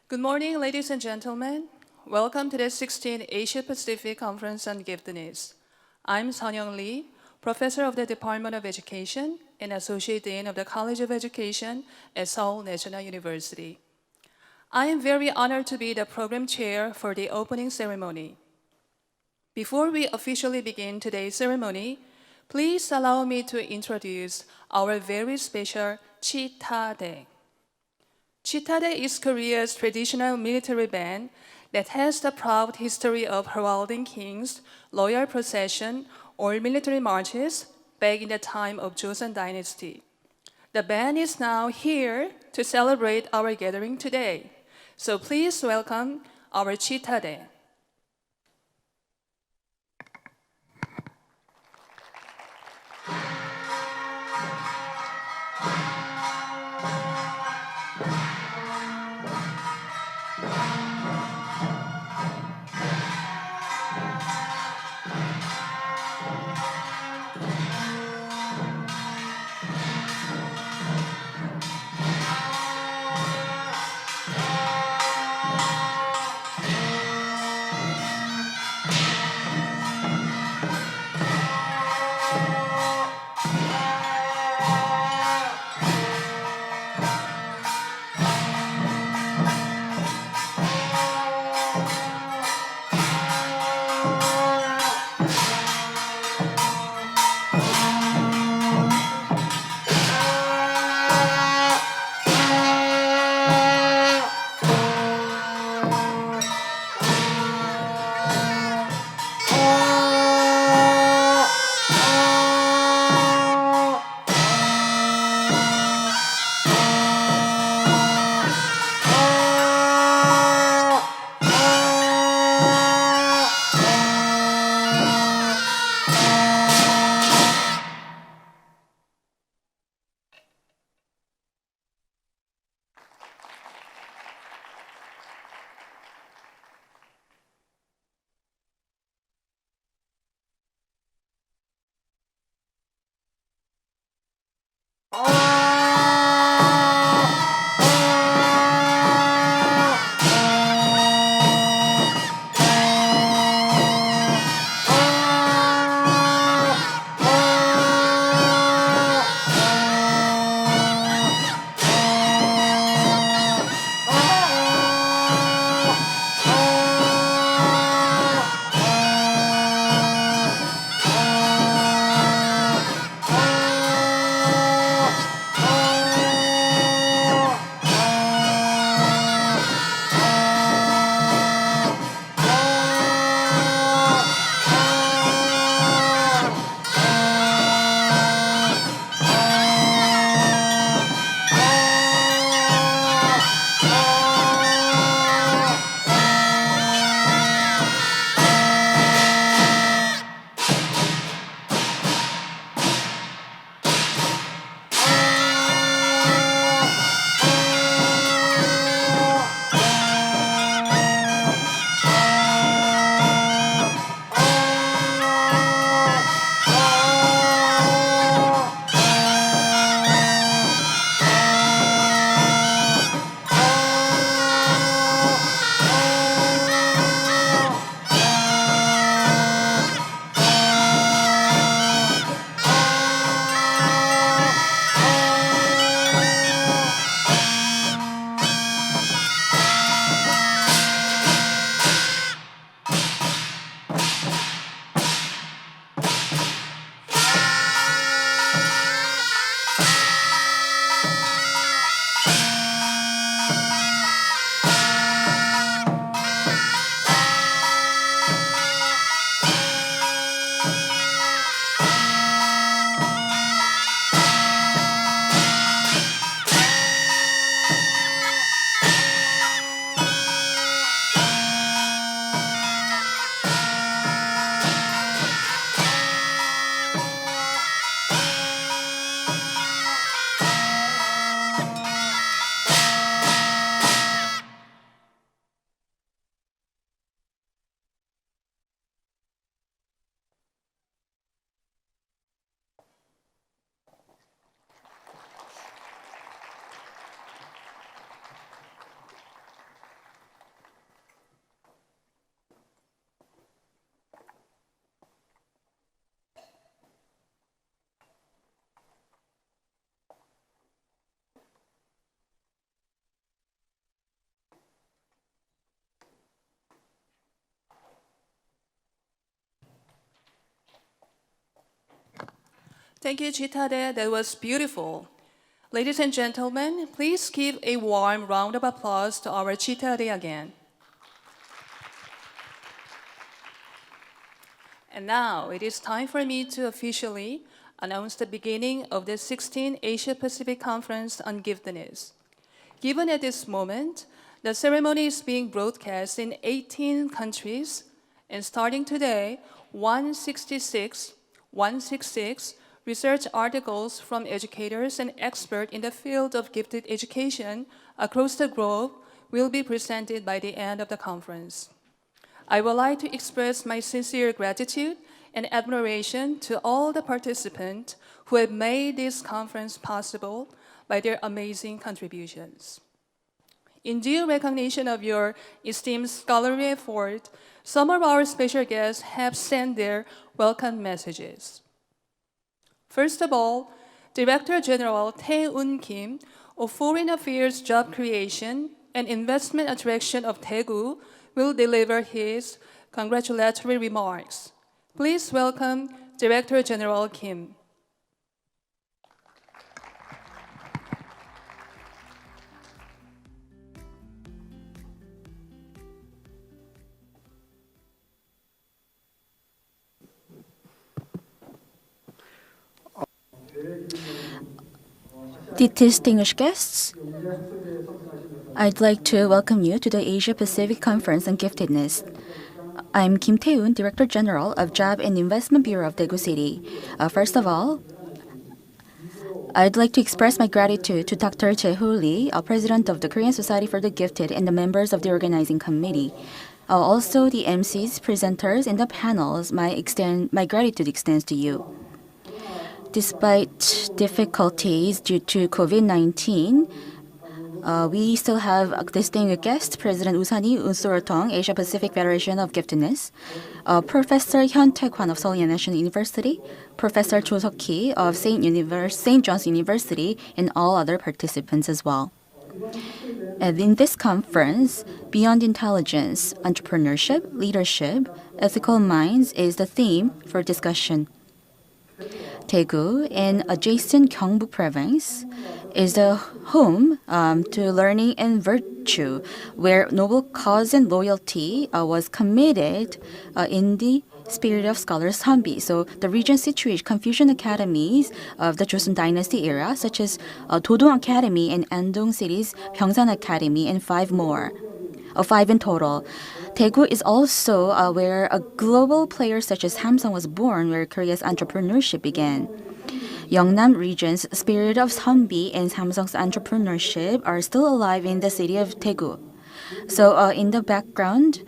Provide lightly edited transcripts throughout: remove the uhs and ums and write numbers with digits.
Good morning, ladies and gentlemen. Welcome to the 16th Asia Pacific Conference on Giftedness. I'm Sunyoung Lee, Professor of the Department of Education and Associate Dean of the College of Education at Seoul National University. I am very honored to be the program chair for the opening ceremony. Before we officially begin today's ceremony, please allow me to introduce our very special Chitade. Chitade is Korea's traditional military band that has the proud history of heralding kings, royal procession, or military marches back in the time of Joseon Dynasty. The band is now here to celebrate our gathering today. So please welcome our Chitade. Thank you, Chitade. That was beautiful. Ladies and gentlemen, please give a warm round of applause to our Chitade again. And now it is time for me to officially announce the beginning of the 16th Asia Pacific Conference on Giftedness. Given at this moment, the ceremony is being broadcast in 18 countries, and starting today, 166 research articles from educators and experts in the field of gifted education across the globe will be presented by the end of the conference. I would like to express my sincere gratitude and admiration to all the participants who have made this conference possible by their amazing contributions. In due recognition of your esteemed scholarly effort, some of our special guests have sent their welcome messages. First of all, Director General Tae-un Kim of Foreign Affairs Job Creation and Investment Attraction of Daegu will deliver his congratulatory remarks. Please welcome Director General Kim. Distinguished guests, I'd like to welcome you to the Asia Pacific Conference on Giftedness. I'm Kim Tae-un, Director General of Job and Investment Bureau of Daegu City. First of all, I'd like to express my gratitude to Dr. Jae-ho Lee, President of the Korean Society for the Gifted, and the members of the organizing committee. Also, the MCs, presenters, and the panels, my gratitude extends to you. Despite difficulties due to COVID-19, we still have distinguished guests, President Usani Unsorotong, Asia Pacific Federation of Giftedness, Professor Hyun Tae-kwan of Seoul National University, Professor Cho Seok-ki of St. John's University, and all other participants as well. And in this conference, Beyond Intelligence, Entrepreneurship, Leadership, Ethical Minds is the theme for discussion. Daegu and adjacent Gyeongbuk province is the home to learning and virtue, where noble cause and loyalty was committed in the spirit of scholar Sambi. So the region situates Confucian academies of the Joseon Dynasty era, such as Dodong Academy and Andong City's Byungsan Academy, and five in total. Daegu is also where a global player such as Samsung was born, where Korea's entrepreneurship began. Yeongnam region's spirit of Sambi and Samsung's entrepreneurship are still alive in the city of Daegu. So in the background,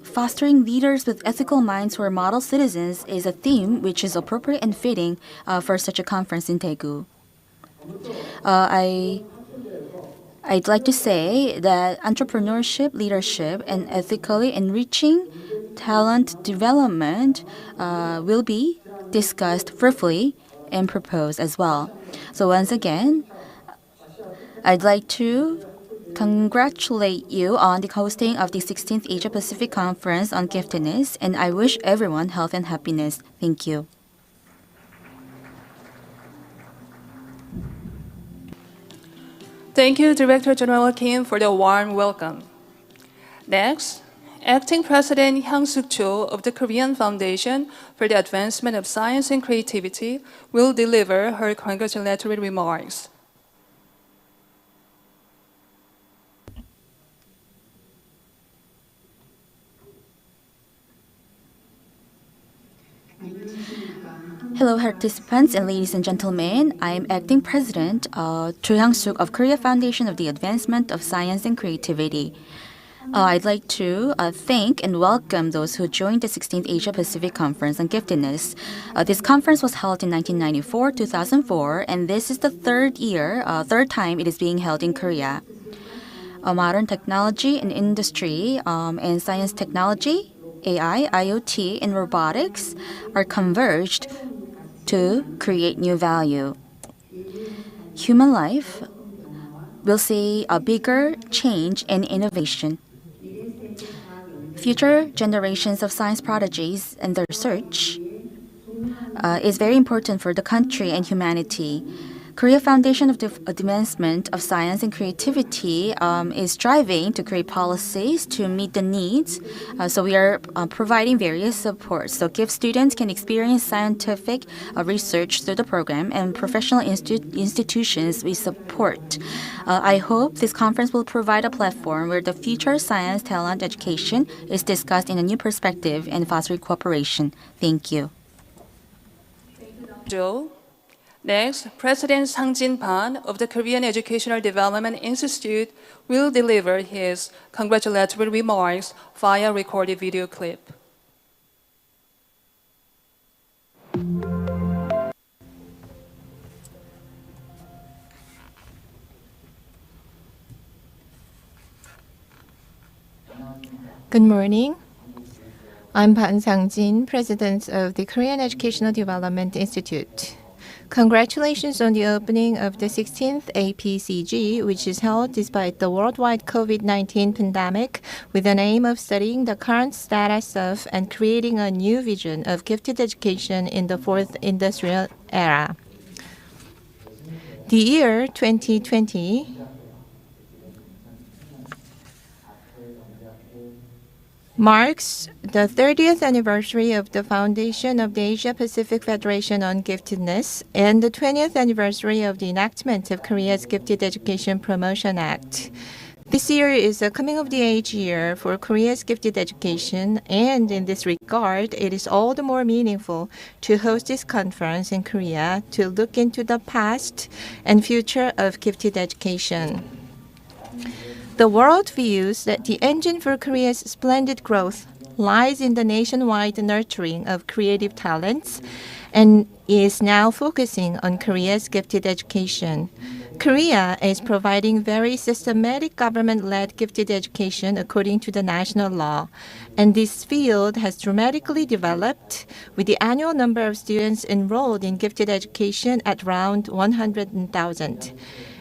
fostering leaders with ethical minds who are model citizens is a theme which is appropriate and fitting for such a conference in Daegu. I'd like to say that entrepreneurship, leadership, and ethically enriching talent development will be discussed fruitfully and proposed as well. So once again, I'd like to congratulate you on the hosting of the 16th Asia Pacific Conference on Giftedness, and I wish everyone health and happiness. Thank you. Thank you, Director General Kim, for the warm welcome. Next, Acting President Hyang Suk Cho of the Korean Foundation for the Advancement of Science and Creativity will deliver her congratulatory remarks. Hello, participants and ladies and gentlemen. I am Acting President Cho Hyang-suk of Korea Foundation of the Advancement of Science and Creativity. I'd like to thank and welcome those who joined the 16th Asia Pacific Conference on Giftedness. This conference was held in 1994, 2004, and this is the third time it is being held in Korea. Modern technology and industry and science technology, AI, IoT, and robotics are converged to create new value. Human life will see a bigger change and innovation. Future generations of science prodigies and their research is very important for the country and humanity. Korea Foundation of Advancement of Science and Creativity is striving to create policies to meet the needs. So we are providing various supports. So GIFT students can experience scientific research through the program, and professional institutions we support. I hope this conference will provide a platform where the future science, talent, education is discussed in a new perspective and fostering cooperation. Thank you. Joe. Next, President Sang Jin-pan of the Korean Educational Development Institute will deliver his congratulatory remarks via recorded video clip. Good morning. I'm Pan Sang-jin, President of the Korean Educational Development Institute. Congratulations on the opening of the 16th APCG, which is held despite the worldwide COVID-19 pandemic with an aim of studying the current status of and creating a new vision of gifted education in the fourth industrial era. The year 2020 marks the 30th anniversary of the foundation of the Asia-Pacific Federation on Giftedness and the 20th anniversary of the enactment of Korea's Gifted Education Promotion Act. This year is a coming-of-the-age year for Korea's gifted education, and in this regard, it is all the more meaningful to host this conference in Korea to look into the past and future of gifted education. The world views that the engine for Korea's splendid growth lies in the nationwide nurturing of creative talents and is now focusing on Korea's gifted education. Korea is providing very systematic government-led gifted education according to the national law, and this field has dramatically developed with the annual number of students enrolled in gifted education at around 100,000.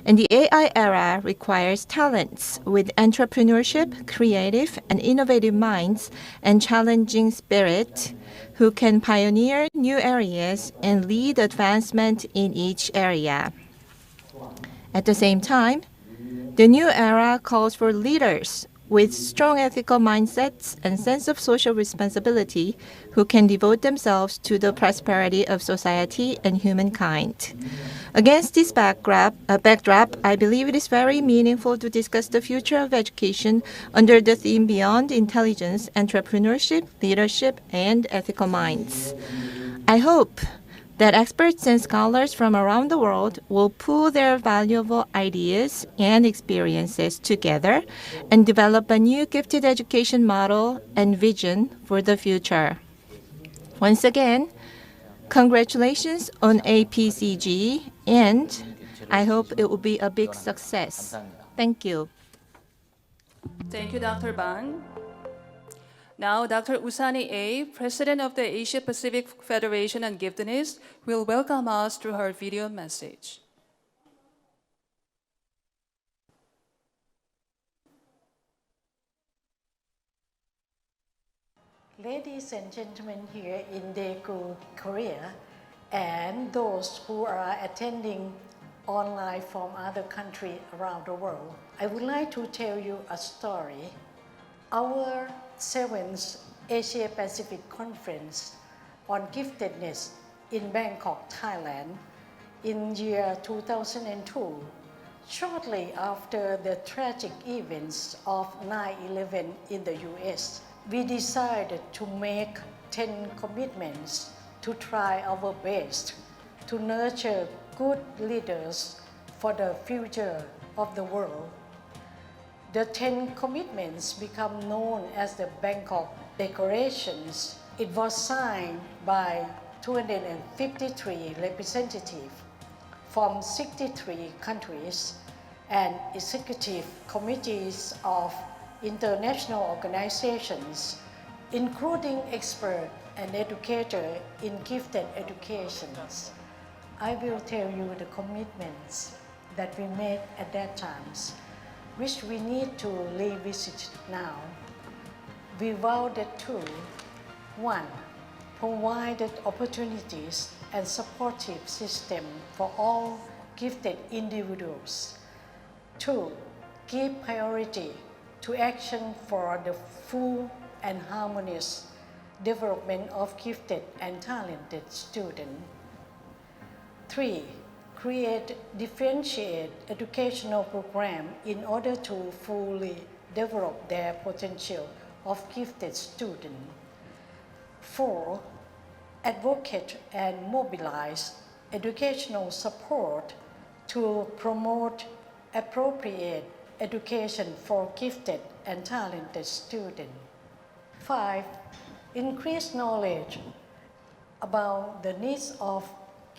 And the AI era requires talents with entrepreneurship, creative and innovative minds, and challenging spirit who can pioneer new areas and lead advancement in each area. At the same time, the new era calls for leaders with strong ethical mindsets and sense of social responsibility who can devote themselves to the prosperity of society and humankind. Against this backdrop, I believe it is very meaningful to discuss the future of education under the theme Beyond Intelligence, Entrepreneurship, Leadership, and Ethical Minds. I hope that experts and scholars from around the world will pool their valuable ideas and experiences together and develop a new gifted education model and vision for the future. Once again, congratulations on APCG, and I hope it will be a big success. Thank you. Thank you, Dr. Ban. Now, Dr. Usani A., President of the Asia Pacific Federation on Giftedness, will welcome us through her video message. Ladies and gentlemen here in Daegu, Korea, and those who are attending online from other countries around the world, I would like to tell you a story. Our 7th Asia Pacific Conference on Giftedness in Bangkok, Thailand in year 2002, shortly after the tragic events of 9/11 in the US, we decided to make 10 commitments to try our best to nurture good leaders for the future of the world. The 10 commitments become known as the Bangkok Declarations. It was signed by 253 representatives from 63 countries and executive committees of international organizations, including experts and educators in gifted educations. I will tell you the commitments that we made at that time, which we need to revisit now. We vowed to 1. provided opportunities and supportive system for all gifted individuals. 2. Give priority to action for the full and harmonious development of gifted and talented students. 3. Create differentiated educational program in order to fully develop their potential of gifted students. 4. Advocate and mobilize educational support to promote appropriate education for gifted and talented students. 5. Increase knowledge about the needs of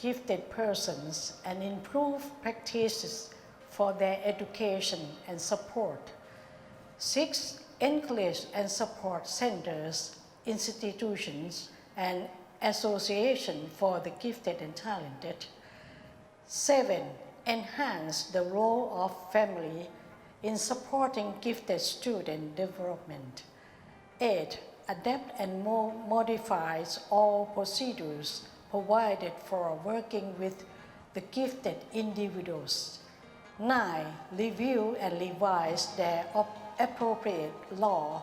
gifted persons and improve practices for their education and support. 6. Encourage and support centers, institutions, and associations for the gifted and talented. 7. Enhance the role of family in supporting gifted student development. 8. Adapt and modifies all procedures provided for working with the gifted individuals. 9. Review and revise their appropriate law,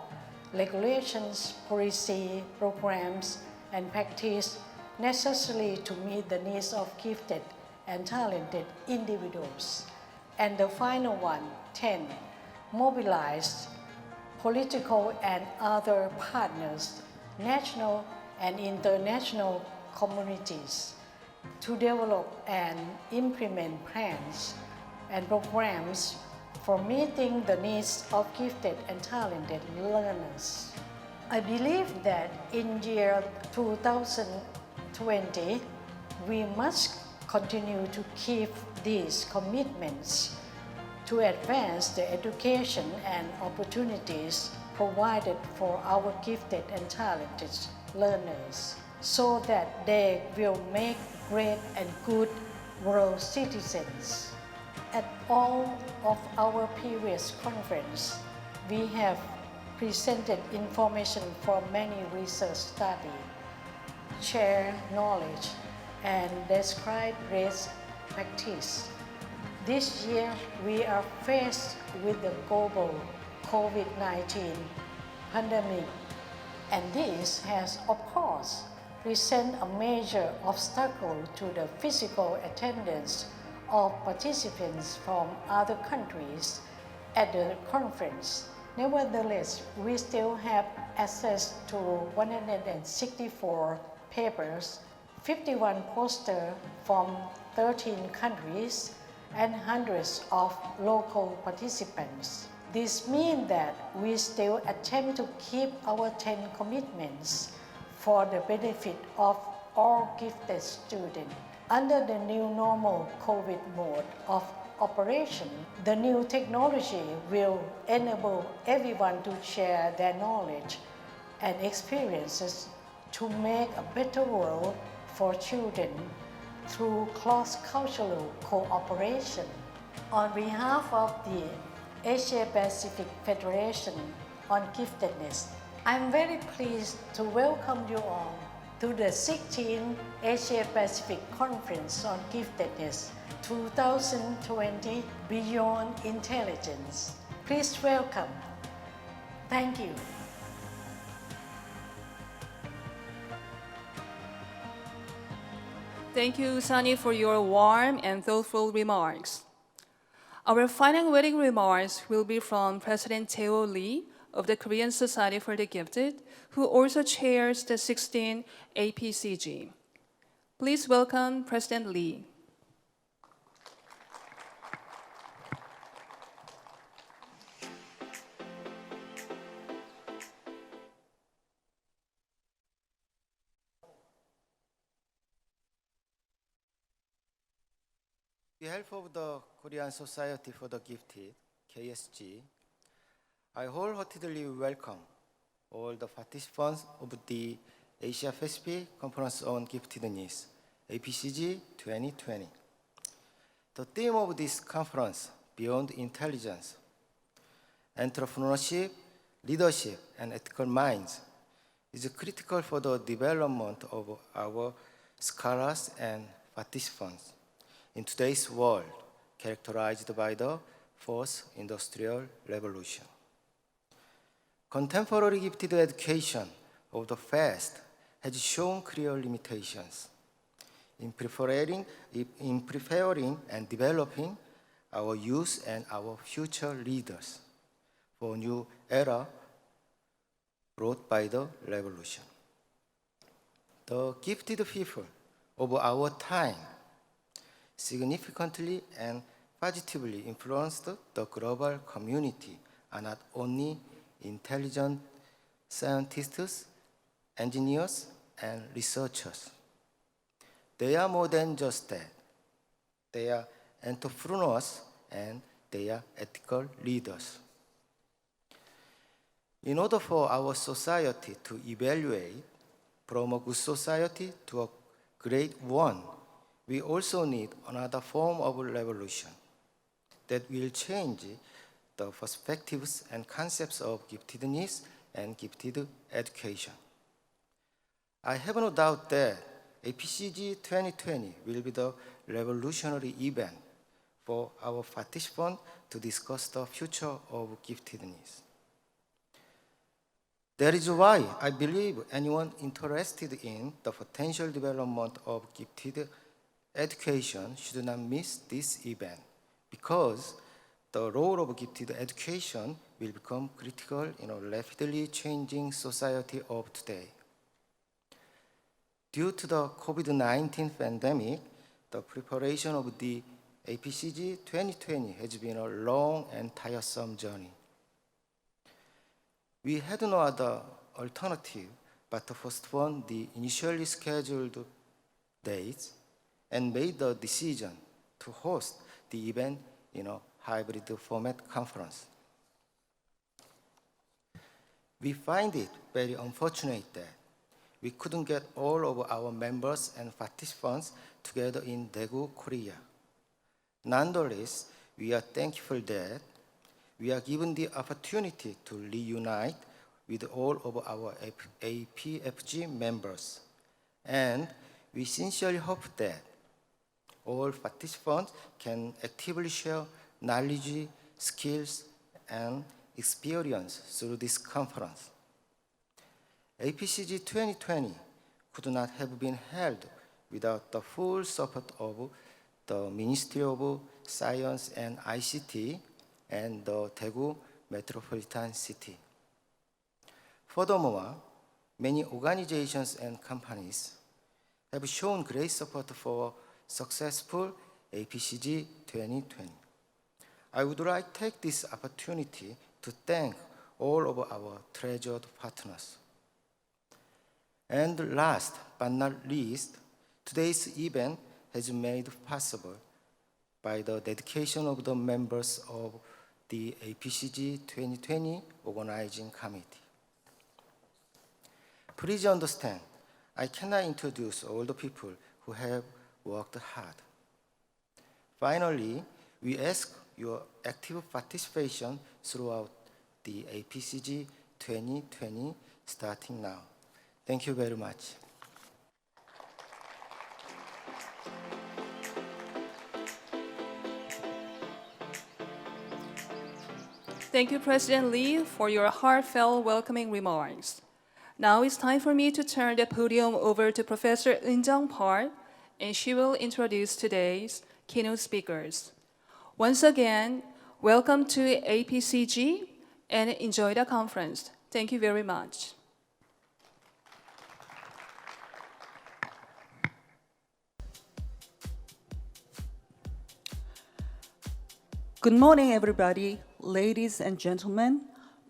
regulations, policy, programs, and practice necessary to meet the needs of gifted and talented individuals. And the final one, 10. Mobilize political and other partners, national and international communities to develop and implement plans and programs for meeting the needs of gifted and talented learners. I believe that in year 2020, we must continue to keep these commitments to advance the education and opportunities provided for our gifted and talented learners so that they will make great and good world citizens. At all of our previous conferences, we have presented information from many research studies, share knowledge, and describe best practice. This year, we are faced with the global COVID-19 pandemic, and this has, of course, presented a major obstacle to the physical attendance of participants from other countries at the conference. Nevertheless, we still have access to 164 papers, 51 posters from 13 countries, and hundreds of local participants. This means that we still attempt to keep our 10 commitments for the benefit of all gifted students. Under the new normal COVID mode of operation, the new technology will enable everyone to share their knowledge and experiences to make a better world for children through cross-cultural cooperation. On behalf of the Asia Pacific Federation on Giftedness, I'm very pleased to welcome you all to the 16th Asia Pacific Conference on Giftedness 2020 Beyond Intelligence. Please welcome. Thank you. Thank you, Sunny, for your warm and thoughtful remarks. Our final witty remarks will be from President Tae-ho Lee of the Korean Society for the Gifted, who also chairs the 16th APCG. Please welcome President Lee. On behalf of the Korean Society for the Gifted, KSG, I wholeheartedly welcome all the participants of the Asia Pacific Conference on Giftedness, APCG 2020. The theme of this conference, Beyond Intelligence, Entrepreneurship, Leadership, and Ethical Minds, is critical for the development of our scholars and participants in today's world characterized by the Fourth Industrial Revolution. Contemporary gifted education of the past has shown clear limitations in preparing and developing our youth and our future leaders for a new era brought by the revolution. The gifted people of our time significantly and positively influenced the global community are not only intelligent scientists, engineers, and researchers. They are more than just that. They are entrepreneurs and they are ethical leaders. In order for our society to evaluate from a good society to a great one, we also need another form of revolution that will change the perspectives and concepts of giftedness and gifted education. I have no doubt that APCG 2020 will be the revolutionary event for our participants to discuss the future of giftedness. That is why I believe anyone interested in the potential development of gifted education should not miss this event, because the role of gifted education will become critical in a rapidly changing society of today. Due to the COVID-19 pandemic, the preparation of the APCG 2020 has been a long and tiresome journey. We had no other alternative but to postpone the initially scheduled dates and made the decision to host the event in a hybrid format conference. We find it very unfortunate that we couldn't get all of our members and participants together in Daegu, Korea. Nonetheless, we are thankful that we are given the opportunity to reunite with all of our APFG members, and we sincerely hope that all participants can actively share knowledge, skills, and experience through this conference. APCG 2020 could not have been held without the full support of the Ministry of Science and ICT and the Daegu Metropolitan City. Furthermore, many organizations and companies have shown great support for successful APCG 2020. I would like to take this opportunity to thank all of our treasured partners. And last but not least, today's event has been made possible by the dedication of the members of the APCG 2020 Organizing Committee. Please understand, I cannot introduce all the people who have worked hard. Finally, we ask your active participation throughout the APCG 2020 starting now. Thank you very much. Thank you, President Lee, for your heartfelt welcoming remarks. Now it's time for me to turn the podium over to Professor Eun-jung Park, and she will introduce today's keynote speakers. Once again, welcome to APCG and enjoy the conference. Thank you very much. Good morning, everybody, ladies and gentlemen,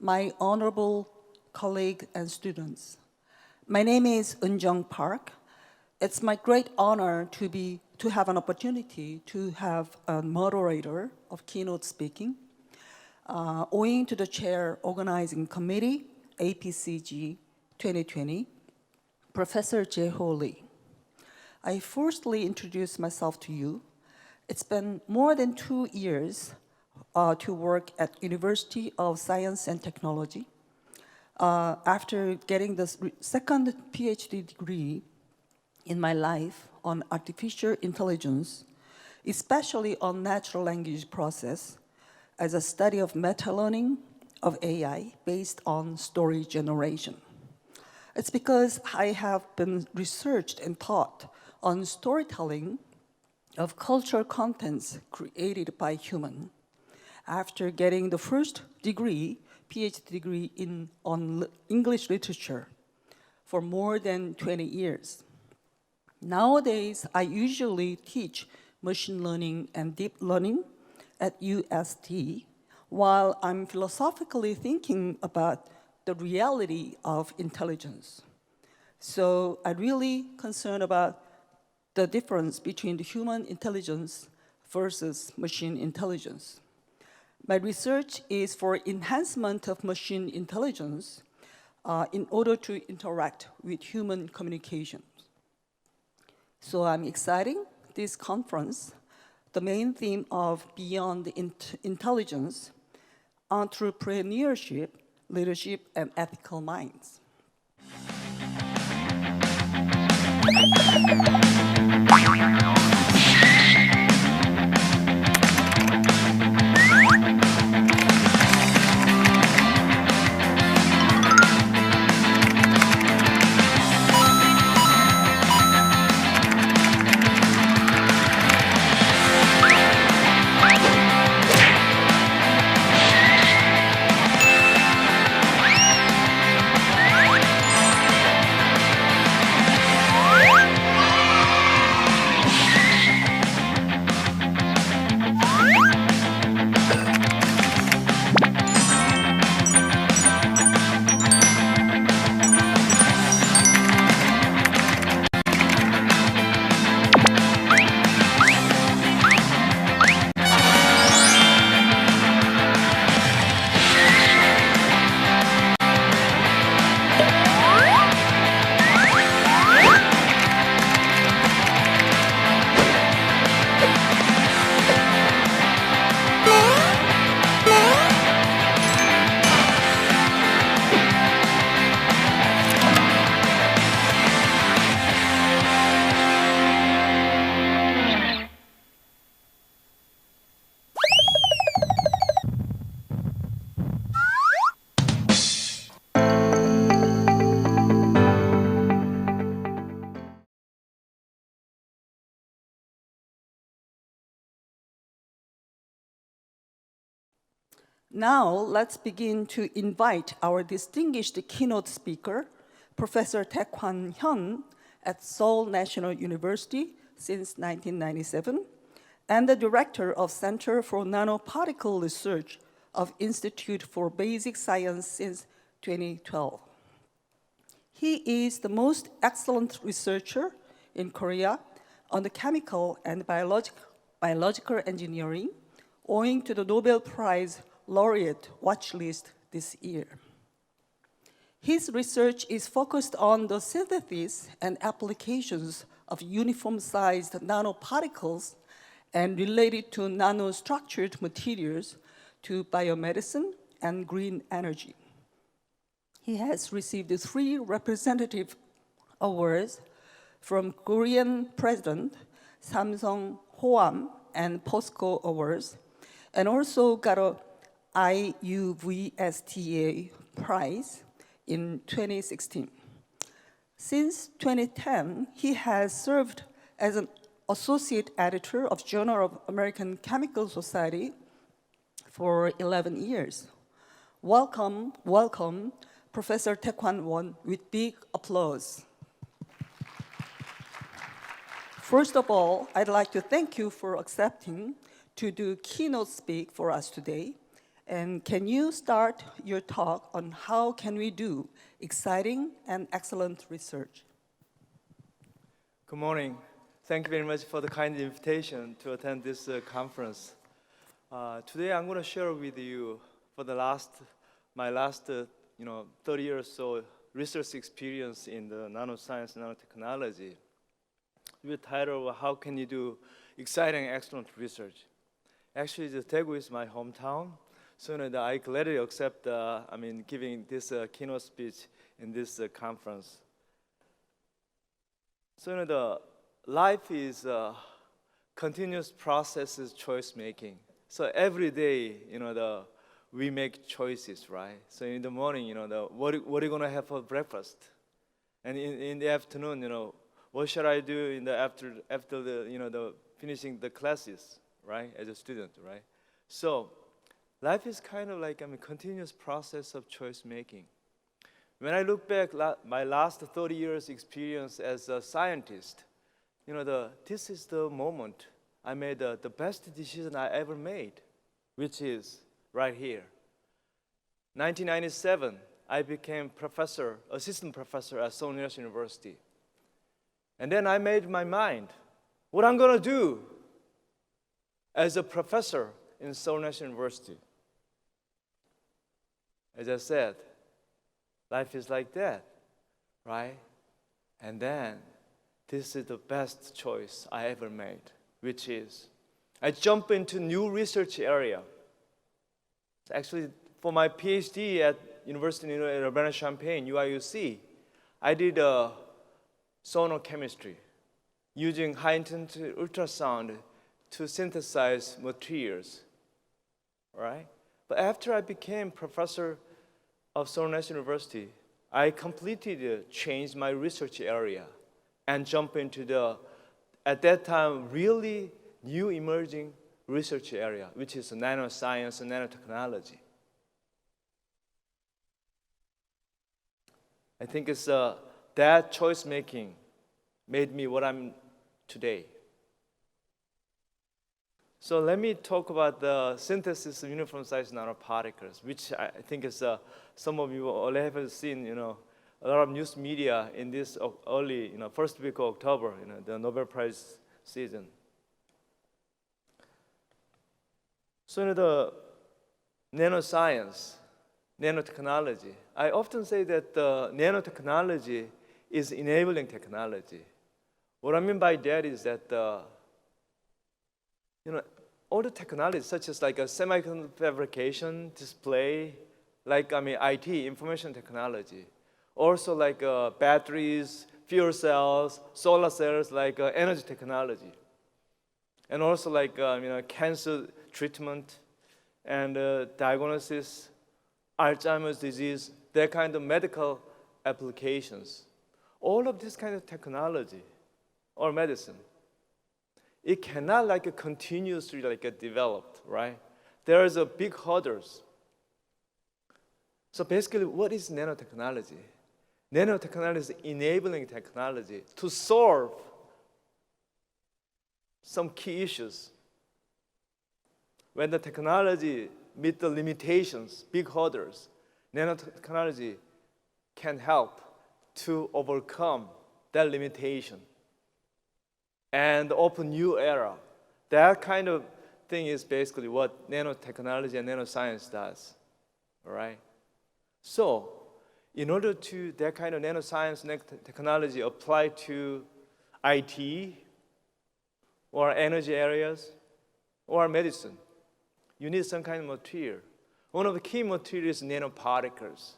my honorable colleagues and students. My name is Eun-jung Park. It's my great honor to have an opportunity to have a moderator of keynote speaking, owing to the chair organizing committee, APCG 2020, Professor Jae-ho Lee. I firstly introduce myself to you. It's been more than 2 years to work at University of Science and Technology. after getting the second PhD degree in my life on artificial intelligence, especially on natural language process, as a study of meta-learning of AI based on story generation. It's because I have been researched and taught on storytelling of cultural contents created by human. After getting the first degree, PhD degree on English literature for more than 20 years. Nowadays, I usually teach machine learning and deep learning at UST while I'm philosophically thinking about the reality of intelligence. So I'm really concerned about the difference between the human intelligence versus machine intelligence. My research is for enhancement of machine intelligence in order to interact with human communication. So I'm excited this conference, the main theme of Beyond Intelligence, Entrepreneurship, Leadership, and Ethical Minds. Now, let's begin to invite our distinguished keynote speaker, Professor Taekwon Hyun at Seoul National University since 1997, and the director of Center for Nanoparticle Research of Institute for Basic Science since 2012. He is the most excellent researcher in Korea on the chemical and biological engineering, owing to the Nobel Prize laureate watch list this year. His research is focused on the synthesis and applications of uniform-sized nanoparticles and related to nanostructured materials to biomedicine and green energy. He has received 3 representative awards from Korean President Samsung Hoam and POSCO Awards, and also got a IUVSTA Prize in 2016. Since 2010, he has served as an associate editor of Journal of American Chemical Society for 11 years. Welcome, welcome, Professor Taekwon Hyun, with big applause. First of all, I'd like to thank you for accepting to do keynote speak for us today. And can you start your talk on how can we do exciting and excellent research? Good morning. Thank you very much for the kind invitation to attend this conference. Today I'm going to share with you for my last 30 years or so research experience in the nanoscience, nanotechnology. With the title, How Can You Do Exciting, Excellent Research? Actually, Daegu is my hometown, So I gladly accept, giving this keynote speech in this conference. So the life is continuous processes, choice making. So every day, we make choices, right? So in the morning, what are you gonna have for breakfast? And in the afternoon, what should I do in the after the finishing the classes, right? As a student, right? So life is kind of like a continuous process of choice making. When I look back my last 30 years experience as a scientist, this is the moment I made the best decision I ever made, which is right here. 1997, I became assistant professor at Seoul National University. And then I made my mind, what I'm gonna do as a professor in Seoul National University. As I said, life is like that, right? And then this is the best choice I ever made, which is I jump into new research area. Actually, for my PhD at University of Urbana-Champaign, UIUC, I did sonar chemistry using high-intensity ultrasound to synthesize materials, right? But after I became professor of Seoul National University, I completely changed my research area and jumped into at that time, really new emerging research area, which is nanoscience and nanotechnology. I think it's that choice making made me what I'm today. So let me talk about the synthesis of uniform size nanoparticles, which I think is some of you all have seen, a lot of news media in this early, first week of October, the Nobel Prize season. So the nanoscience, nanotechnology, I often say that nanotechnology is enabling technology. What I mean by that is that all the technologies such as like a semiconductor fabrication, display, like IT, information technology, also like batteries, fuel cells, solar cells, like energy technology, and also like cancer treatment and diagnosis, Alzheimer's disease, that kind of medical applications. All of this kind of technology or medicine, it cannot like continuously like get developed, right? There is a big hurdles. So basically, what is nanotechnology? Nanotechnology is enabling technology to solve some key issues. When the technology meets the limitations, big hurdles, nanotechnology can help to overcome that limitation and open new era. That kind of thing is basically what nanotechnology and nanoscience does, all right? So, in order to that kind of nanoscience and technology apply to IT or energy areas or medicine, you need some kind of material. One of the key materials is nanoparticles.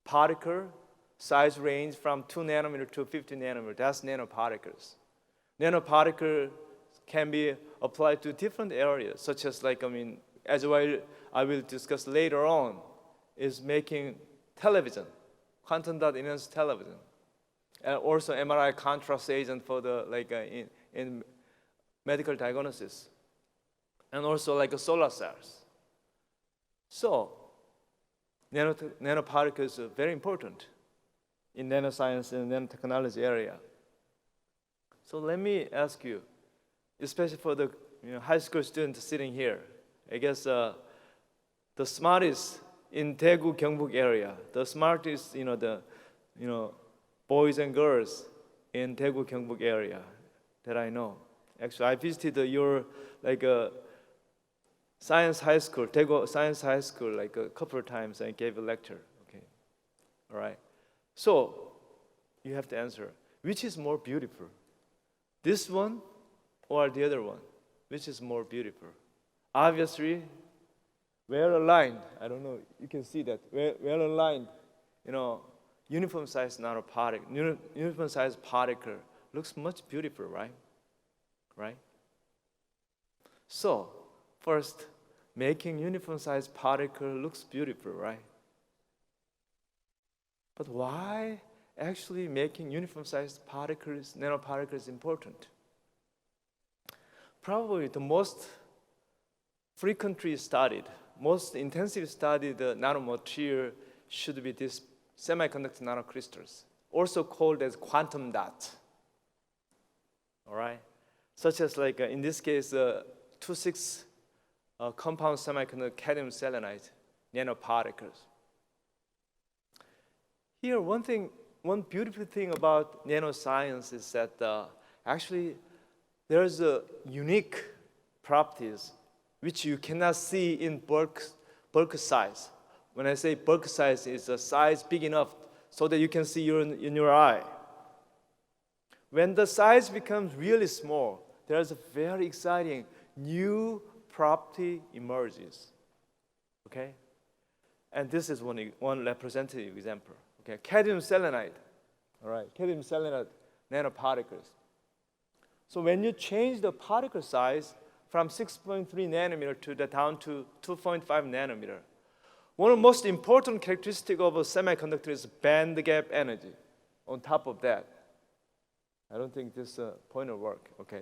Particle size range from 2 nanometer to 50 nanometer. That's nanoparticles. Nanoparticles can be applied to different areas, such as as I will discuss later on, is making television, quantum dot enhanced television, and also MRI contrast agent for the in medical diagnosis, and also solar cells. So nanoparticles are very important in nanoscience and nanotechnology area. So let me ask you, especially for the high school students sitting here, I guess the smartest in Daegu, Gyeongbuk area, the smartest boys and girls in Daegu, Gyeongbuk area that I know. Actually, I visited your science high school, Daegu Science High School, a couple of times and gave a lecture. Okay, all right. So you have to answer, which is more beautiful? This one or the other one? Which is more beautiful? Obviously, well aligned. I don't know, you can see that, well aligned, uniform size nanoparticle, uniform size particle looks much beautiful, right? Right? So, first, making uniform size particle looks beautiful, right? But why actually making uniform sized particles, nanoparticles important? Probably the most frequently studied, most intensively studied nanomaterial should be this semiconductor nanocrystals, also called as quantum dots. All right? Such as like in this case, 2,6 compound semiconductor cadmium selenide nanoparticles. Here, one beautiful thing about nanoscience is that actually there's a unique properties which you cannot see in bulk size. When I say bulk size, it's a size big enough so that you can see in your eye. When the size becomes really small, there's a very exciting new property emerges. Okay? And this is one representative example. Okay, cadmium selenide. All right, cadmium selenide nanoparticles. So when you change the particle size from 6.3 nanometer down to 2.5 nanometer, one of the most important characteristics of a semiconductor is band gap energy. On top of that, I don't think this point will work. Okay,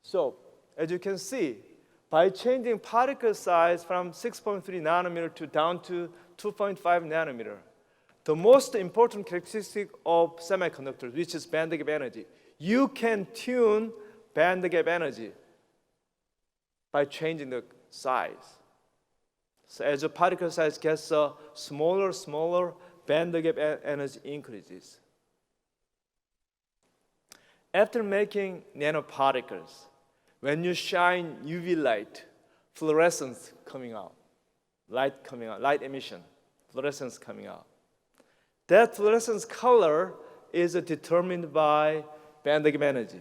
so as you can see, by changing particle size from 6.3 nanometer down to 2.5 nanometer, the most important characteristic of semiconductors, which is band gap energy, you can tune band gap energy by changing the size. So as the particle size gets smaller, band gap energy increases. After making nanoparticles, when you shine UV light, fluorescence coming out, light emission, fluorescence coming out. That fluorescence color is determined by band gap energy.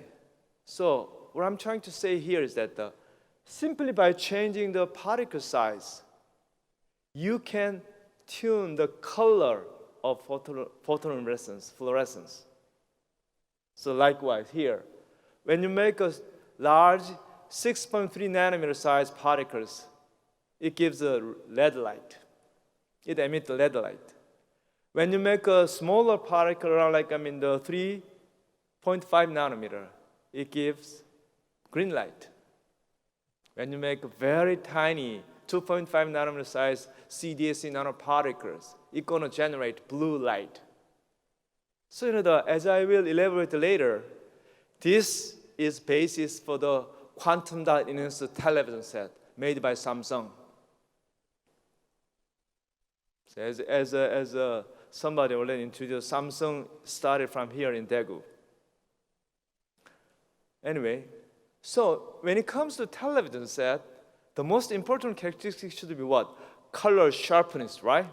So what I'm trying to say here is that simply by changing the particle size, you can tune the color of photoluminescence, fluorescence. So likewise here, when you make a large 6.3 nanometer size particles, it gives a LED light. It emits the LED light. When you make a smaller particle around the 3.5 nanometer, it gives green light. When you make very tiny 2.5 nanometer size CDSC nanoparticles, it's going to generate blue light. So as I will elaborate later, this is basis for the quantum dot enhanced television set made by Samsung. So as somebody already introduced, Samsung started from here in Daegu. Anyway, so when it comes to television set, the most important characteristic should be what? Color sharpness, right?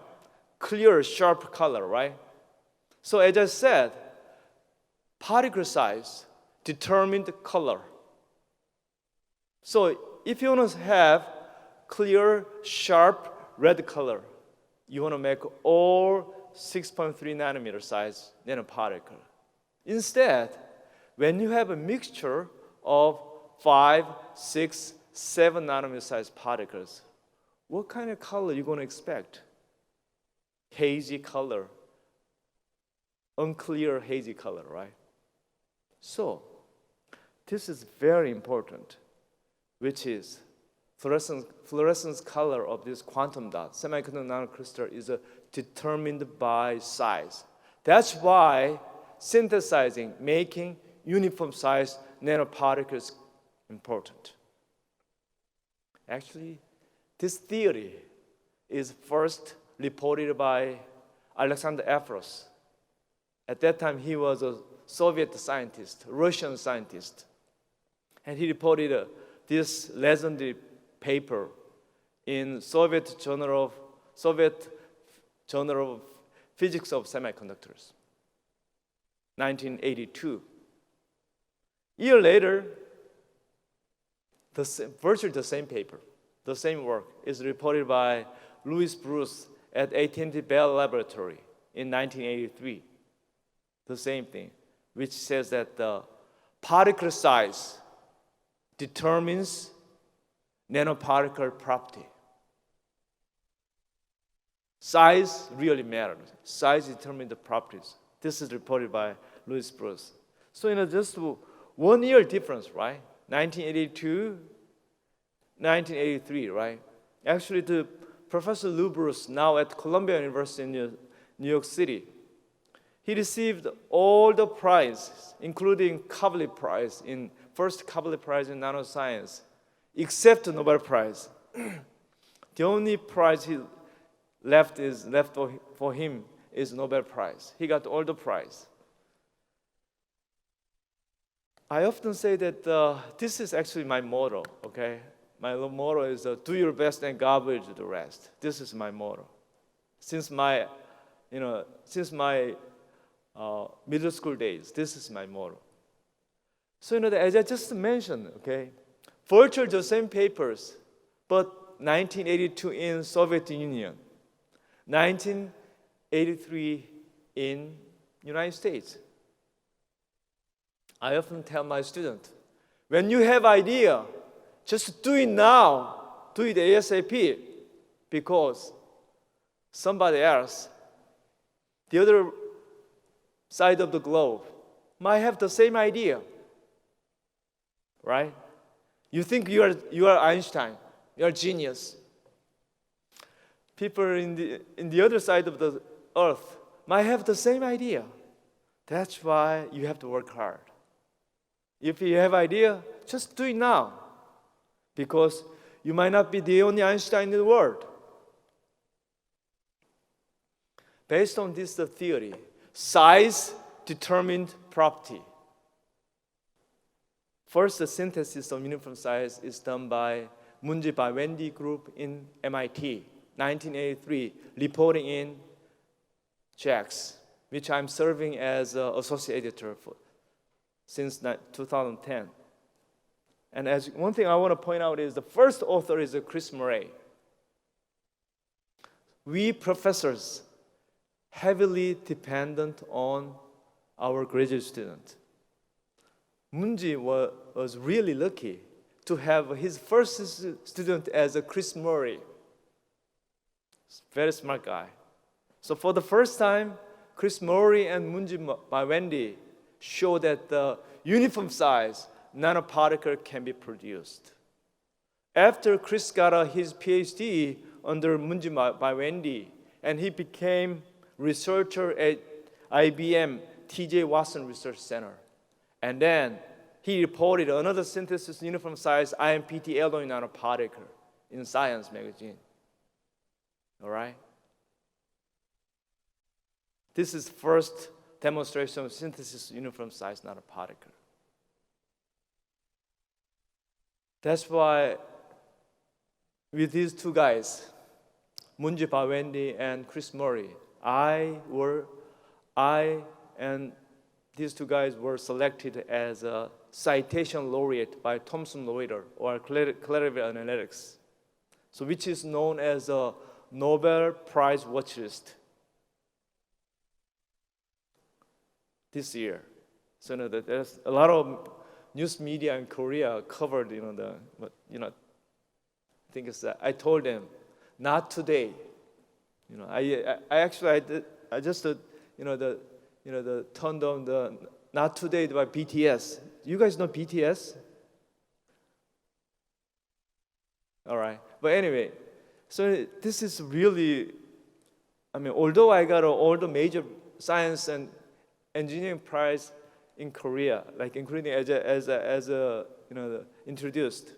Clear, sharp color, right? So as I said, particle size determined color. So if you want to have clear, sharp, red color, you want to make all 6.3 nanometer size nanoparticle. Instead, when you have a mixture of 5, 6, 7 nanometer size particles, what kind of color are you going to expect? Hazy color, unclear hazy color, right? So, this is very important, which is fluorescence color of this quantum dot, semiconductor nanocrystal, is determined by size. That's why synthesizing, making uniform size nanoparticles is important. Actually, this theory is first reported by Alexander Efros. At that time, he was a Soviet scientist, Russian scientist. And he reported this legendary paper in Soviet Journal of Physics of Semiconductors, 1982. A year later, virtually the same paper, the same work, is reported by Louis Bruce at AT&T Bell Laboratory in 1983. The same thing, which says that the particle size determines nanoparticle property. Size really matters. Size determines the properties. This is reported by Louis Bruce. So, just 1 year difference, right? 1982, 1983, right? Actually, the Professor Lou Bruce, now at Columbia University in New York City, he received all the prizes, including Kavli Prize, first Kavli Prize in nanoscience, except the Nobel Prize. The only prize he left for him is Nobel Prize. He got all the prize. I often say that this is actually my motto, okay? My motto is do your best and God will do the rest. This is my motto. Since my middle school days, this is my motto. So, as I just mentioned, okay, virtually the same papers, but 1982 in Soviet Union, 1983 in United States. I often tell my students, when you have idea, just do it now, do it ASAP, because somebody else, the other side of the globe, might have the same idea, right? You think you are Einstein, you are genius. People in the other side of the earth might have the same idea. That's why you have to work hard. If you have idea, just do it now, because you might not be the only Einstein in the world. Based on this theory, size determined property. First, the synthesis of uniform size is done by Munji Wendy group in MIT, 1983, reporting in JACS, which I'm serving as associate editor for since 2010. And as one thing I want to point out is the first author is Chris Murray. We professors heavily dependent on our graduate students. Munji was really lucky to have his first student as a Chris Murray. Very smart guy. So for the first time, Chris Murray and Munji Wendy show that the uniform size nanoparticle can be produced. After Chris got his PhD under Munji Wendy, and he became researcher at IBM T.J. Watson Research Center. And then he reported another synthesis uniform size IMPT alloy nanoparticle in Science magazine. All right? This is first demonstration of synthesis uniform size nanoparticle. That's why with these two guys, Munji Wendy and Chris Murray, I and these two guys were selected as a citation laureate by Thomson Reuters or Clarivate Analytics, so which is known as a Nobel Prize watch list this year. So there's a lot of news media in Korea covered, I think it's I told them, not today. I just turned on the Not Today by BTS. You guys know BTS? All right. But anyway, so this is really, although I got all the major science and engineering prize in Korea, like including as introduced,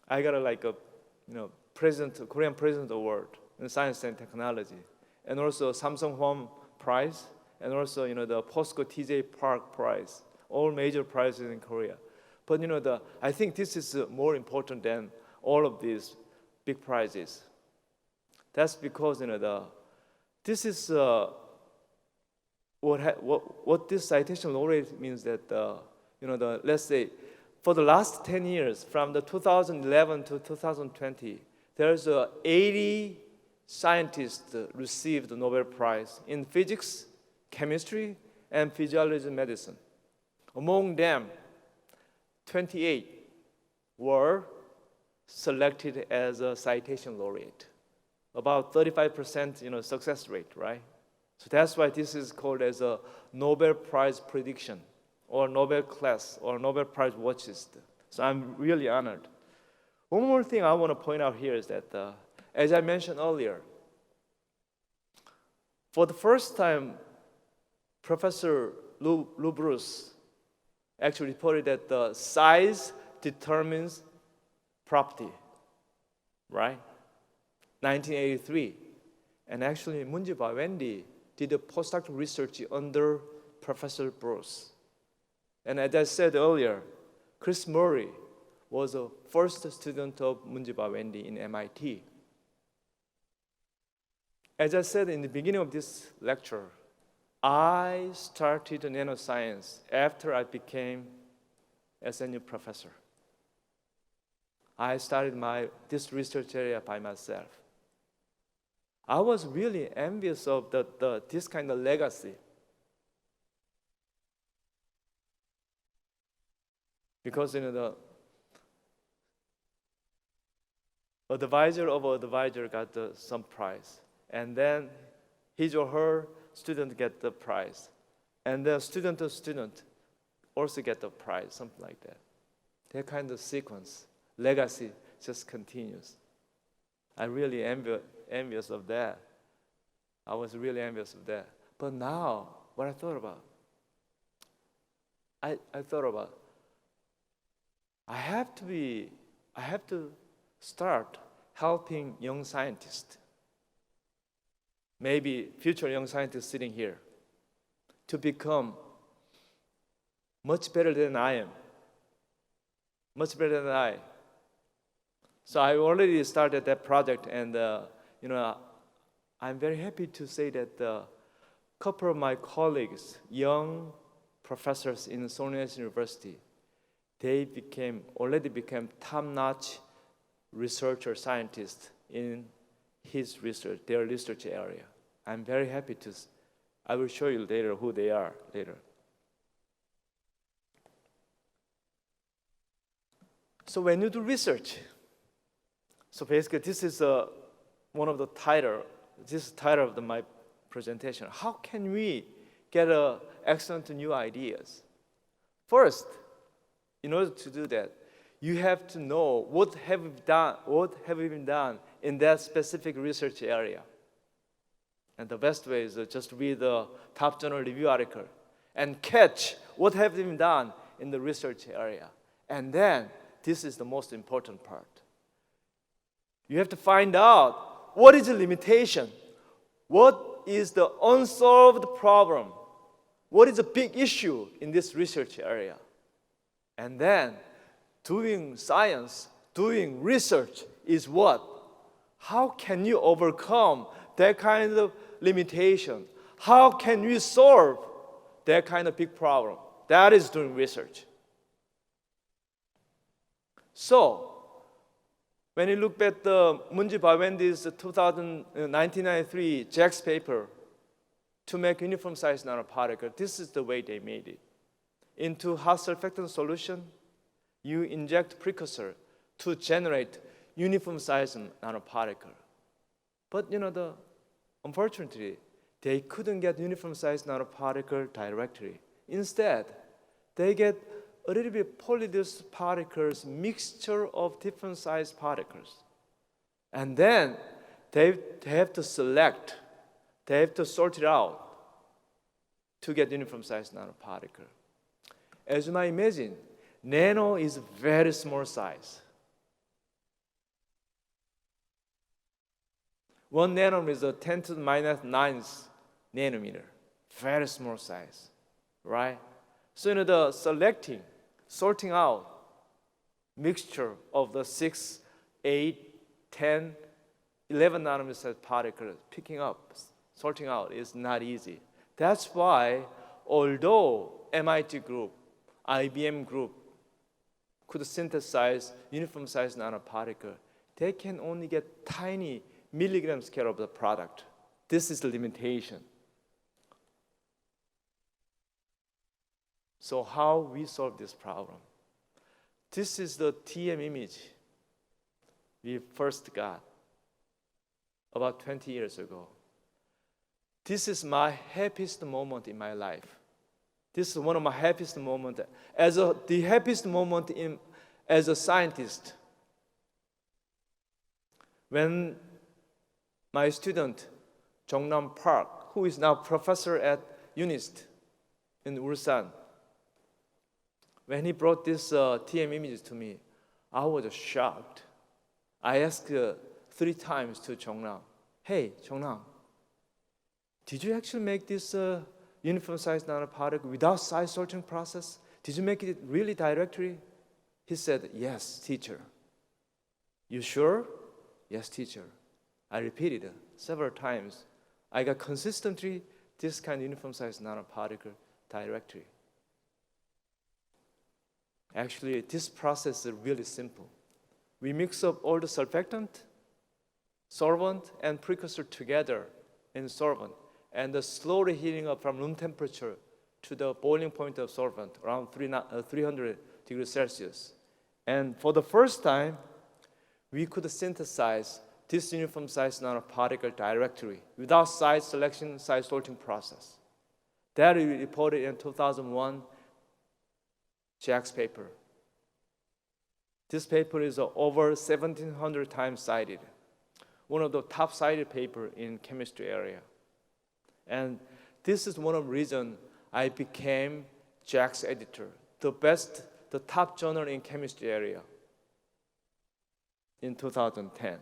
I got a Korean President Award in Science and Technology, and also Samsung Home Prize, and also the POSCO TJ Park Prize, all major prizes in Korea. But I think this is more important than all of these big prizes. That's because this is what this citation laureate means that let's say for the last 10 years, from the 2011 to 2020, there's 80 scientists received the Nobel Prize in physics, chemistry, and physiology medicine. Among them, 28 were selected as a citation laureate. About 35% success rate, right? So that's why this is called as a Nobel Prize prediction, or Nobel class, or Nobel Prize watch list. So I'm really honored. One more thing I want to point out here is that, as I mentioned earlier, for the first time, Professor Lou Bruce actually reported that the size determines property, right? 1983. And actually, Munjiba Wendy did a postdoctoral research under Professor Bruce. And as I said earlier, Chris Murray was a first student of Munjiba Wendy in MIT. As I said in the beginning of this lecture, I started nanoscience after I became SNU professor. I started this research area by myself. I was really envious of this kind of legacy. Because the advisor of advisor got some prize, and then his or her student get the prize, and the student of student also get the prize, something like that. That kind of sequence, legacy just continues. I really envious of that. I was really envious of that. But now, what I thought about, I have to start helping young scientists, maybe future young scientists sitting here, to become much better than I am, much better than I. So I already started that project, and I'm very happy to say that a couple of my colleagues, young professors in Sorbonne University, they already became top-notch researcher scientists in their research area. I'm very happy I will show you later who they are later. So when you do research, so basically this is one of the title of my presentation. How can we get excellent new ideas? First, in order to do that, you have to know what have we been done in that specific research area. And the best way is just read the top journal review article and catch what have been done in the research area. And then, this is the most important part. You have to find out what is the limitation, what is the unsolved problem, what is the big issue in this research area. And then, doing science, doing research is what? How can you overcome that kind of limitation? How can you solve that kind of big problem? That is doing research. So, when you look at the Munjiba Wendy's 1993 JAX paper to make uniform size nanoparticle, this is the way they made it. Into hot surfactant solution, you inject precursor to generate uniform size nanoparticle. But unfortunately, they couldn't get uniform size nanoparticle directly. Instead, they get a little bit polydused particles, mixture of different size particles. And then they have to select, they have to sort it out to get uniform size nanoparticle. As you might imagine, nano is very small size. 1 nanometer is a 10 to the minus 9th nanometer. Very small size, right? So the sorting out mixture of the 6, 8, 10, 11 nanometer size particles, picking up, sorting out is not easy. That's why, although MIT group, IBM group, could synthesize uniform size nanoparticle, they can only get tiny milligram scale of the product. This is the limitation. So how we solve this problem? This is the TM image we first got about 20 years ago. This is my happiest moment in my life. This is one of my happiest moments. The happiest moment as a scientist. When my student, Jongnam Park, who is now professor at UNIST in Ulsan, when he brought this TM images to me, I was shocked. I asked 3 times to Jongnam, hey, Jongnam, did you actually make this uniform size nanoparticle without size sorting process? Did you make it really directly? He said, yes, teacher. You sure? Yes, teacher. I repeated it several times. I got consistently this kind of uniform size nanoparticle directly. Actually, this process is really simple. We mix up all the surfactant, solvent, and precursor together in solvent, and slowly heating up from room temperature to the boiling point of solvent, around 300 degrees Celsius. And for the first time, we could synthesize this uniform size nanoparticle directly without size selection, size sorting process. That we reported in 2001 JACS paper. This paper is over 1,700 times cited, one of the top cited paper in chemistry area. And this is one of the reasons I became JACS editor, the top journal in chemistry area in 2010.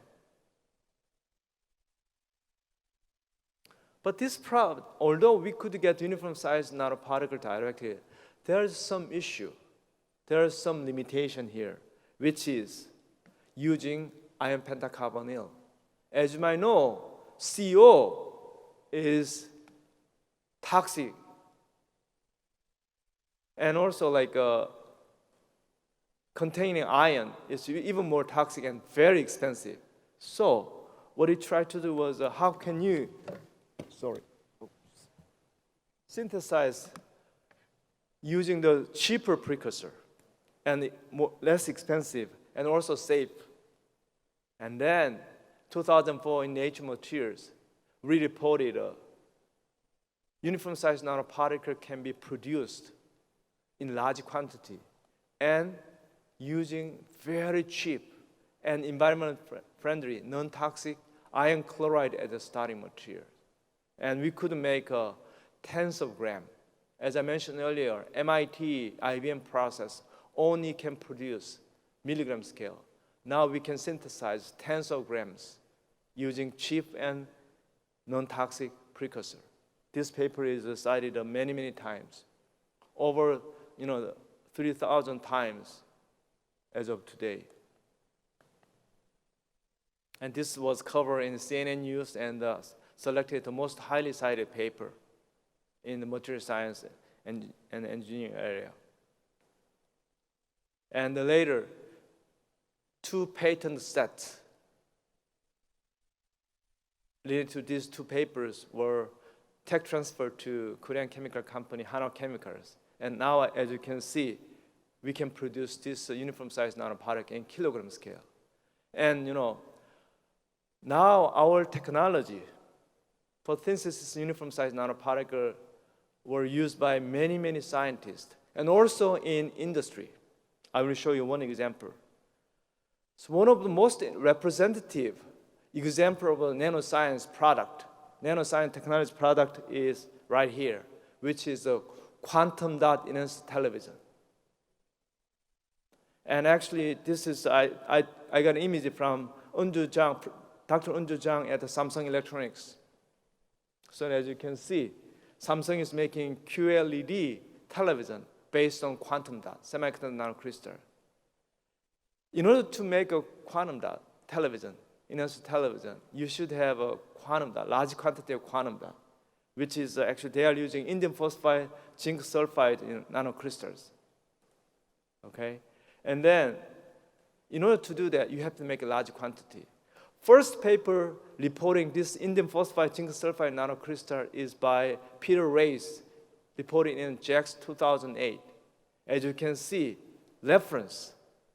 But this problem, although we could get uniform size nanoparticle directly, there is some issue. There is some limitation here, which is using iron pentacarbonyl. As you might know, CO is toxic. And also containing iron is even more toxic and very expensive. So what we tried to do was how can you synthesize using the cheaper precursor and less expensive and also safe. And then 2004 in Nature Materials, we reported a uniform size nanoparticle can be produced in large quantity and using very cheap and environment friendly, non-toxic iron chloride as a starting material. And we could make tens of grams. As I mentioned earlier, MIT IBM process only can produce milligram scale. Now we can synthesize tens of grams using cheap and non-toxic precursor. This paper is cited many, many times, over 3,000 times as of today. And this was covered in CNN News and selected the most highly cited paper in the material science and engineering area. And later, 2 patent sets related to these 2 papers were tech transferred to Korean chemical company Hanwha Chemicals. And now, as you can see, we can produce this uniform size nanoparticle in kilogram scale. And now our technology for thin synthesis uniform size nanoparticle were used by many, many scientists and also in industry. I will show you one example. So one of the most representative example of a nanoscience product, nanoscience technology product is right here, which is a quantum dot enhanced television. And actually, this is, I got an image from Dr. Unju Jang at the Samsung Electronics. So as you can see, Samsung is making QLED television based on quantum dot, semiconductor nanocrystal. In order to make a quantum dot television, enhanced television, you should have a quantum dot, large quantity of quantum dot, which is actually they are using indium phosphide, zinc sulfide in nanocrystals. Okay, And then, in order to do that, you have to make a large quantity. First paper reporting this indium phosphide zinc sulfide nanocrystal is by Peter Reyes, reported in JACS 2008. As you can see, reference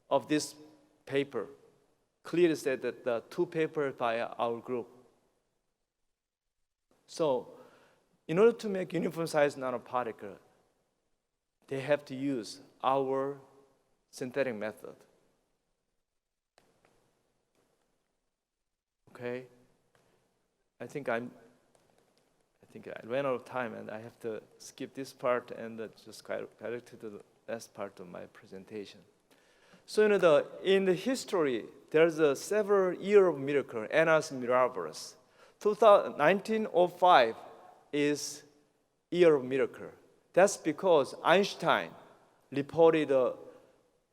of this paper clearly said that the two papers by our group. So, in order to make uniform size nanoparticle, they have to use our synthetic method. Okay? I think I ran out of time and I have to skip this part and just direct to the last part of my presentation. So in the history, there's a several year of miracle, annus mirabilis. 1905 is year of miracle. That's because Einstein reported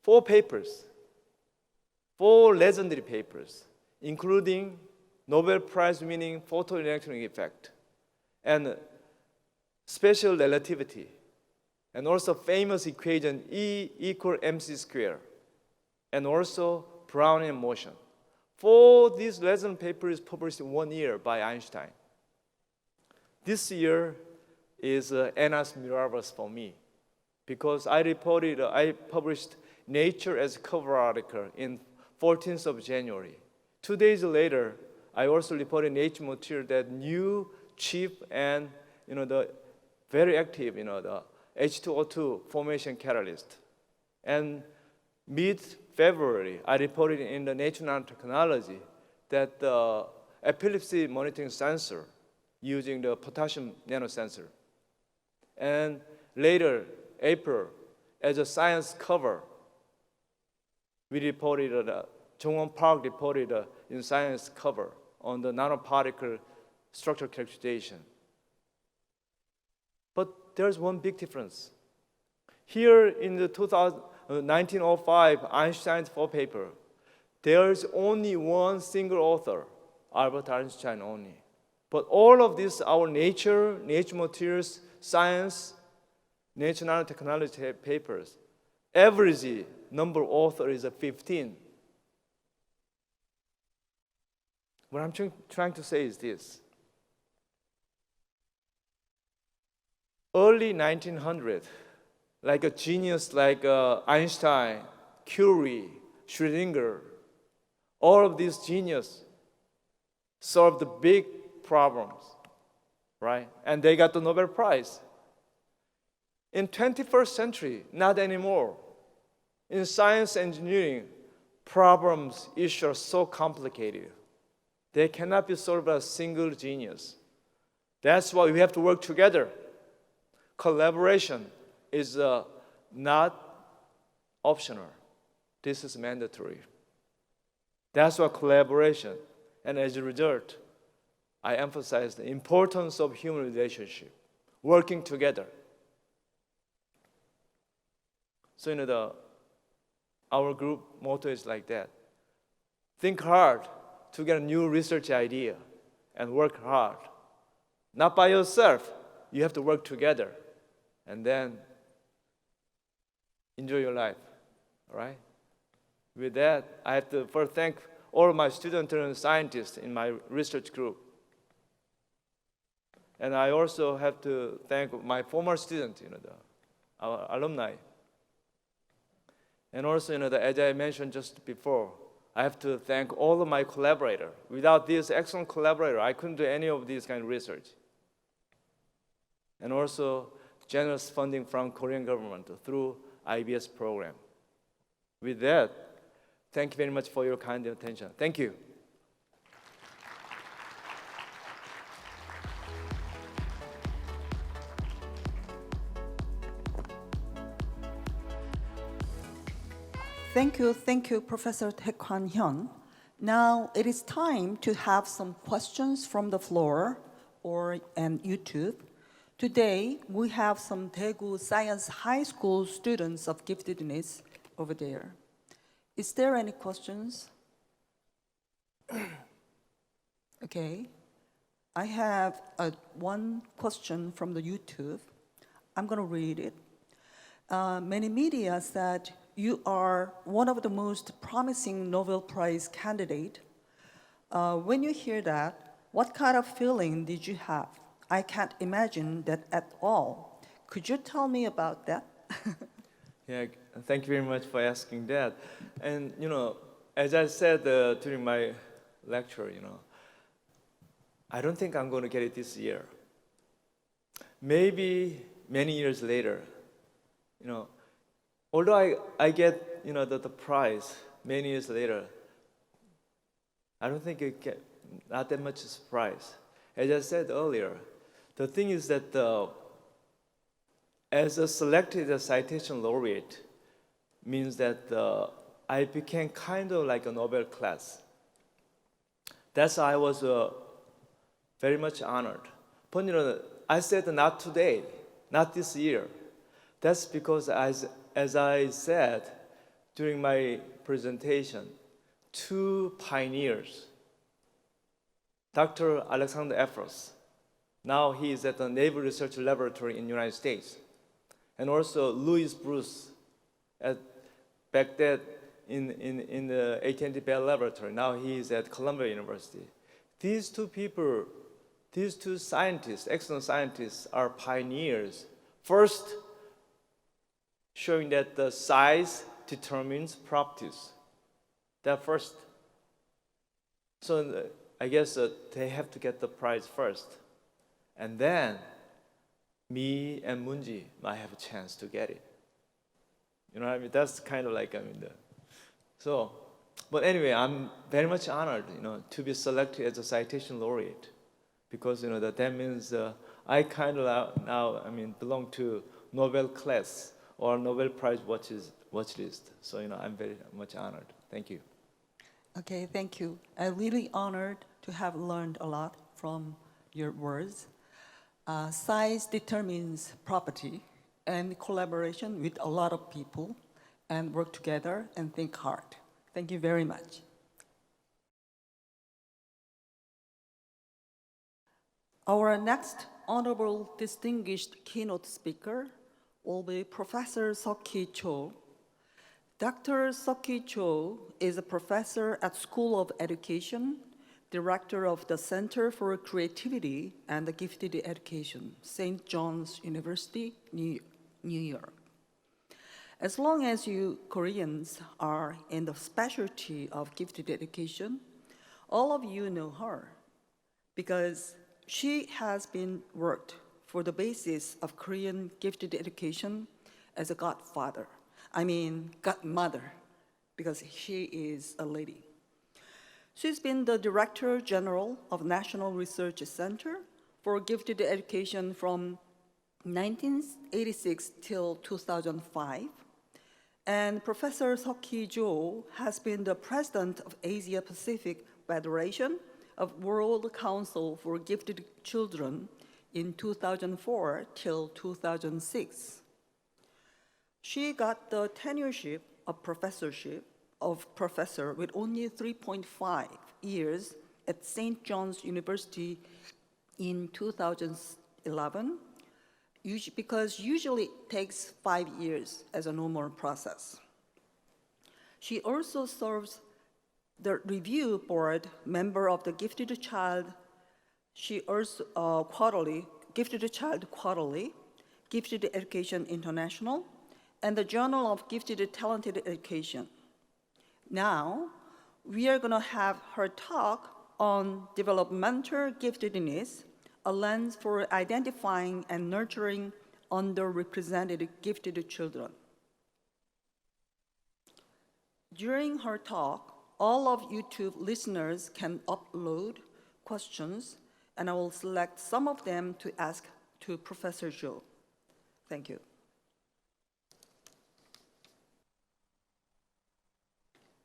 4 papers, 4 legendary papers, including Nobel Prize winning photoelectronic effect and special relativity, and also famous equation E equal mc square, and also Brownian motion. 4 these legend papers published in 1 year by Einstein. This year is annus mirabilis for me, because I published Nature as a cover article in 14th of January. 2 days later, I also reported Nature material that new, cheap, and the very active, the H2O2 formation catalyst. And mid-February, I reported in the Nature Nanotechnology that the epilepsy monitoring sensor using the potassium nanosensor. And later, April, as a science cover, we reported, Jong-won Park reported in science cover on the nanoparticle structural characterization. But there's one big difference. Here in the 1905 Einstein's 4 paper, there's only one single author, Albert Einstein only. But all of this, our Nature Materials, Science, Nature Nanotechnology papers, average number of authors is 15. What I'm trying to say is this. Early 1900, like a genius like Einstein, Curie, Schrödinger, all of these geniuses solved the big problems, right? And they got the Nobel Prize. In 21st century, not anymore. In science engineering, problems, issues are so complicated. They cannot be solved by a single genius. That's why we have to work together. Collaboration is not optional. This is mandatory. That's why collaboration, and as a result, I emphasize the importance of human relationship, working together. So our group motto is like that. Think hard to get a new research idea and work hard. Not by yourself, you have to work together and then enjoy your life, all right? With that, I have to first thank all of my students and scientists in my research group. And I also have to thank my former students, our alumni. And also, as I mentioned just before, I have to thank all of my collaborators. Without these excellent collaborators, I couldn't do any of this kind of research. And also, generous funding from Korean government through IBS program. With that, thank you very much for your kind attention. Thank you. Thank you, Professor Taek-Hwan Hyun. Now it is time to have some questions from the floor and YouTube. Today we have some Daegu Science High School students of giftedness over there. Is there any questions? Okay, I have one question from the YouTube. I'm going to read it. Many media said you are one of the most promising Nobel Prize candidate. When you hear that, what kind of feeling did you have? I can't imagine that at all. Could you tell me about that? Yeah, thank you very much for asking that. And as I said during my lecture, I don't think I'm going to get it this year. Maybe many years later, although I get the prize many years later, I don't think it get not that much surprise. As I said earlier, the thing is that as a selected citation laureate means that I became kind of like a Nobel class. That's why I was very much honored. But I said not today, not this year. That's because as I said during my presentation, two pioneers, Dr. Alexander Efros, now he is at the Naval Research Laboratory in the United States, and also Louis Bruce, back then in the AT&T Bell Laboratory. Now he is at Columbia University. These two people, these two scientists, excellent scientists, are pioneers. First, showing that the size determines properties. That first. So I guess they have to get the prize first. And then me and Munji might have a chance to get it. You know what I mean? That's kind of like, but anyway, I'm very much honored, to be selected as a citation laureate, because that means I kind of now belong to Nobel class or Nobel Prize watch list. So I'm very much honored. Thank you. Okay, thank you. I'm really honored to have learned a lot from your words. Size determines property, and collaboration with a lot of people, and work together and think hard. Thank you very much. Our next honorable distinguished keynote speaker will be Professor Seok-Hee Cho. Dr. Seok-Hee Cho is a professor at School of Education, director of the Center for Creativity and Gifted Education, St. John's University, New York. As long as you Koreans are in the specialty of gifted education, all of you know her because she has been worked for the basis of Korean gifted education as a godmother, because she is a lady. She's been the Director General of National Research Center for Gifted Education from 1986 till 2005. And Professor Seok-Hee Cho has been the President of Asia Pacific Federation of World Council for Gifted Children in 2004 till 2006. She got the tenureship of professor with only 3.5 years at St. John's University in 2011, because usually it takes 5 years as a normal process. She also serves the review board member of the Gifted Child Quarterly, Gifted Education International, and the Journal of Gifted Talented Education. Now, we are going to have her talk on developmental giftedness, a lens for identifying and nurturing underrepresented gifted children. During her talk, all of YouTube listeners can upload questions, and I will select some of them to ask to Professor Cho. Thank you.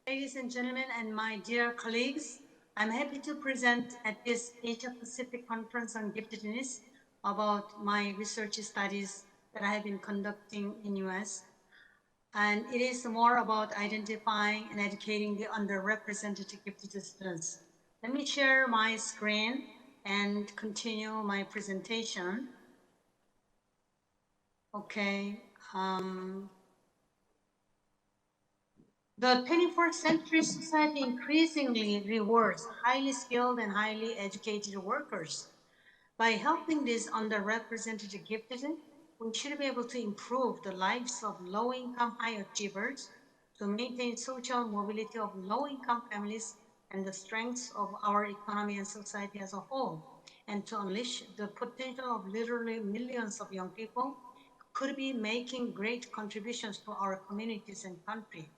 Ladies and gentlemen, and my dear colleagues, I'm happy to present at this Asia Pacific Conference on Giftedness about my research studies that I have been conducting in US. And it is more about identifying and educating the underrepresented gifted students. Let me share my screen and continue my presentation. Okay. The 21st century society increasingly rewards highly skilled and highly educated workers. By helping these underrepresented gifted, we should be able to improve the lives of low-income high achievers, to maintain social mobility of low-income families and the strengths of our economy and society as a whole, and to unleash the potential of literally millions of young people who could be making great contributions to our communities and country.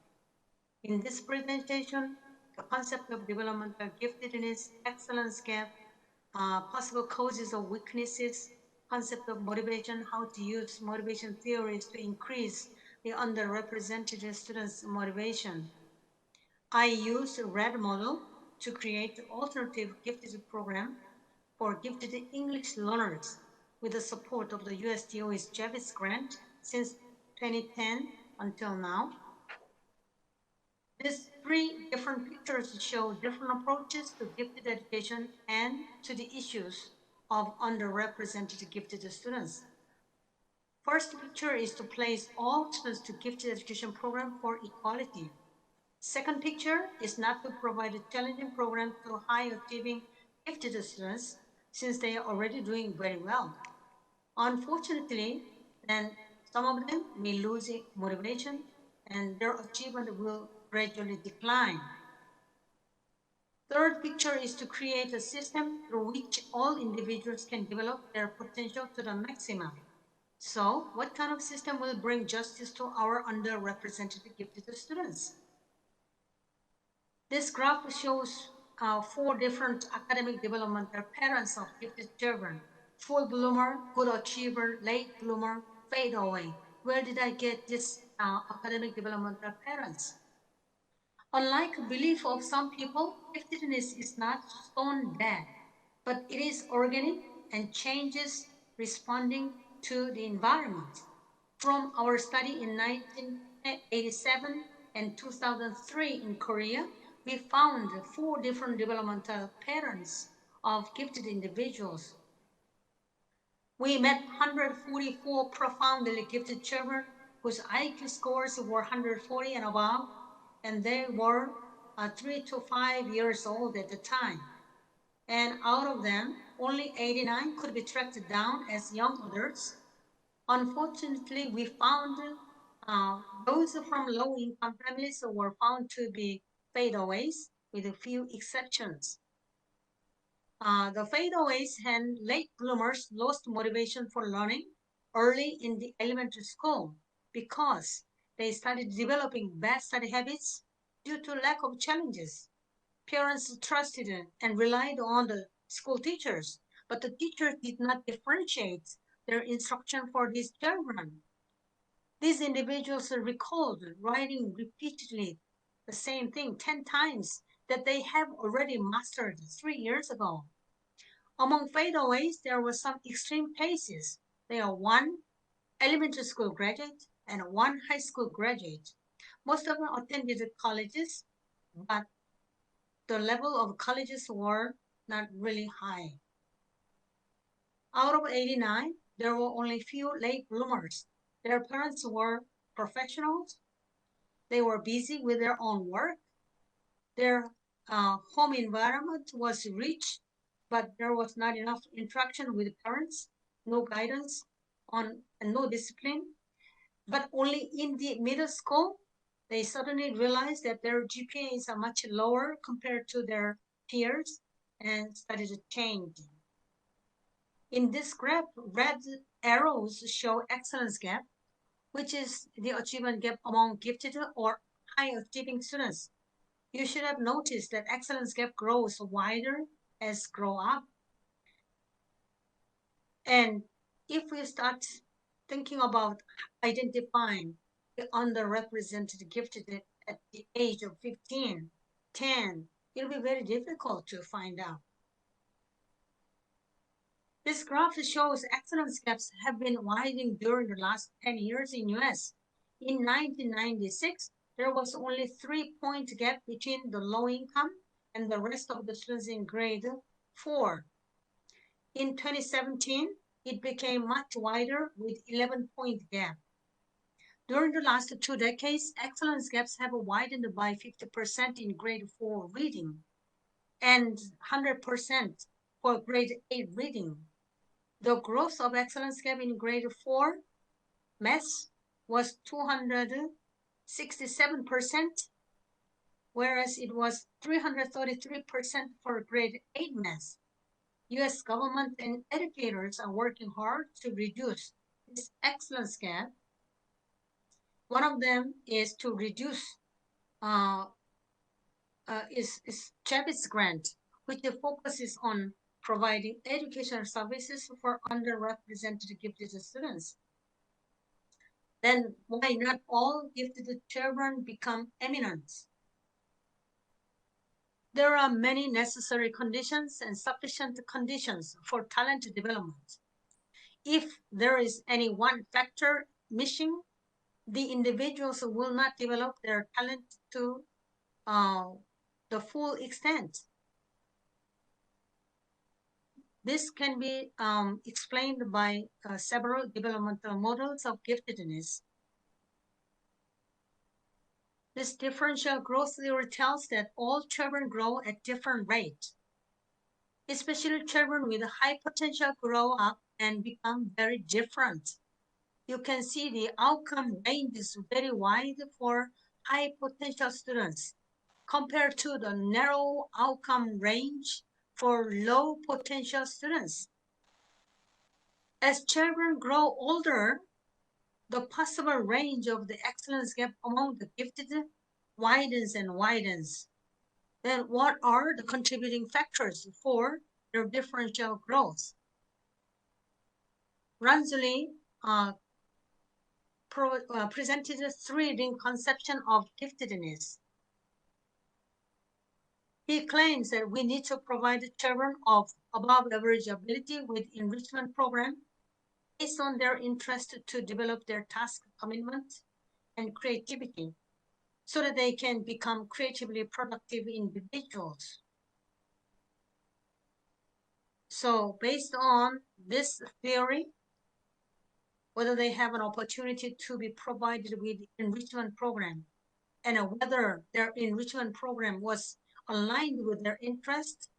In this presentation, the concept of developmental giftedness, excellence gap, possible causes of weaknesses, concept of motivation, how to use motivation theories to increase the underrepresented students' motivation. I used a RED model to create an alternative gifted program for gifted English learners with the support of the USDO's JAVIS grant since 2010 until now. These three different pictures show different approaches to gifted education and to the issues of underrepresented gifted students. First picture is to place all students to gifted education program for equality. Second picture is not to provide a challenging program to high achieving gifted students since they are already doing very well. Unfortunately, then some of them may lose motivation and their achievement will gradually decline. Third picture is to create a system through which all individuals can develop their potential to the maximum. So, what kind of system will bring justice to our underrepresented gifted students? This graph shows 4 different academic developmental patterns of gifted children: full bloomer, good achiever, late bloomer, fade away. Where did I get this academic developmental patterns? Unlike belief of some people, giftedness is not stone dead, but it is organic and changes responding to the environment. From our study in 1987 and 2003 in Korea, we found 4 different developmental patterns of gifted individuals. We met 144 profoundly gifted children whose IQ scores were 140 and above, and they were 3 to 5 years old at the time. And out of them, only 89 could be tracked down as young adults. Unfortunately, we found those from low-income families were found to be fadeaways, with a few exceptions. The fadeaways and late bloomers lost motivation for learning early in the elementary school because they started developing bad study habits due to lack of challenges. Parents trusted and relied on the school teachers, but the teachers did not differentiate their instruction for these children. These individuals recalled writing repeatedly the same thing 10 times that they have already mastered 3 years ago. Among fadeaways, there were some extreme cases. There are 1 elementary school graduate and 1 high school graduate. Most of them attended colleges, but the level of colleges were not really high. Out of 89, there were only few late bloomers. Their parents were professionals. They were busy with their own work. Their home environment was rich, but there was not enough interaction with parents, no guidance on, and no discipline. But only in the middle school, they suddenly realized that their GPAs are much lower compared to their peers and started to change. In this graph, red arrows show excellence gap, which is the achievement gap among gifted or high achieving students. You should have noticed that excellence gap grows wider as grow up. And if we start thinking about identifying the underrepresented gifted at the age of 15, 10, it'll be very difficult to find out. This graph shows excellence gaps have been widening during the last 10 years in US. In 1996, there was only 3-point gap between the low income and the rest of the students in grade 4. In 2017, it became much wider with 11-point gap. During the last 2 decades, excellence gaps have widened by 50% in grade 4 reading and 100% for grade 8 reading. The growth of excellence gap in grade 4 math was 267%, whereas it was 333% for grade 8 math. US government and educators are working hard to reduce this excellence gap. One of them is to reduce is Chavez Grant, which focuses on providing educational services for underrepresented gifted students. Then why not all gifted children become eminent? There are many necessary conditions and sufficient conditions for talent development. If there is any one factor missing, the individuals will not develop their talent to the full extent. This can be explained by several developmental models of giftedness. This differential growth theory tells that all children grow at different rates. Especially children with high potential grow up and become very different. You can see the outcome range is very wide for high potential students compared to the narrow outcome range for low potential students. As children grow older, the possible range of the excellence gap among the gifted widens and widens. Then what are the contributing factors for their differential growth? Ranzuli presented a three-ring conception of giftedness. He claims that we need to provide children of above average ability with enrichment program based on their interest to develop their task commitment and creativity so that they can become creatively productive individuals. So based on this theory, whether they have an opportunity to be provided with enrichment program and whether their enrichment program was aligned with their interest,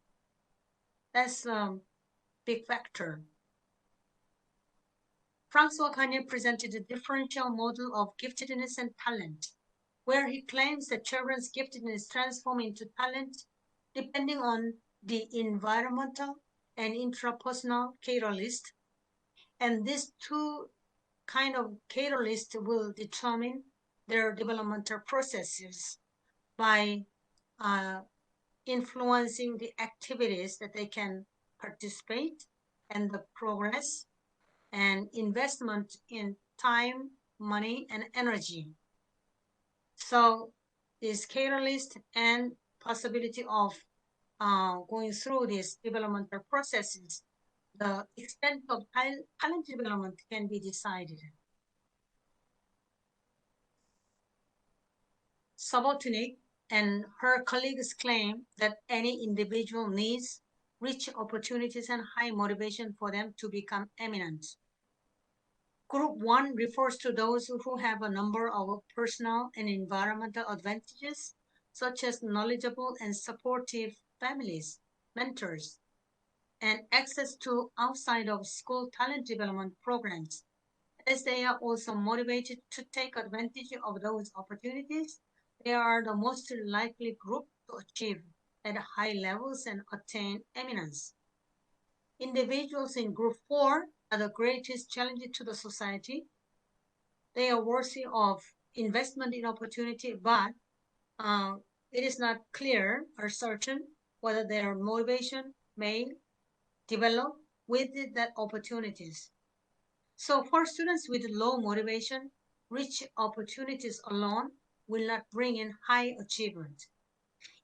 that's a big factor. Francois Gagné presented a differential model of giftedness and talent, where he claims that children's giftedness transforms into talent depending on the environmental and intrapersonal catalyst. And these two kind of catalyst will determine their developmental processes by influencing the activities that they can participate and the progress and investment in time, money, and energy. So this catalyst and possibility of going through these developmental processes, the extent of talent development can be decided. Subotnick and her colleagues claim that any individual needs rich opportunities and high motivation for them to become eminent. Group 1 refers to those who have a number of personal and environmental advantages, such as knowledgeable and supportive families, mentors, and access to outside of school talent development programs. As they are also motivated to take advantage of those opportunities, they are the most likely group to achieve at high levels and attain eminence. Individuals in group 4 are the greatest challenge to the society. They are worthy of investment in opportunity, but it is not clear or certain whether their motivation may develop with that opportunities. So for students with low motivation, rich opportunities alone will not bring in high achievement.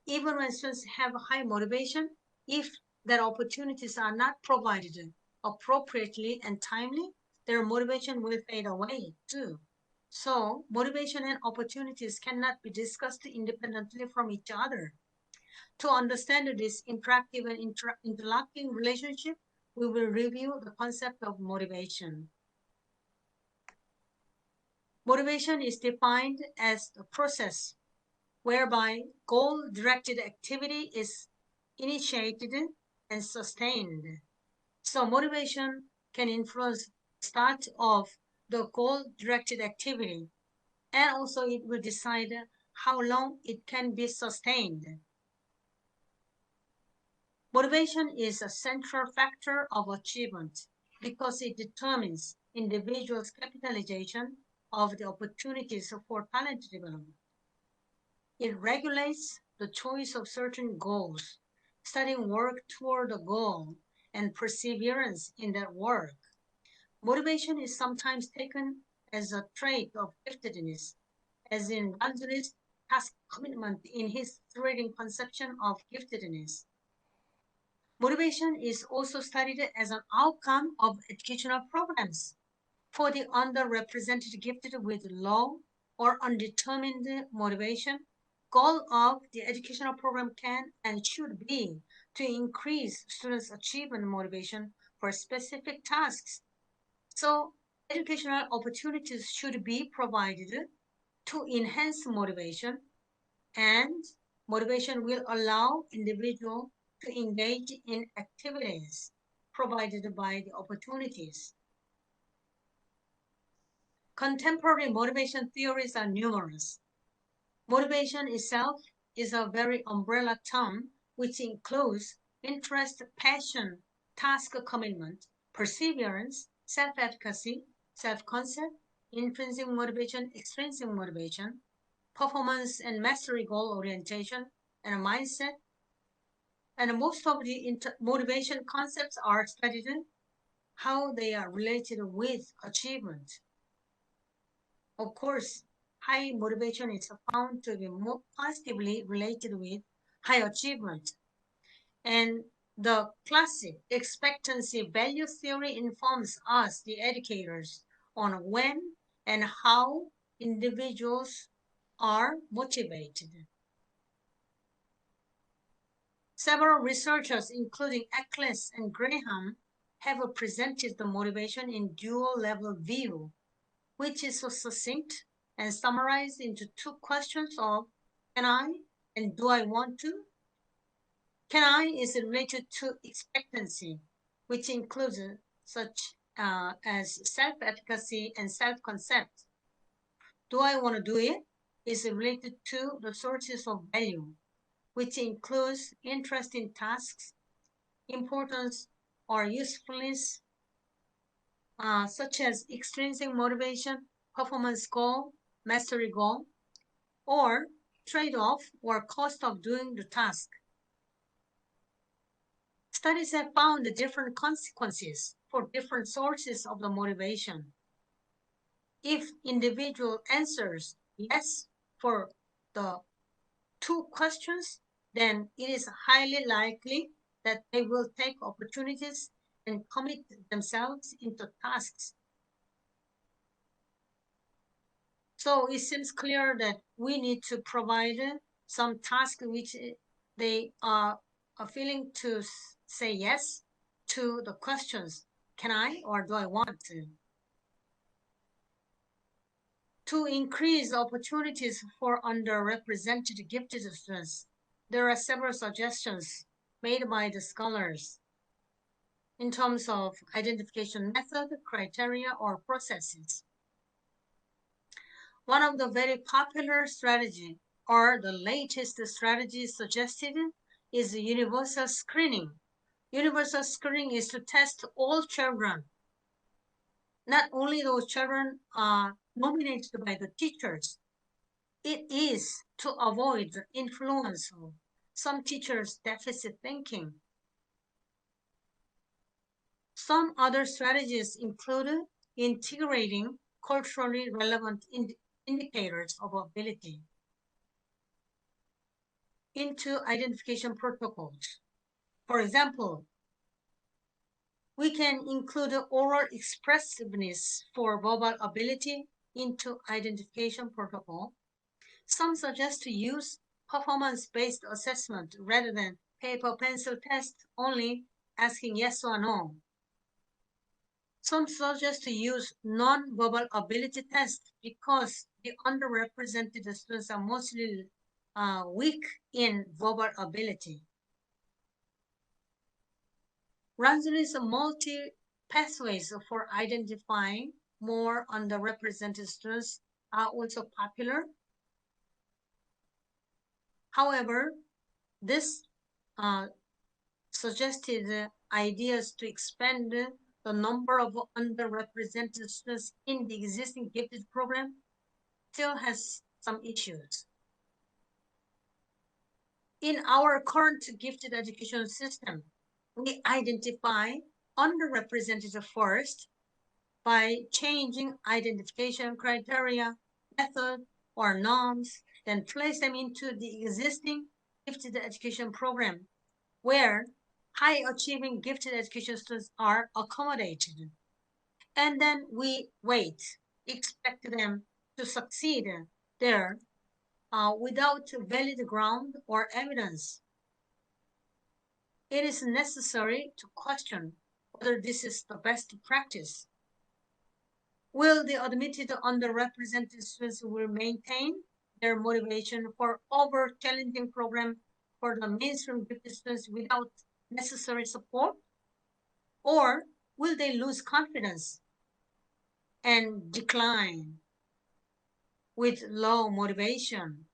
Even when students have high motivation, if their opportunities are not provided appropriately and timely, their motivation will fade away too. So motivation and opportunities cannot be discussed independently from each other. To understand this interactive and interlocking relationship, we will review the concept of motivation. Motivation is defined as the process whereby goal-directed activity is initiated and sustained. So motivation can influence the start of the goal-directed activity, and also it will decide how long it can be sustained. Motivation is a central factor of achievement because it determines individuals' capitalization of the opportunities for talent development. It regulates the choice of certain goals, studying work toward a goal, and perseverance in that work. Motivation is sometimes taken as a trait of giftedness, as in Ranjani's task commitment in his thrilling conception of giftedness. Motivation is also studied as an outcome of educational programs for the underrepresented gifted with low or undetermined motivation. Goal of the educational program can and should be to increase students' achievement motivation for specific tasks. So educational opportunities should be provided to enhance motivation, and motivation will allow individual to engage in activities provided by the opportunities. Contemporary motivation theories are numerous. Motivation itself is a very umbrella term which includes interest, passion, task commitment, perseverance, self-efficacy, self-concept, intrinsic motivation, extrinsic motivation, performance and mastery goal orientation, and a mindset. And most of the motivation concepts are studied how they are related with achievement. Of course, high motivation is found to be more positively related with high achievement. And the classic expectancy value theory informs us, the educators, on when and how individuals are motivated. Several researchers, including Eccles and Graham, have presented the motivation in dual-level view, which is so succinct and summarized into two questions of can I and do I want to? Can I is related to expectancy, which includes such as self-efficacy and self-concept. Do I want to do it is related to the sources of value, which includes interest in tasks, importance or usefulness, such as extrinsic motivation, performance goal, mastery goal, or trade-off or cost of doing the task. Studies have found different consequences for different sources of the motivation. If individual answers yes for the two questions, then it is highly likely that they will take opportunities and commit themselves into tasks. So it seems clear that we need to provide some tasks which they are feeling to say yes to the questions, can I or do I want to? To increase opportunities for underrepresented gifted students, there are several suggestions made by the scholars in terms of identification method, criteria, or processes. One of the very popular strategy or the latest strategy suggested is universal screening. Universal screening is to test all children, not only those children are nominated by the teachers. It is to avoid the influence of some teachers' deficit thinking. Some other strategies include integrating culturally relevant indicators of ability into identification protocols. For example, we can include oral expressiveness for verbal ability into identification protocol. Some suggest to use performance-based assessment rather than paper pencil test, only asking yes or no. Some suggest to use non-verbal ability tests because the underrepresented students are mostly weak in verbal ability. Ranzoli's multi-pathways for identifying more underrepresented students are also popular. However, this suggested ideas to expand the number of underrepresented students in the existing gifted program still has some issues. In our current gifted education system, we identify underrepresented first by changing identification criteria, method, or norms, then place them into the existing gifted education program, where high-achieving gifted education students are accommodated. And then we expect them to succeed there without valid ground or evidence. It is necessary to question whether this is the best practice. Will the admitted underrepresented students will maintain their motivation for over-challenging program for the mainstream gifted students without necessary support? Or will they lose confidence and decline with low motivation?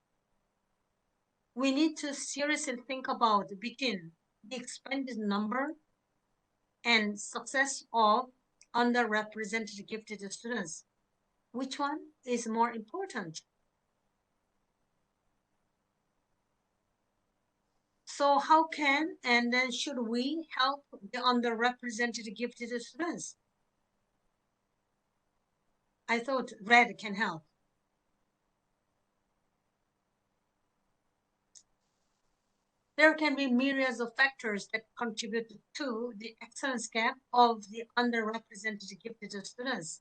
We need to seriously think about between the expanded number and success of underrepresented gifted students. Which one is more important? So how can and then should we help the underrepresented gifted students? I thought RED can help. There can be myriads of factors that contribute to the excellence gap of the underrepresented gifted students.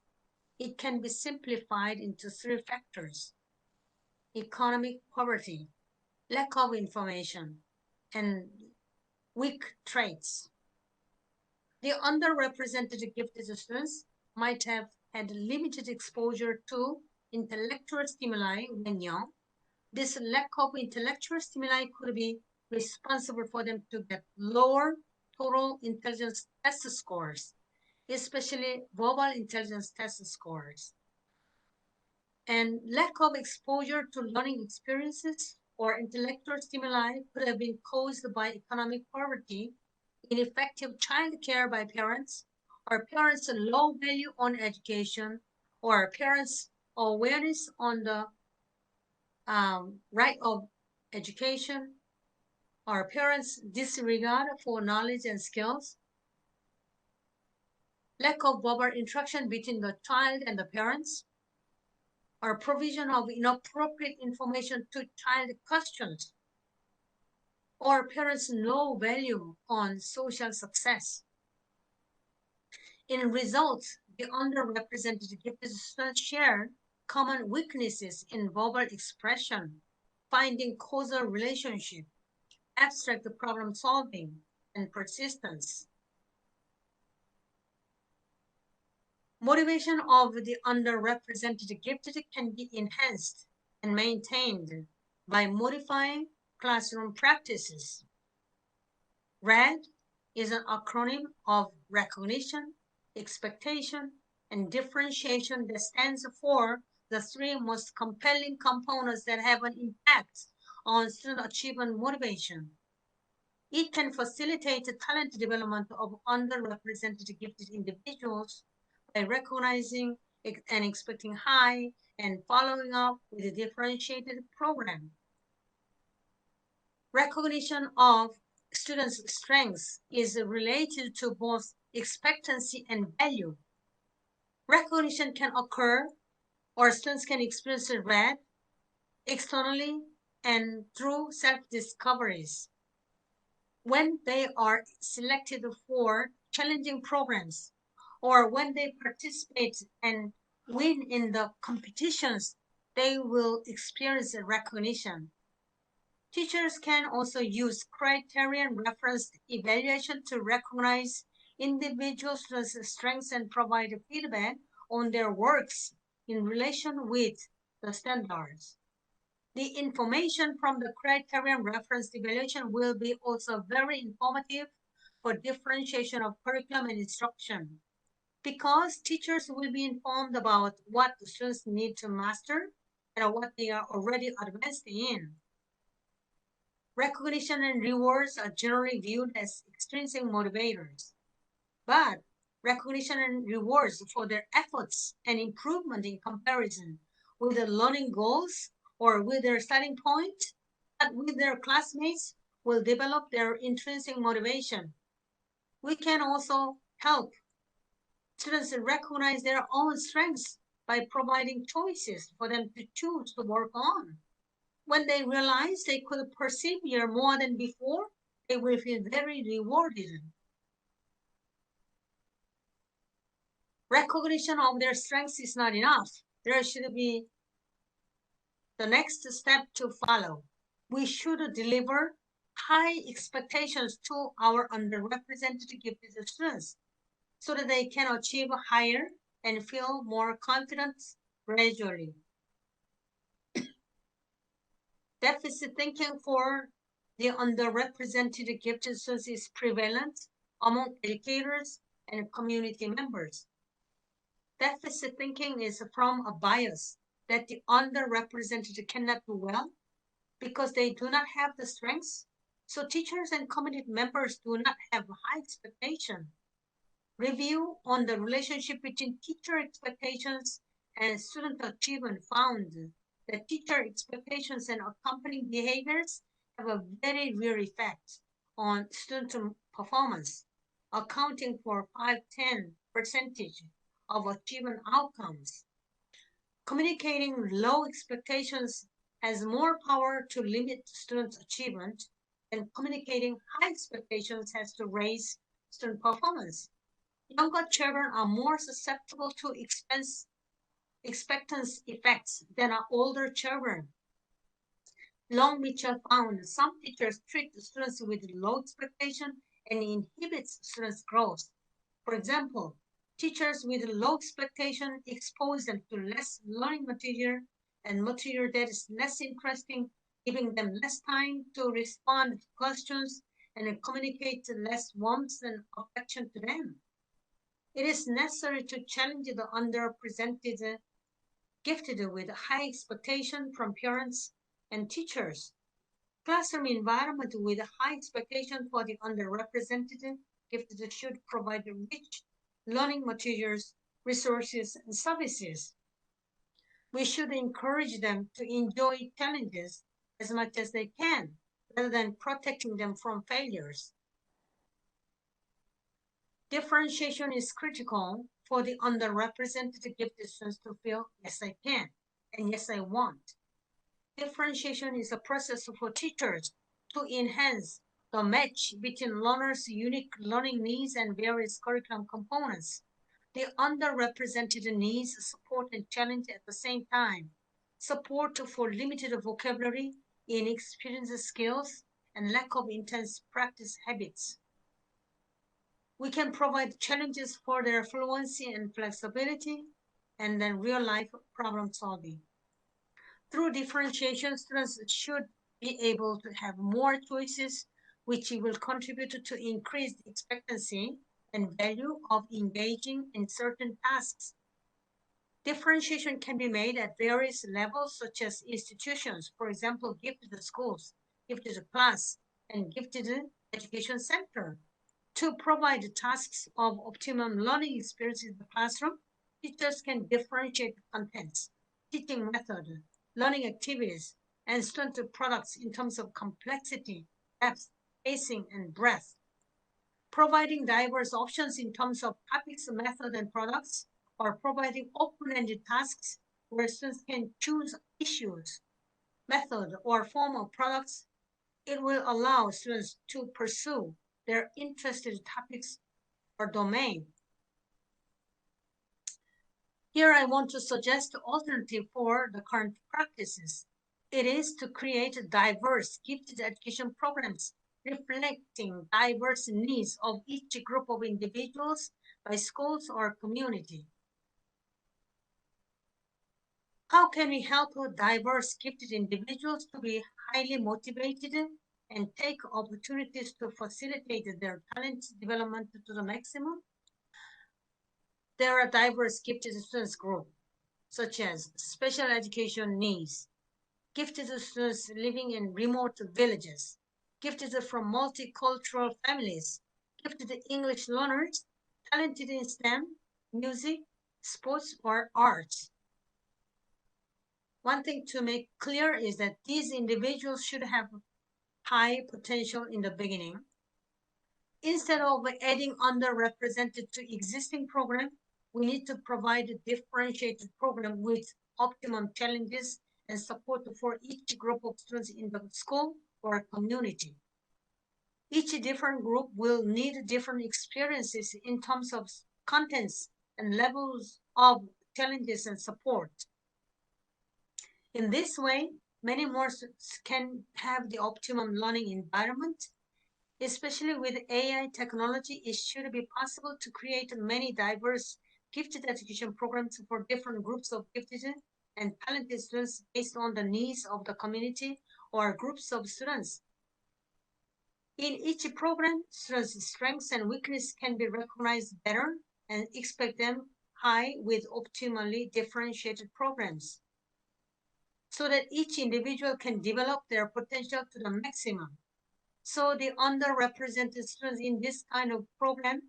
It can be simplified into 3 factors: economic poverty, lack of information, and weak traits. The underrepresented gifted students might have had limited exposure to intellectual stimuli when young. This lack of intellectual stimuli could be responsible for them to get lower total intelligence test scores, especially verbal intelligence test scores. And lack of exposure to learning experiences or intellectual stimuli could have been caused by economic poverty, ineffective child care by parents, or parents' low value on education, or parents' awareness on the right of education, or parents' disregard for knowledge and skills, lack of verbal interaction between the child and the parents, or provision of inappropriate information to child questions, or parents' low value on social success. In results, the underrepresented gifted students share common weaknesses in verbal expression, finding causal relationship, abstract problem solving, and persistence. Motivation of the underrepresented gifted can be enhanced and maintained by modifying classroom practices. RED is an acronym of recognition, expectation, and differentiation that stands for the 3 most compelling components that have an impact on student achievement motivation. It can facilitate the talent development of underrepresented gifted individuals by recognizing and expecting high and following up with a differentiated program. Recognition of students' strengths is related to both expectancy and value. Recognition can occur, or students can experience RED externally and through self-discoveries. When they are selected for challenging programs, or when they participate and win in the competitions, they will experience recognition. Teachers can also use criterion referenced evaluation to recognize individual students' strengths and provide feedback on their works in relation with the standards. The information from the criterion reference evaluation will be also very informative for differentiation of curriculum and instruction, because teachers will be informed about what the students need to master and what they are already advanced in. Recognition and rewards are generally viewed as extrinsic motivators, but recognition and rewards for their efforts and improvement in comparison with their learning goals or with their starting point, but with their classmates, will develop their intrinsic motivation. We can also help students recognize their own strengths by providing choices for them to choose to work on. When they realize they could persevere more than before, they will feel very rewarded. Recognition of their strengths is not enough. There should be the next step to follow. We should deliver high expectations to our underrepresented gifted students so that they can achieve higher and feel more confident gradually. Deficit thinking for the underrepresented gifted students is prevalent among educators and community members. Deficit thinking is from a bias that the underrepresented cannot do well because they do not have the strengths. So teachers and community members do not have high expectation. Review on the relationship between teacher expectations and student achievement found that teacher expectations and accompanying behaviors have a very real effect on student performance, accounting for 5–10% of achievement outcomes. Communicating low expectations has more power to limit students' achievement, and communicating high expectations has to raise student performance. Younger children are more susceptible to expectance effects than are older children. Long Mitchell found some teachers treat students with low expectation and inhibits students' growth. For example, teachers with low expectation expose them to less learning material and material that is less interesting, giving them less time to respond to questions and communicate less warmth and affection to them. It is necessary to challenge the underrepresented gifted with high expectation from parents and teachers. Classroom environment with high expectation for the underrepresented gifted should provide rich learning materials, resources, and services. We should encourage them to enjoy challenges as much as they can, rather than protecting them from failures. Differentiation is critical for the underrepresented gifted students to feel, yes, I can, and yes, I want. Differentiation is a process for teachers to enhance the match between learners' unique learning needs and various curriculum components. The underrepresented needs support and challenge at the same time. Support for limited vocabulary, inexperienced skills, and lack of intense practice habits. We can provide challenges for their fluency and flexibility, and then real-life problem solving. Through differentiation, students should be able to have more choices, which will contribute to increased expectancy and value of engaging in certain tasks. Differentiation can be made at various levels, such as institutions, for example, gifted schools, gifted class, and gifted education center. To provide tasks of optimum learning experience in the classroom, teachers can differentiate contents, teaching method, learning activities, and student products in terms of complexity, depth, pacing, and breadth. Providing diverse options in terms of topics, method, and products, or providing open-ended tasks where students can choose issues, method, or form of products, it will allow students to pursue their interested topics or domain. Here I want to suggest an alternative for the current practices. It is to create diverse gifted education programs reflecting diverse needs of each group of individuals by schools or community. How can we help diverse gifted individuals to be highly motivated and take opportunities to facilitate their talent development to the maximum? There are diverse gifted students groups, such as special education needs, gifted students living in remote villages, gifted from multicultural families, gifted English learners, talented in STEM, music, sports, or arts. One thing to make clear is that these individuals should have high potential in the beginning. Instead of adding underrepresented to existing program, we need to provide a differentiated program with optimum challenges and support for each group of students in the school or community. Each different group will need different experiences in terms of contents and levels of challenges and support. In this way, many more students can have the optimum learning environment. Especially with AI technology, it should be possible to create many diverse gifted education programs for different groups of gifted and talented students based on the needs of the community or groups of students. In each program, students' strengths and weaknesses can be recognized better and expect them high with optimally differentiated programs, so that each individual can develop their potential to the maximum. So the underrepresented students in this kind of program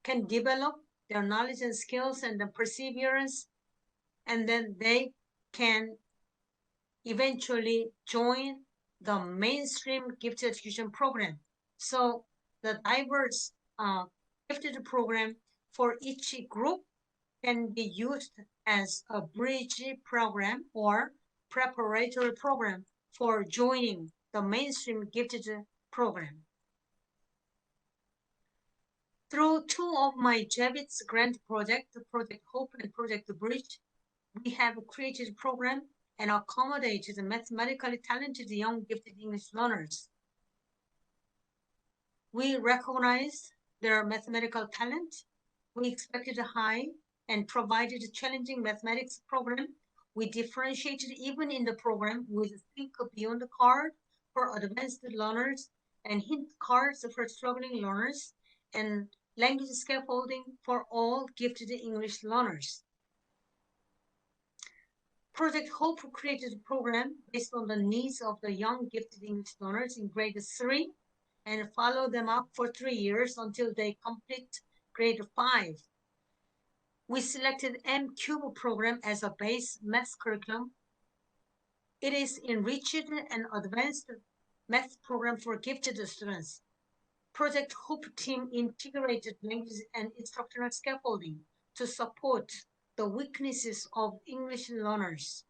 can develop their knowledge and skills and the perseverance, and then they can eventually join the mainstream gifted education program. So the diverse gifted program for each group can be used as a bridge program or preparatory program for joining the mainstream gifted program. Through two of my Javits grant project, Project Hope and Project Bridge, we have created a program and accommodated mathematically talented young gifted English learners. We recognized their mathematical talent. We expected a high and provided a challenging mathematics program. We differentiated even in the program with Think Beyond the Card for advanced learners and hint cards for struggling learners and language scaffolding for all gifted English learners. Project Hope created a program based on the needs of the young gifted English learners in grade 3 and follow them up for 3 years until they complete grade 5. We selected M-Cube program as a base math curriculum. It is enriched and advanced math program for gifted students. Project Hope team integrated language and instructional scaffolding to support the weaknesses of English learners.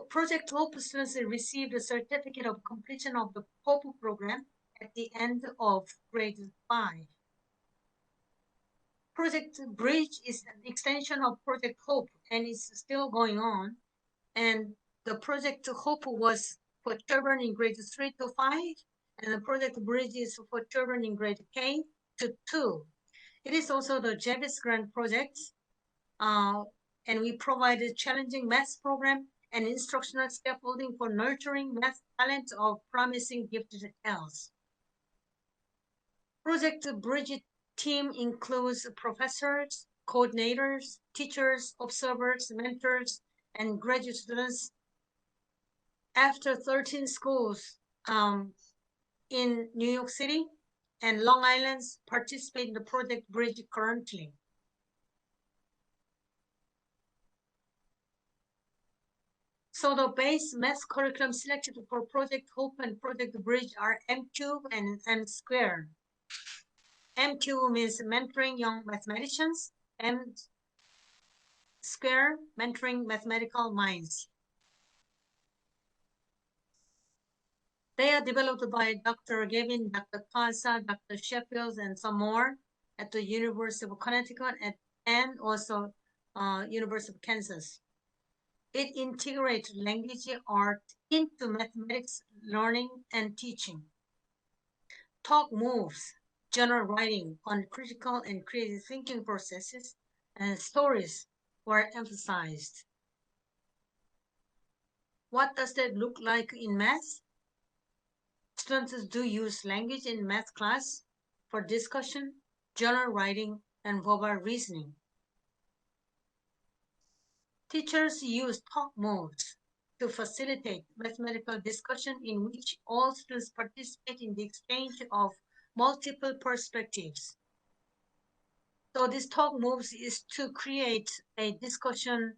Project Hope students received a certificate of completion of the Hope program at the end of grade 5. Project Bridge is an extension of Project Hope and is still going on. And the Project Hope was for children in grade 3 to 5, and the Project Bridge is for children in grade K to 2. It is also the Javits Grant project, and we provided challenging math program and instructional scaffolding for nurturing math talent of promising gifted elves. Project Bridge team includes professors, coordinators, teachers, observers, mentors, and graduate students. After 13 schools in New York City and Long Island participate in the Project Bridge currently. So the base math curriculum selected for Project Hope and Project Bridge are M-Cube and M-Square. M-Cube means mentoring young mathematicians, M-Square, mentoring mathematical minds. They are developed by Dr. Gavin, Dr. Casa, Dr. Sheffield, and some more at the University of Connecticut and also University of Kansas. It integrates language art into mathematics learning and teaching. Talk moves, general writing on critical and creative thinking processes, and stories were emphasized. What does that look like in math? Students do use language in math class for discussion, journal writing, and verbal reasoning. Teachers use talk modes to facilitate mathematical discussion in which all students participate in the exchange of multiple perspectives. So this talk moves is to create a discussion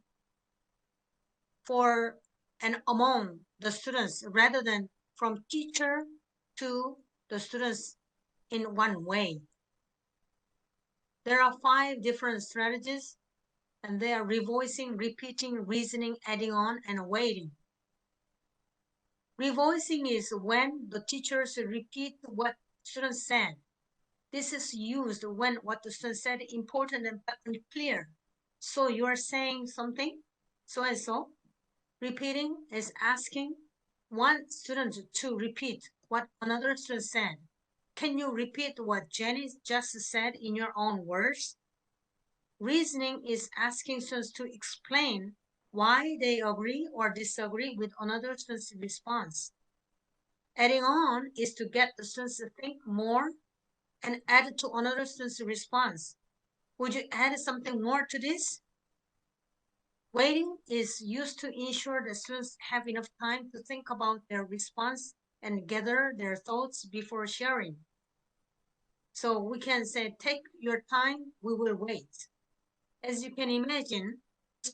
for and among the students rather than from teacher to the students in one way. There are 5 different strategies, and they are revoicing, repeating, reasoning, adding on, and waiting. Revoicing is when the teachers repeat what students said. This is used when what the student said is important and unclear. So you are saying something, so and so. Repeating is asking one student to repeat what another student said. Can you repeat what Jenny just said in your own words? Reasoning is asking students to explain why they agree or disagree with another student's response. Adding on is to get the students to think more and add to another student's response. Would you add something more to this? Waiting is used to ensure that students have enough time to think about their response and gather their thoughts before sharing. So we can say, take your time, we will wait. As you can imagine,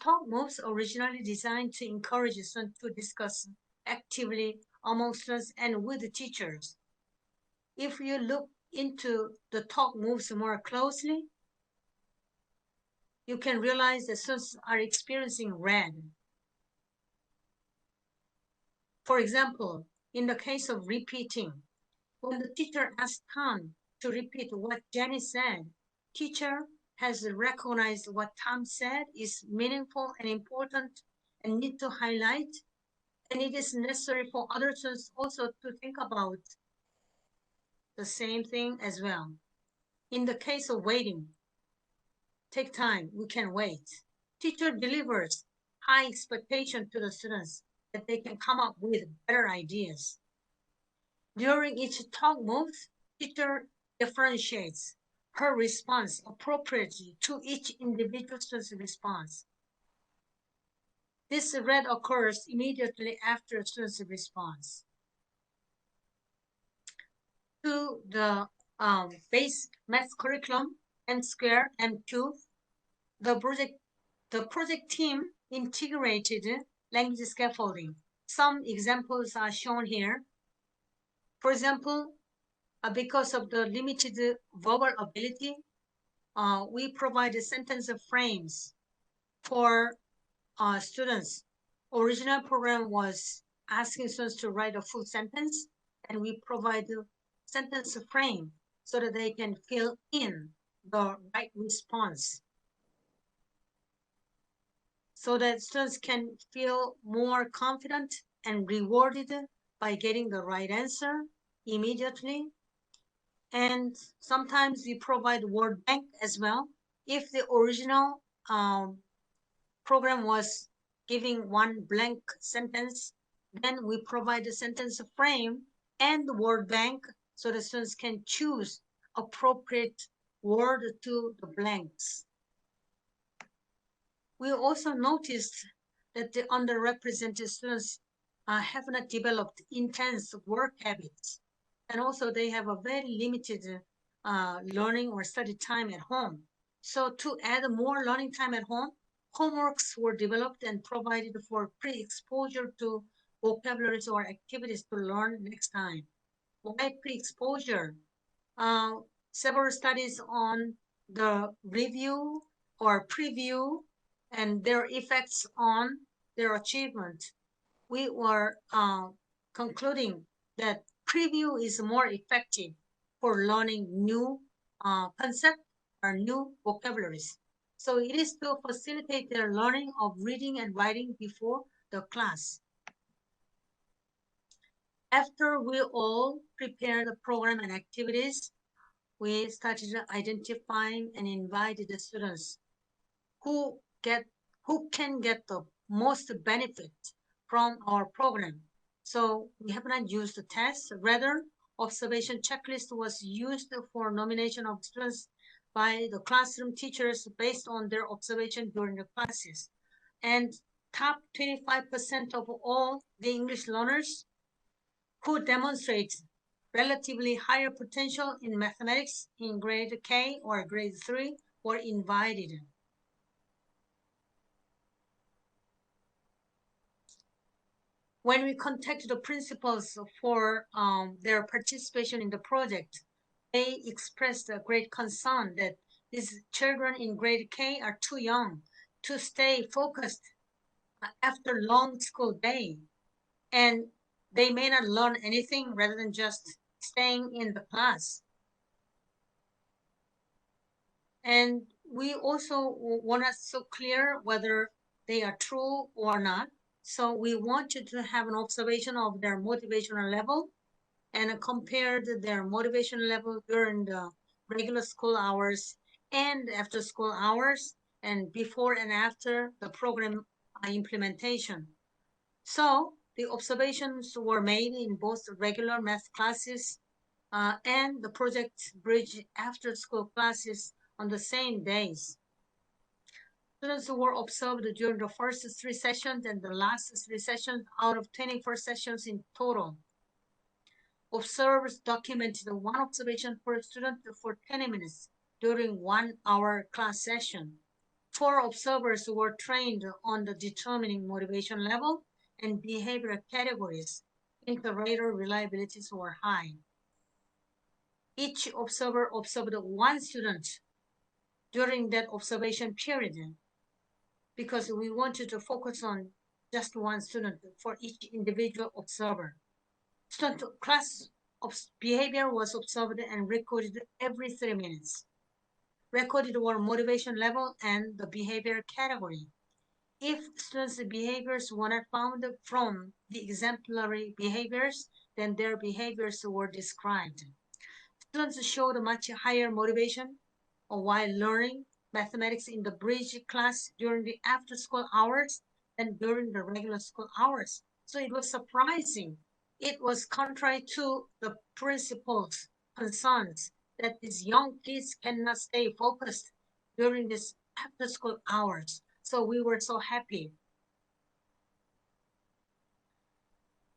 talk moves originally designed to encourage students to discuss actively among students and with the teachers. If you look into the talk moves more closely, you can realize that students are experiencing red. For example, in the case of repeating, when the teacher asked Tom to repeat what Jenny said, teacher has recognized what Tom said is meaningful and important and need to highlight, and it is necessary for other students also to think about the same thing as well. In the case of waiting, take time, we can wait. Teacher delivers high expectation to the students that they can come up with better ideas. During each talk move, teacher differentiates her response appropriately to each individual student's response. This red occurs immediately after a student's response. To the base math curriculum, M square, M2, the project team integrated language scaffolding. Some examples are shown here. For example, because of the limited verbal ability, we provide sentence frames for students. Original program was asking students to write a full sentence, and we provide the sentence frame so that they can fill in the right response, so that students can feel more confident and rewarded by getting the right answer immediately. And sometimes we provide word bank as well. If the original program was giving one blank sentence, then we provide the sentence frame and the word bank so the students can choose appropriate word to the blanks. We also noticed that the underrepresented students have not developed intense work habits, and also they have a very limited learning or study time at home. So to add more learning time at home, homeworks were developed and provided for pre-exposure to vocabularies or activities to learn next time. Why pre-exposure? Several studies on the review or preview and their effects on their achievement. We were concluding that preview is more effective for learning new concepts or new vocabularies. So it is to facilitate their learning of reading and writing before the class. After we all prepare the program and activities, we started identifying and invited the students who can get the most benefit from our program. So we have not used the test, rather observation checklist was used for nomination of students by the classroom teachers based on their observation during the classes. And top 25% of all the English learners who demonstrate relatively higher potential in mathematics in grade K or grade 3 were invited. When we contacted the principals for their participation in the project, they expressed a great concern that these children in grade K are too young to stay focused after long school day, and they may not learn anything rather than just staying in the class. And we also want to so clear whether they are true or not. So we want you to have an observation of their motivational level and compare their motivation level during the regular school hours and after school hours and before and after the program implementation. So the observations were made in both regular math classes and the project bridge after school classes on the same days. Students were observed during the first 3 sessions and the last 3 sessions out of 24 sessions in total. Observers documented one observation per student for 10 minutes during 1 hour class session. 4 observers were trained on the determining motivation level and behavioral categories. Inter-rater reliabilities were high. Each observer observed 1 student during that observation period because we wanted to focus on just 1 student for each individual observer. Student class behavior was observed and recorded every 3 minutes. Recorded were motivation level and the behavior category. If students' behaviors were not found from the exemplary behaviors, then their behaviors were described. Students showed much higher motivation while learning mathematics in the bridge class during the after-school hours than during the regular school hours. So it was surprising. It was contrary to the principal's concerns that these young kids cannot stay focused during these after-school hours. So we were so happy.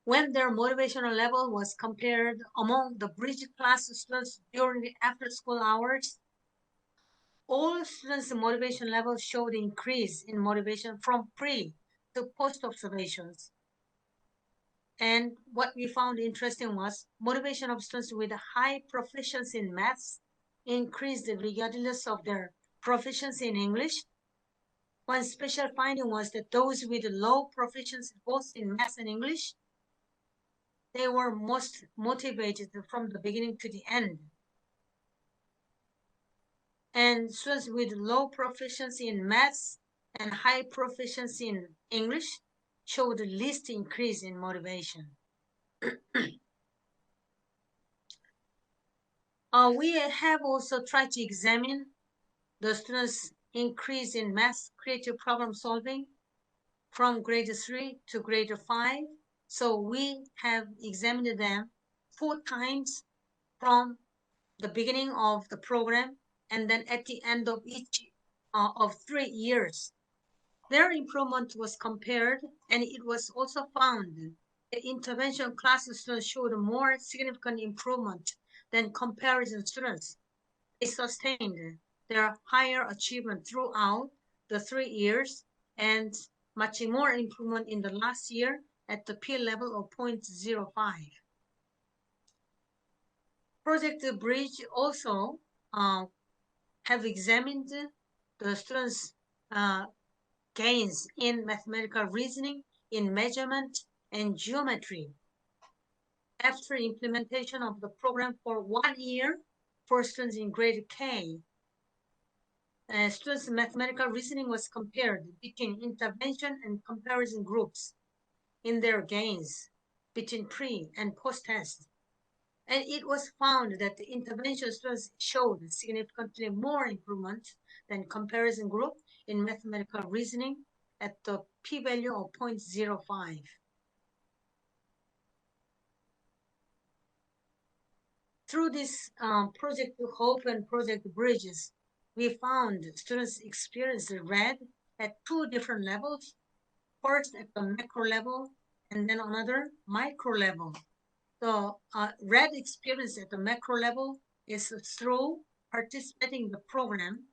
When their motivational level was compared among the bridge class students during the after-school hours, all students' motivation levels showed increase in motivation from pre to post observations. And what we found interesting was motivation of students with a high proficiency in maths increased regardless of their proficiency in English. One special finding was that those with low proficiency both in math and English, they were most motivated from the beginning to the end. And students with low proficiency in maths and high proficiency in English showed the least increase in motivation. We have also tried to examine the students' increase in math creative problem solving from grade 3 to grade 5. So we have examined them 4 times from the beginning of the program and then at the end of each of 3 years. Their improvement was compared, and it was also found that intervention class students showed more significant improvement than comparison students. They sustained their higher achievement throughout the 3 years and much more improvement in the last year at the P level of 0.05. Project Bridge also have examined the students' gains in mathematical reasoning, in measurement, and geometry. After implementation of the program for 1 year for students in grade K, students' mathematical reasoning was compared between intervention and comparison groups in their gains between pre and post-test. And it was found that the intervention students showed significantly more improvement than comparison group in mathematical reasoning at the p-value of 0.05. Through this Project Hope and Project Bridges, we found students experienced RED at two different levels, first at the macro level and then another micro level. The RED experience at the macro level is through participating in the program.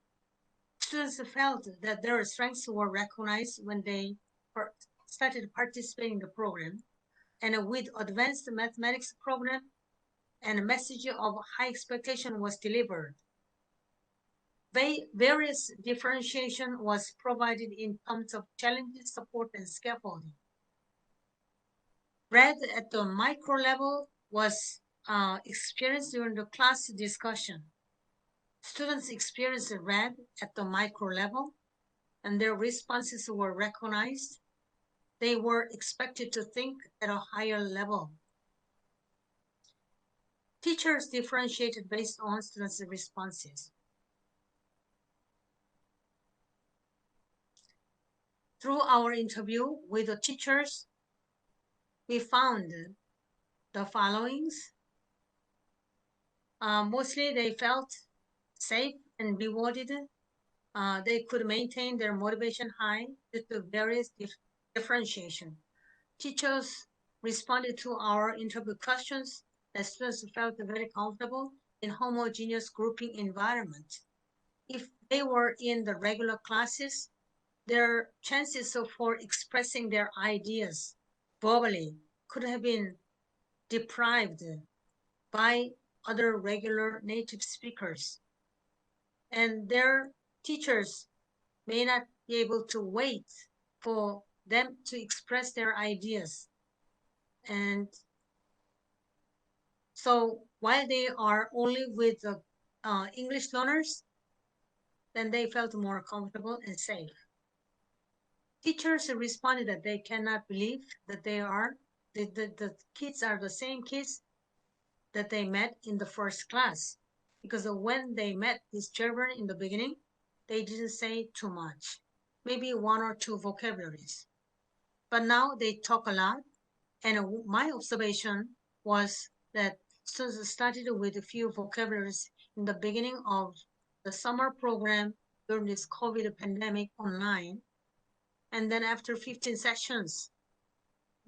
Students felt that their strengths were recognized when they started participating in the program. And with advanced mathematics program, and a message of high expectation was delivered. Various differentiation was provided in terms of challenges, support, and scaffolding. RED at the micro level was experienced during the class discussion. Students experienced RED at the micro level, and their responses were recognized. They were expected to think at a higher level. Teachers differentiated based on students' responses. Through our interview with the teachers, we found the followings. Mostly they felt safe and rewarded. They could maintain their motivation high due to various differentiation. Teachers responded to our interview questions that students felt very comfortable in homogeneous grouping environment. If they were in the regular classes, their chances for expressing their ideas verbally could have been deprived by other regular native speakers. And their teachers may not be able to wait for them to express their ideas. And so while they are only with the English learners, then they felt more comfortable and safe. Teachers responded that they cannot believe that the kids are the same kids that they met in the first class. Because when they met these children in the beginning, they didn't say too much, maybe one or two vocabularies. But now they talk a lot. And my observation was that students started with a few vocabularies in the beginning of the summer program during this COVID pandemic online. And then after 15 sessions,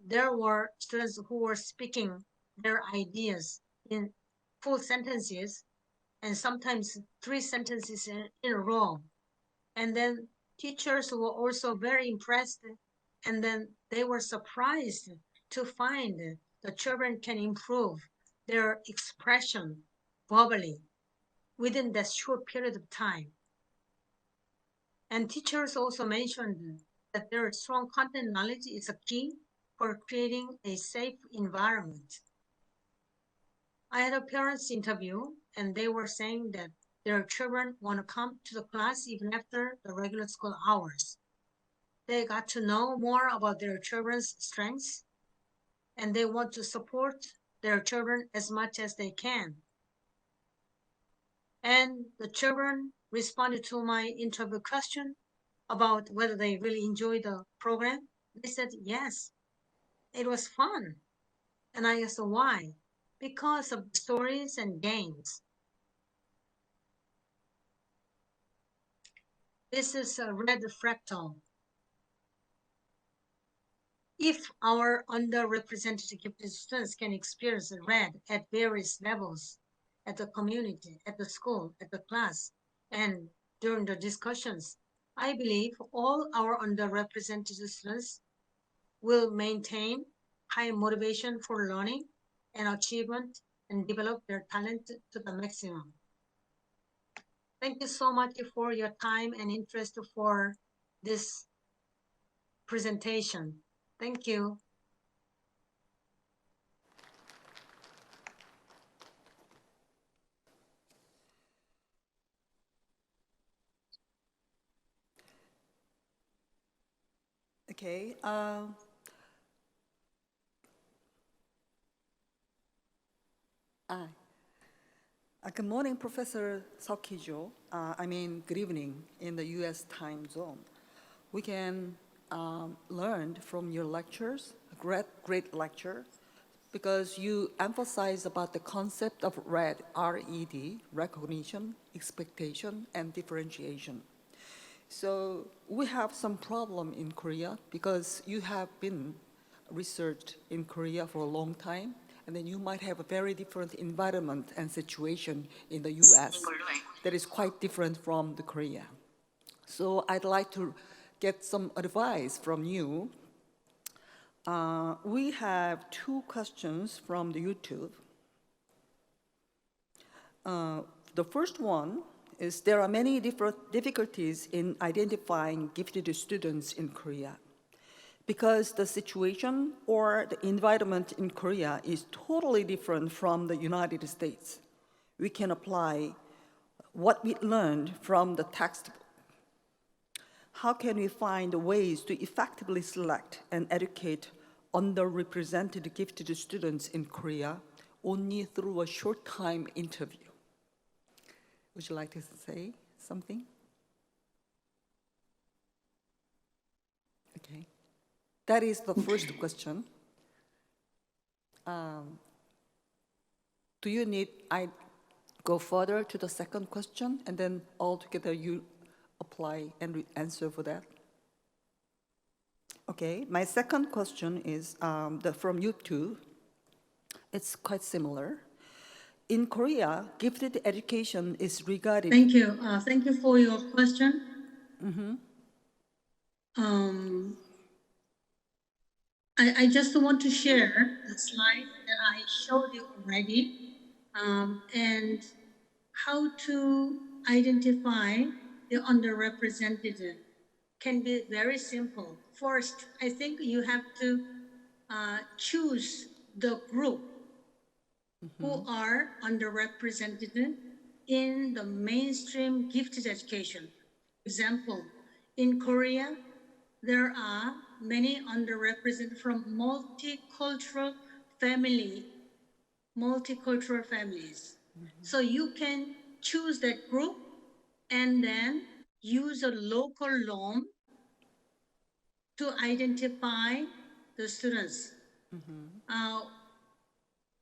there were students who were speaking their ideas in full sentences and sometimes 3 sentences in a row. And then teachers were also very impressed, and then they were surprised to find the children can improve their expression verbally within that short period of time. And teachers also mentioned that their strong content knowledge is a key for creating a safe environment. I had a parents interview, and they were saying that their children want to come to the class even after the regular school hours. They got to know more about their children's strengths, and they want to support their children as much as they can. And the children responded to my interview question about whether they really enjoyed the program. They said, yes, it was fun. And I asked why? Because of stories and games. This is a red fractal. If our underrepresented gifted students can experience red at various levels, at the community, at the school, at the class, and during the discussions, I believe all our underrepresented students will maintain high motivation for learning and achievement and develop their talent to the maximum. Thank you so much for your time and interest for this presentation. Thank you. Okay. Good morning, Professor Seok-hee-jo. Good evening in the U.S. time zone. We can learn from your lectures, a great lecture, because you emphasize about the concept of RED, R-E-D, recognition, expectation, and differentiation. So we have some problem in Korea because you have been researched in Korea for a long time, and then you might have a very different environment and situation in the US that is quite different from the Korea. So I'd like to get some advice from you. We have two questions from the YouTube. The first one is there are many different difficulties in identifying gifted students in Korea. Because the situation or the environment in Korea is totally different from the United States, we can apply what we learned from the textbook. How can we find ways to effectively select and educate underrepresented gifted students in Korea only through a short time interview? Would you like to say something? Okay. That is the first question. Do you need I go further to the second question and then altogether you apply and answer for that? Okay, my second question is from YouTube. It's quite similar. In Korea, gifted education is regarded. Thank you. Thank you for your question. I just want to share the slide that I showed you already, and how to identify the underrepresented can be very simple. First, I think you have to choose the group who are underrepresented in the mainstream gifted education. Example, in Korea, there are many underrepresented from multicultural families. So you can choose that group and then use a local norm to identify the students.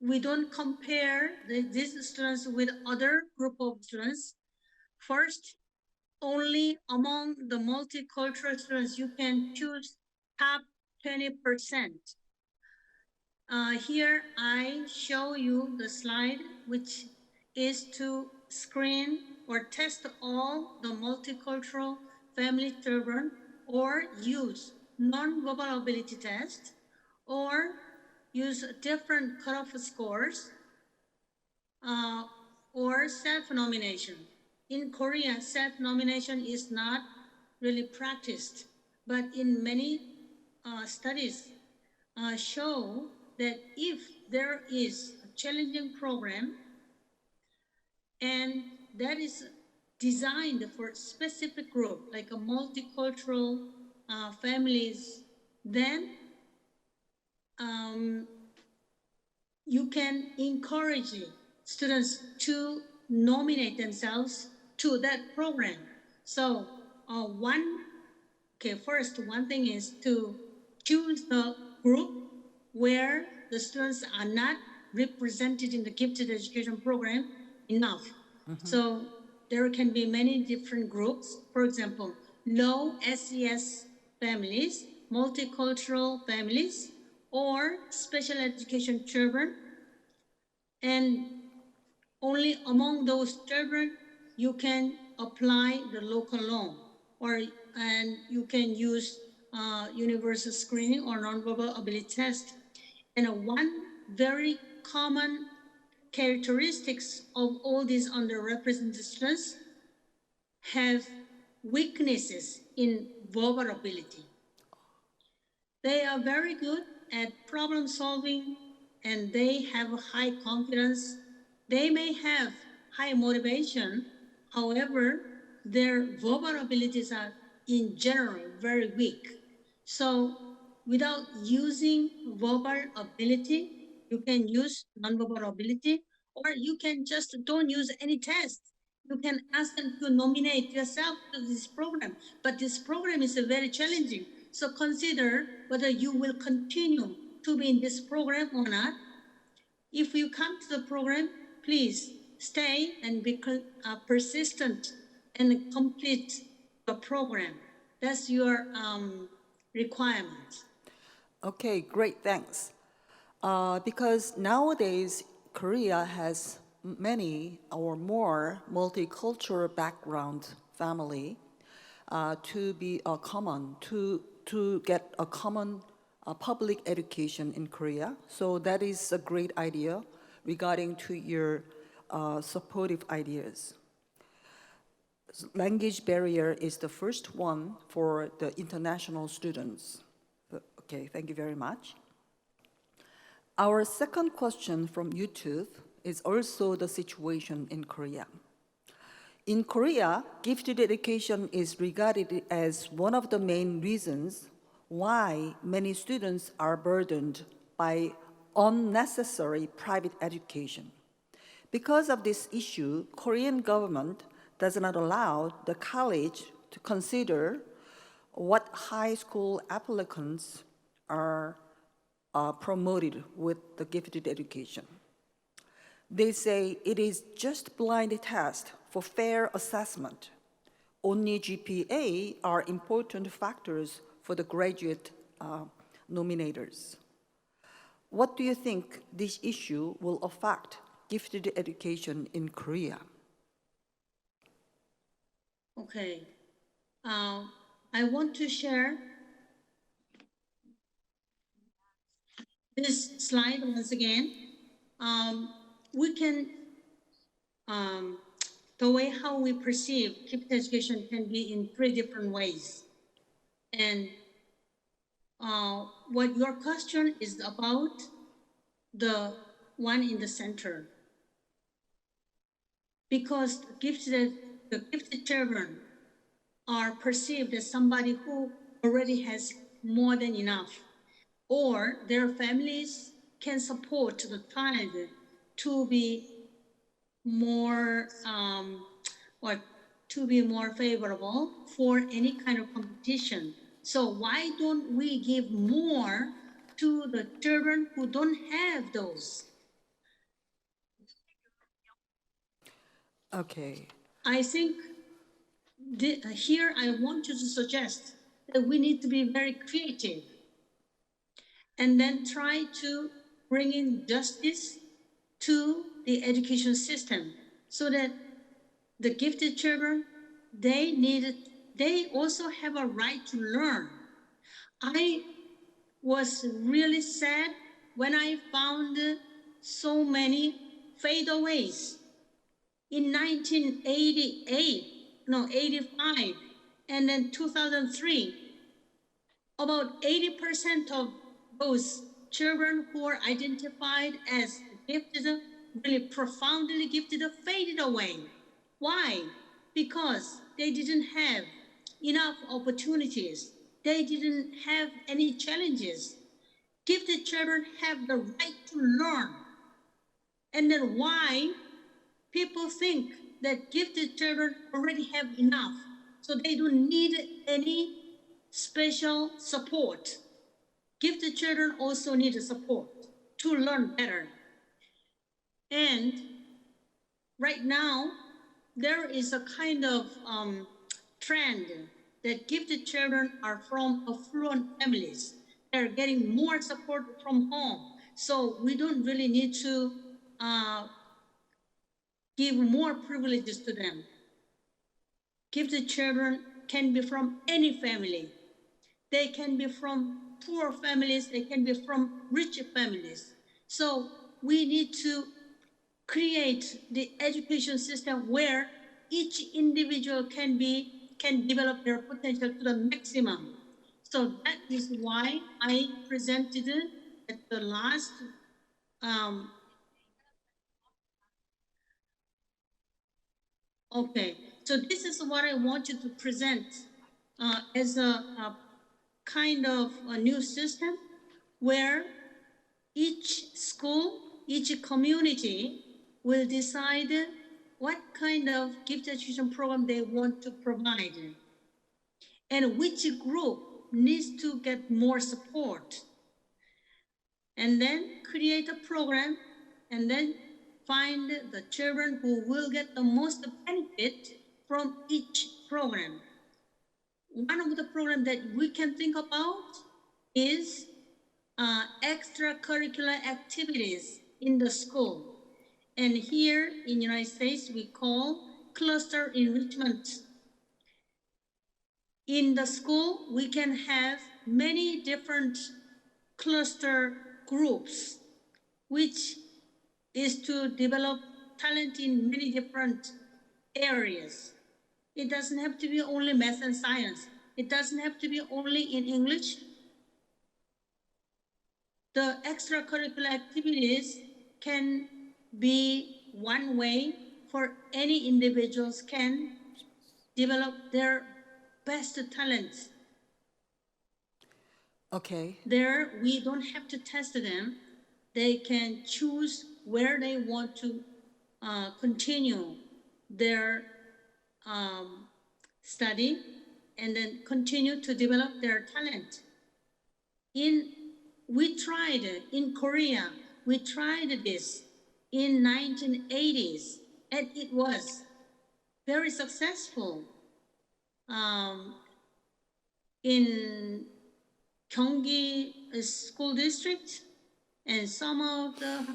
We don't compare these students with other group of students. First, only among the multicultural students, you can choose top 20%. Here I show you the slide, which is to screen or test all the multicultural family children, or use non-verbal ability test, or use different cutoff scores, or self-nomination. In Korea, self-nomination is not really practiced, but in many studies show that if there is a challenging program and that is designed for a specific group, like a multicultural families, then you can encourage students to nominate themselves to that program. So first, one thing is to choose the group where the students are not represented in the gifted education program enough. So there can be many different groups. For example, low SES families, multicultural families, or special education children. And only among those children, you can apply the local law, and you can use universal screening or nonverbal ability test. And one very common characteristics of all these underrepresented students have weaknesses in verbal ability. They are very good at problem solving, and they have high confidence. They may have high motivation. However, their verbal abilities are in general very weak. So without using verbal ability, you can use nonverbal ability, or you can just don't use any test. You can ask them to nominate yourself to this program, but this program is very challenging. So consider whether you will continue to be in this program or not. If you come to the program, please stay and be persistent and complete the program. That's your requirement. Okay, great, thanks. Because nowadays, Korea has many or more multicultural background family to be a common, to get a common public education in Korea. So that is a great idea regarding to your supportive ideas. Language barrier is the first one for the international students. Okay, thank you very much. Our second question from YouTube is also the situation in Korea. In Korea, gifted education is regarded as one of the main reasons why many students are burdened by unnecessary private education. Because of this issue, Korean government does not allow the college to consider what high school applicants are promoted with the gifted education. They say it is just blind test for fair assessment. Only GPA are important factors for the graduate nominators. What do you think this issue will affect gifted education in Korea? Okay. I want to share this slide once again. We can, the way how we perceive gifted education can be in 3 different ways. And what your question is about, the one in the center. Because the gifted children are perceived as somebody who already has more than enough, or their families can support the child to be more to be more favorable for any kind of competition. So why don't we give more to the children who don't have those? Okay. I think here I want you to suggest that we need to be very creative and then try to bring in justice to the education system so that the gifted children, they also have a right to learn. I was really sad when I found so many fadeaways. In 85, and then 2003, about 80% of those children who are identified as gifted, really profoundly gifted, faded away. Why? Because they didn't have enough opportunities. They didn't have any challenges. Gifted children have the right to learn. And then why people think that gifted children already have enough, so they don't need any special support. Gifted children also need support to learn better. And right now, there is a kind of trend that gifted children are from affluent families. They're getting more support from home. So we don't really need to give more privileges to them. Gifted children can be from any family. They can be from poor families, they can be from rich families. So we need to create the education system where each individual can develop their potential to the maximum. So that is why I presented at the last okay, so this is what I want you to present as a kind of a new system where each school, each community will decide what kind of gifted education program they want to provide and which group needs to get more support. And then create a program and then find the children who will get the most benefit from each program. One of the programs that we can think about is extracurricular activities in the school. And here in the United States, we call cluster enrichment. In the school, we can have many different cluster groups, which is to develop talent in many different areas. It doesn't have to be only math and science. It doesn't have to be only in English. The extracurricular activities can be one way for any individuals can develop their best talents. Okay. There, we don't have to test them. They can choose where they want to continue their study and then continue to develop their talent. We tried in Korea, we tried this in 1980s, and it was very successful. In Gyeonggi School District and some of the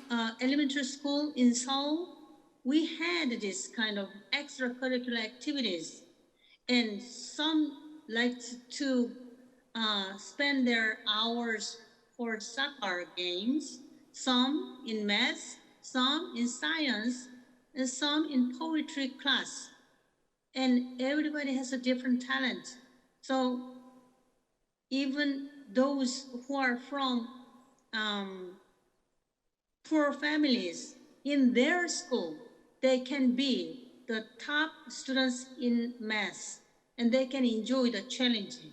elementary school in Seoul, we had this kind of extracurricular activities, and some liked to spend their hours for soccer games, some in math, some in science, and some in poetry class. And everybody has a different talent. So even those who are from poor families in their school, they can be the top students in math and they can enjoy the challenging.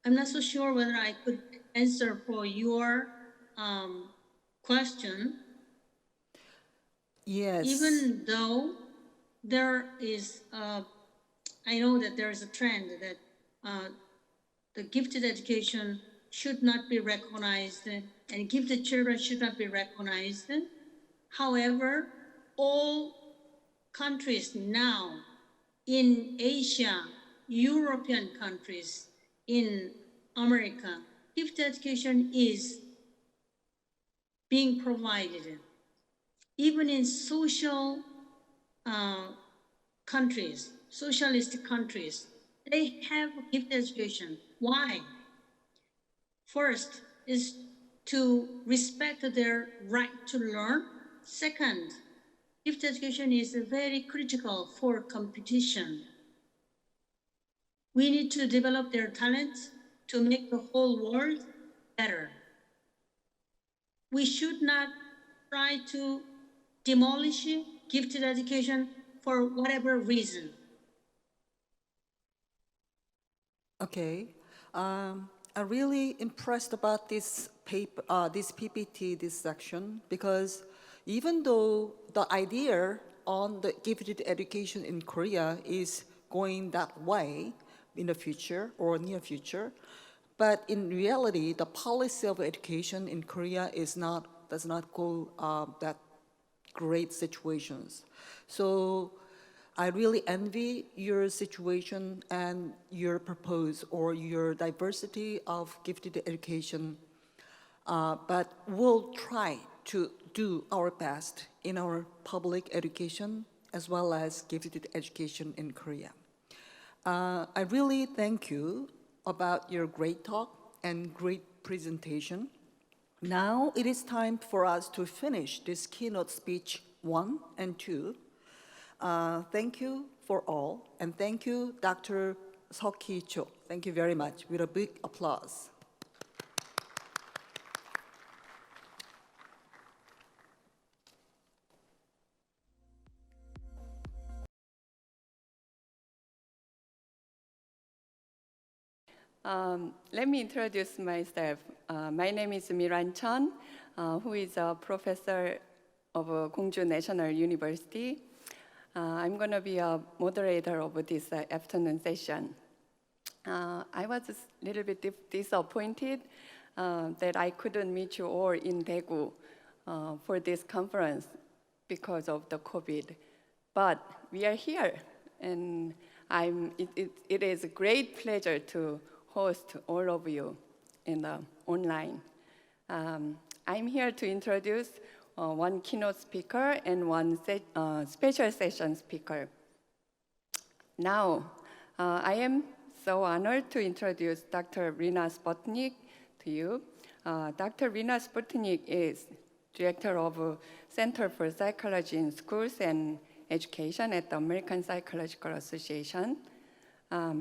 I'm not so sure whether I could answer for your question. Yes. Even though there is, I know that there is a trend that the gifted education should not be recognized and gifted children should not be recognized. However, all countries now in Asia, European countries, in America, gifted education is being provided. Even in social countries, socialist countries, they have gifted education. Why? First is to respect their right to learn. Second, gifted education is very critical for competition. We need to develop their talents to make the whole world better. We should not try to demolish gifted education for whatever reason. Okay. I'm really impressed about this paper, this PPT, this section, because even though the idea on the gifted education in Korea is going that way in the future or near future, but in reality, the policy of education in Korea does not go that great situations. So I really envy your situation and your purpose or your diversity of gifted education, but we'll try to do our best in our public education as well as gifted education in Korea. I really thank you about your great talk and great presentation. Now it is time for us to finish this keynote speech 1 and 2. Thank you for all, and thank you, Dr. Seok-hee Cho. Thank you very much, with a big applause. Let me introduce myself. My name is Miran Chun, who is a professor of Gwangju National University. I'm going to be a moderator of this afternoon session. I was a little bit disappointed that I couldn't meet you all in Daegu for this conference because of the COVID. But we are here, and it is a great pleasure to host all of you in the online. I'm here to introduce one keynote speaker and one special session speaker. Now, I am so honored to introduce Dr. Rina Sputnik to you. Dr. Rina Sputnik is Director of Center for Psychology in Schools and Education at the American Psychological Association.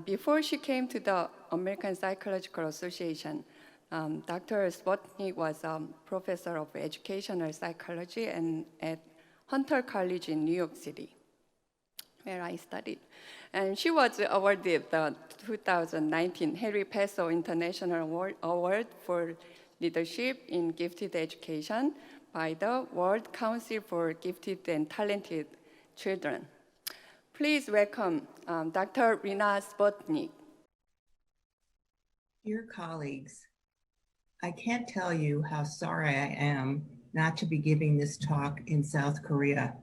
Before she came to the American Psychological Association, Dr. Sputnik was a professor of educational psychology at Hunter College in New York City, where I studied. And she was awarded the 2019 Harry Pesso International Award for Leadership in Gifted Education by the World Council for Gifted and Talented Children. Please welcome Dr. Rina Sputnik. Dear colleagues, I can't tell you how sorry I am not to be giving this talk in South Korea.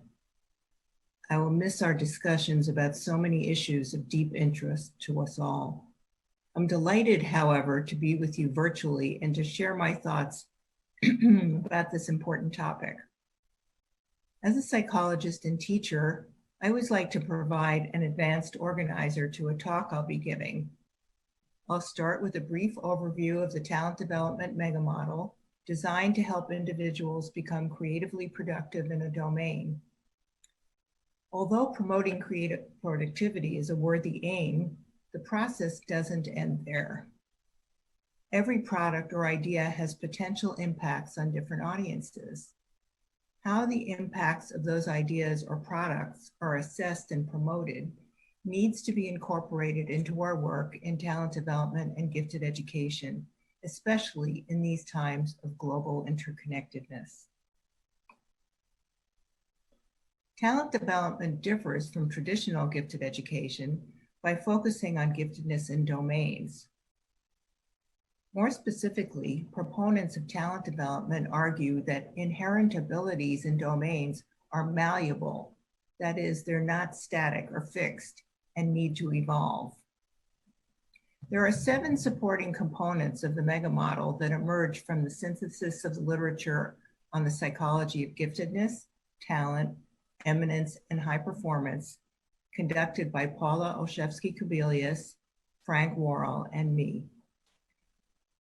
I will miss our discussions about so many issues of deep interest to us all. I'm delighted, however, to be with you virtually and to share my thoughts about this important topic. As a psychologist and teacher, I always like to provide an advanced organizer to a talk I'll be giving. I'll start with a brief overview of the talent development mega model designed to help individuals become creatively productive in a domain. Although promoting creative productivity is a worthy aim, the process doesn't end there. Every product or idea has potential impacts on different audiences. How the impacts of those ideas or products are assessed and promoted needs to be incorporated into our work in talent development and gifted education, especially in these times of global interconnectedness. Talent development differs from traditional gifted education by focusing on giftedness in domains. More specifically, proponents of talent development argue that inherent abilities in domains are malleable. That is, they're not static or fixed and need to evolve. There are 7 supporting components of the mega model that emerge from the synthesis of the literature on the psychology of giftedness, talent, eminence, and high performance, conducted by Paula Olszewski-Kubilius, Frank Worrell, and me.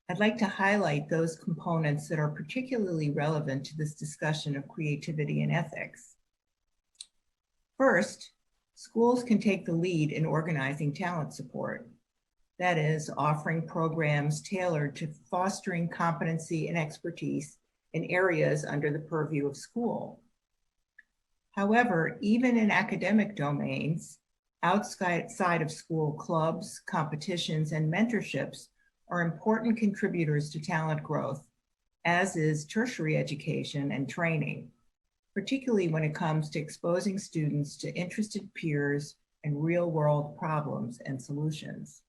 I'd like to highlight those components that are particularly relevant to this discussion of creativity and ethics. First, schools can take the lead in organizing talent support. That is, offering programs tailored to fostering competency and expertise in areas under the purview of school. However, even in academic domains, outside of school clubs, competitions, and mentorships are important contributors to talent growth, as is tertiary education and training, particularly when it comes to exposing students to interested peers and real-world problems and solutions.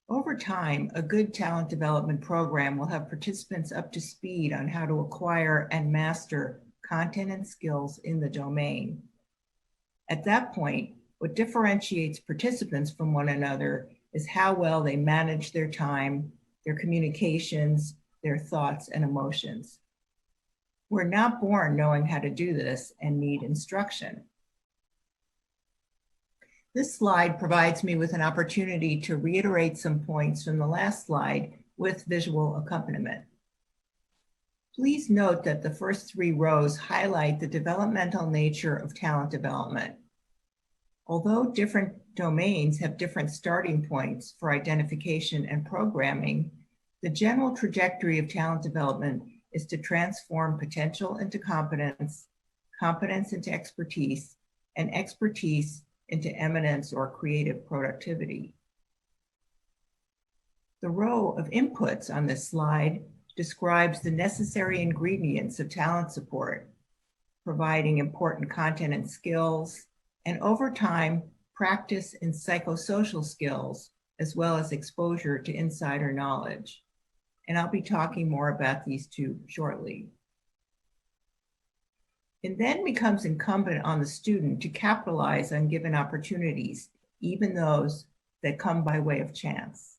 Over time, a good talent development program will have participants up to speed on how to acquire and master content and skills in the domain. At that point, what differentiates participants from one another is how well they manage their time, their communications, their thoughts and emotions. We're not born knowing how to do this and need instruction. This slide provides me with an opportunity to reiterate some points from the last slide with visual accompaniment. Please note that the first 3 rows highlight the developmental nature of talent development. Although different domains have different starting points for identification and programming, the general trajectory of talent development is to transform potential into competence, competence into expertise, and expertise into eminence or creative productivity. The row of inputs on this slide describes the necessary ingredients of talent support, providing important content and skills, and over time, practice in psychosocial skills, as well as exposure to insider knowledge. And I'll be talking more about these two shortly. It then becomes incumbent on the student to capitalize on given opportunities, even those that come by way of chance.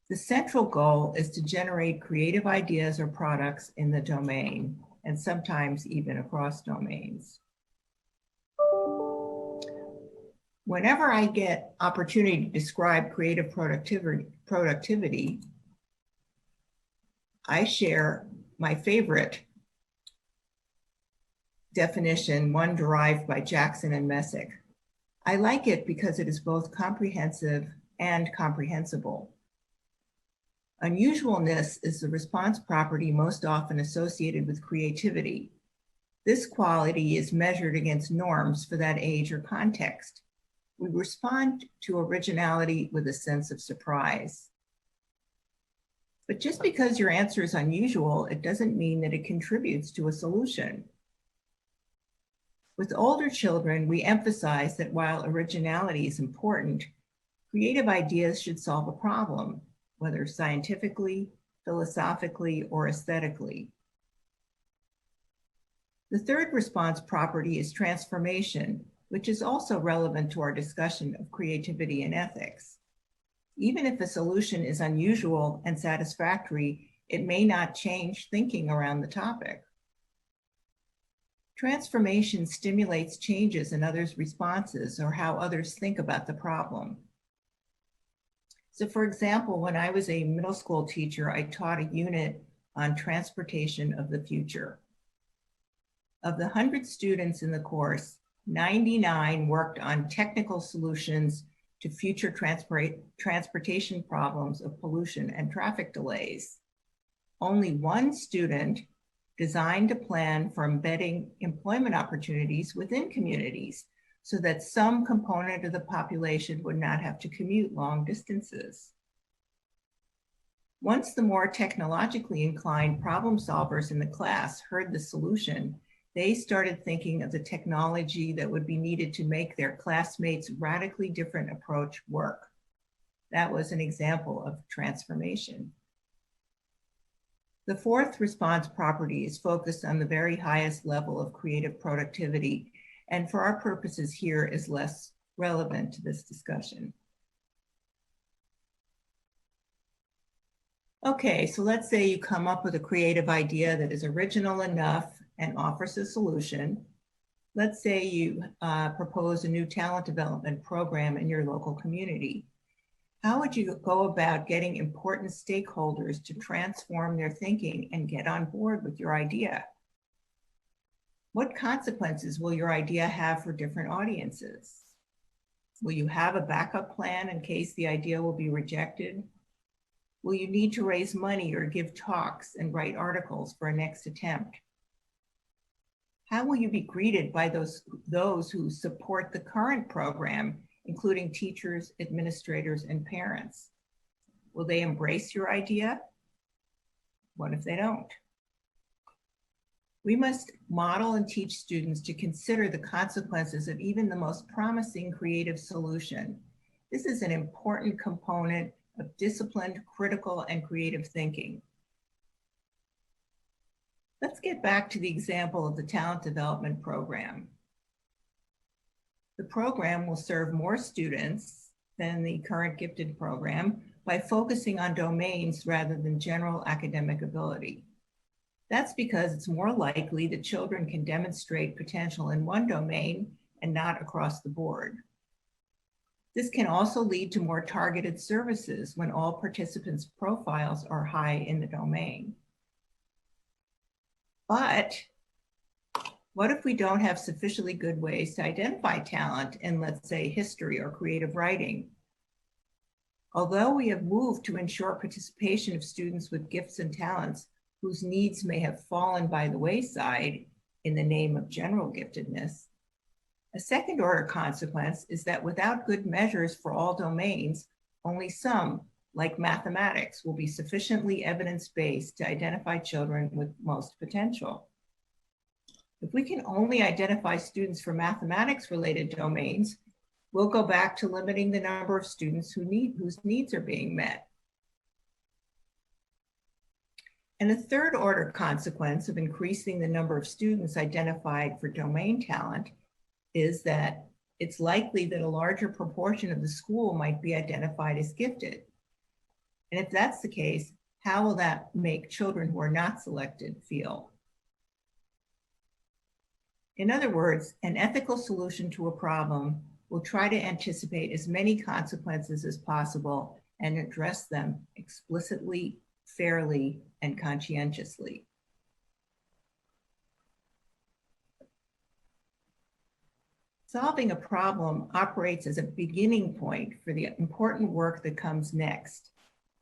The central goal is to generate creative ideas or products in the domain, and sometimes even across domains. Whenever I get opportunity to describe creative productivity, I share my favorite definition, one derived by Jackson and Messick. I like it because it is both comprehensive and comprehensible. Unusualness is the response property most often associated with creativity. This quality is measured against norms for that age or context. We respond to originality with a sense of surprise. But just because your answer is unusual, it doesn't mean that it contributes to a solution. With older children, we emphasize that while originality is important, creative ideas should solve a problem, whether scientifically, philosophically, or aesthetically. The third response property is transformation, which is also relevant to our discussion of creativity and ethics. Even if a solution is unusual and satisfactory, it may not change thinking around the topic. Transformation stimulates changes in others' responses or how others think about the problem. So for example, when I was a middle school teacher, I taught a unit on transportation of the future. Of the 100 students in the course, 99 worked on technical solutions to future transportation problems of pollution and traffic delays. Only one student designed a plan for embedding employment opportunities within communities so that some component of the population would not have to commute long distances. Once the more technologically inclined problem solvers in the class heard the solution, they started thinking of the technology that would be needed to make their classmates' radically different approach work. That was an example of transformation. The fourth response property is focused on the very highest level of creative productivity, and for our purposes here is less relevant to this discussion. Okay, so let's say you come up with a creative idea that is original enough and offers a solution. Let's say you propose a new talent development program in your local community. How would you go about getting important stakeholders to transform their thinking and get on board with your idea? What consequences will your idea have for different audiences? Will you have a backup plan in case the idea will be rejected? Will you need to raise money or give talks and write articles for a next attempt? How will you be greeted by those who support the current program, including teachers, administrators, and parents? Will they embrace your idea? What if they don't? We must model and teach students to consider the consequences of even the most promising creative solution. This is an important component of disciplined, critical, and creative thinking. Let's get back to the example of the talent development program. The program will serve more students than the current gifted program by focusing on domains rather than general academic ability. That's because it's more likely that children can demonstrate potential in one domain and not across the board. This can also lead to more targeted services when all participants' profiles are high in the domain. But what if we don't have sufficiently good ways to identify talent in, let's say, history or creative writing? Although we have moved to ensure participation of students with gifts and talents whose needs may have fallen by the wayside in the name of general giftedness, a second order consequence is that without good measures for all domains, only some like mathematics, will be sufficiently evidence-based to identify children with most potential. If we can only identify students for mathematics-related domains, we'll go back to limiting the number of students whose needs are being met. And a third order consequence of increasing the number of students identified for domain talent is that it's likely that a larger proportion of the school might be identified as gifted. And if that's the case, how will that make children who are not selected feel? In other words, an ethical solution to a problem will try to anticipate as many consequences as possible and address them explicitly, fairly, and conscientiously. Solving a problem operates as a beginning point for the important work that comes next,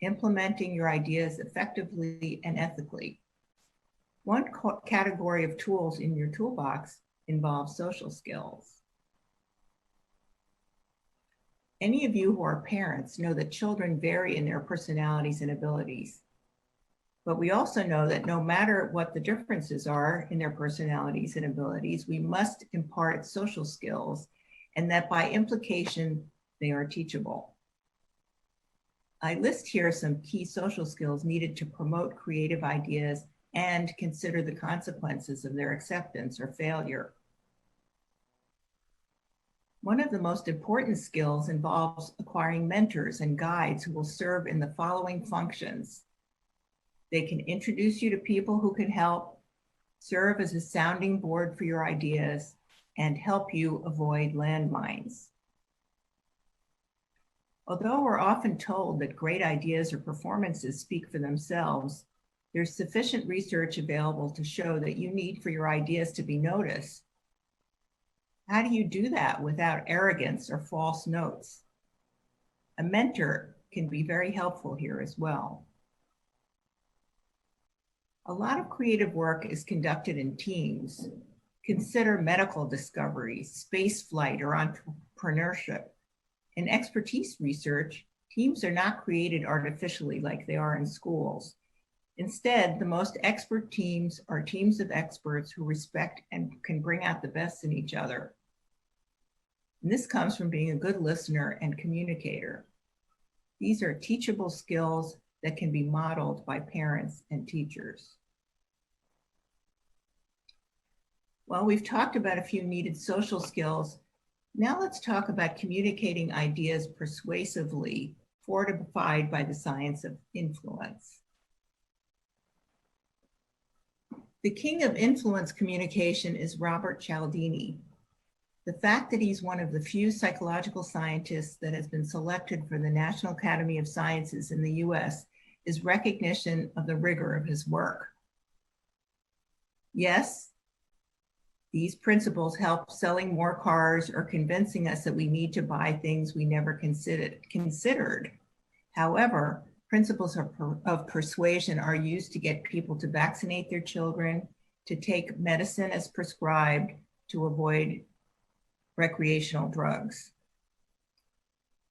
implementing your ideas effectively and ethically. One category of tools in your toolbox involves social skills. Any of you who are parents know that children vary in their personalities and abilities. But we also know that no matter what the differences are in their personalities and abilities, we must impart social skills, and that by implication, they are teachable. I list here some key social skills needed to promote creative ideas and consider the consequences of their acceptance or failure. One of the most important skills involves acquiring mentors and guides who will serve in the following functions. They can introduce you to people who can help, serve as a sounding board for your ideas, and help you avoid landmines. Although we're often told that great ideas or performances speak for themselves, there's sufficient research available to show that you need for your ideas to be noticed. How do you do that without arrogance or false notes? A mentor can be very helpful here as well. A lot of creative work is conducted in teams. Consider medical discoveries, space flight, or entrepreneurship. In expertise research, teams are not created artificially like they are in schools. Instead, the most expert teams are teams of experts who respect and can bring out the best in each other. And this comes from being a good listener and communicator. These are teachable skills that can be modeled by parents and teachers. Well, we've talked about a few needed social skills. Now let's talk about communicating ideas persuasively, fortified by the science of influence. The king of influence communication is Robert Cialdini. The fact that he's one of the few psychological scientists that has been selected for the National Academy of Sciences in the US is recognition of the rigor of his work. Yes, these principles help selling more cars or convincing us that we need to buy things we never considered. However, principles of persuasion are used to get people to vaccinate their children, to take medicine as prescribed, to avoid recreational drugs.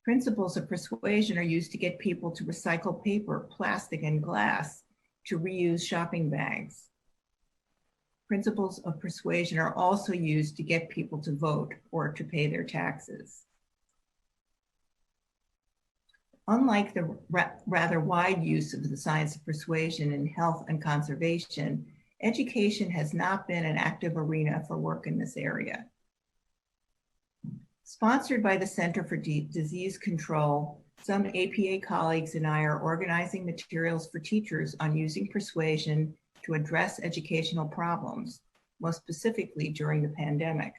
Principles of persuasion are used to get people to recycle paper, plastic, and glass, to reuse shopping bags. Principles of persuasion are also used to get people to vote or to pay their taxes. Unlike the rather wide use of the science of persuasion in health and conservation, education has not been an active arena for work in this area. Sponsored by the Center for Disease Control, some APA colleagues and I are organizing materials for teachers on using persuasion to address educational problems, most specifically during the pandemic.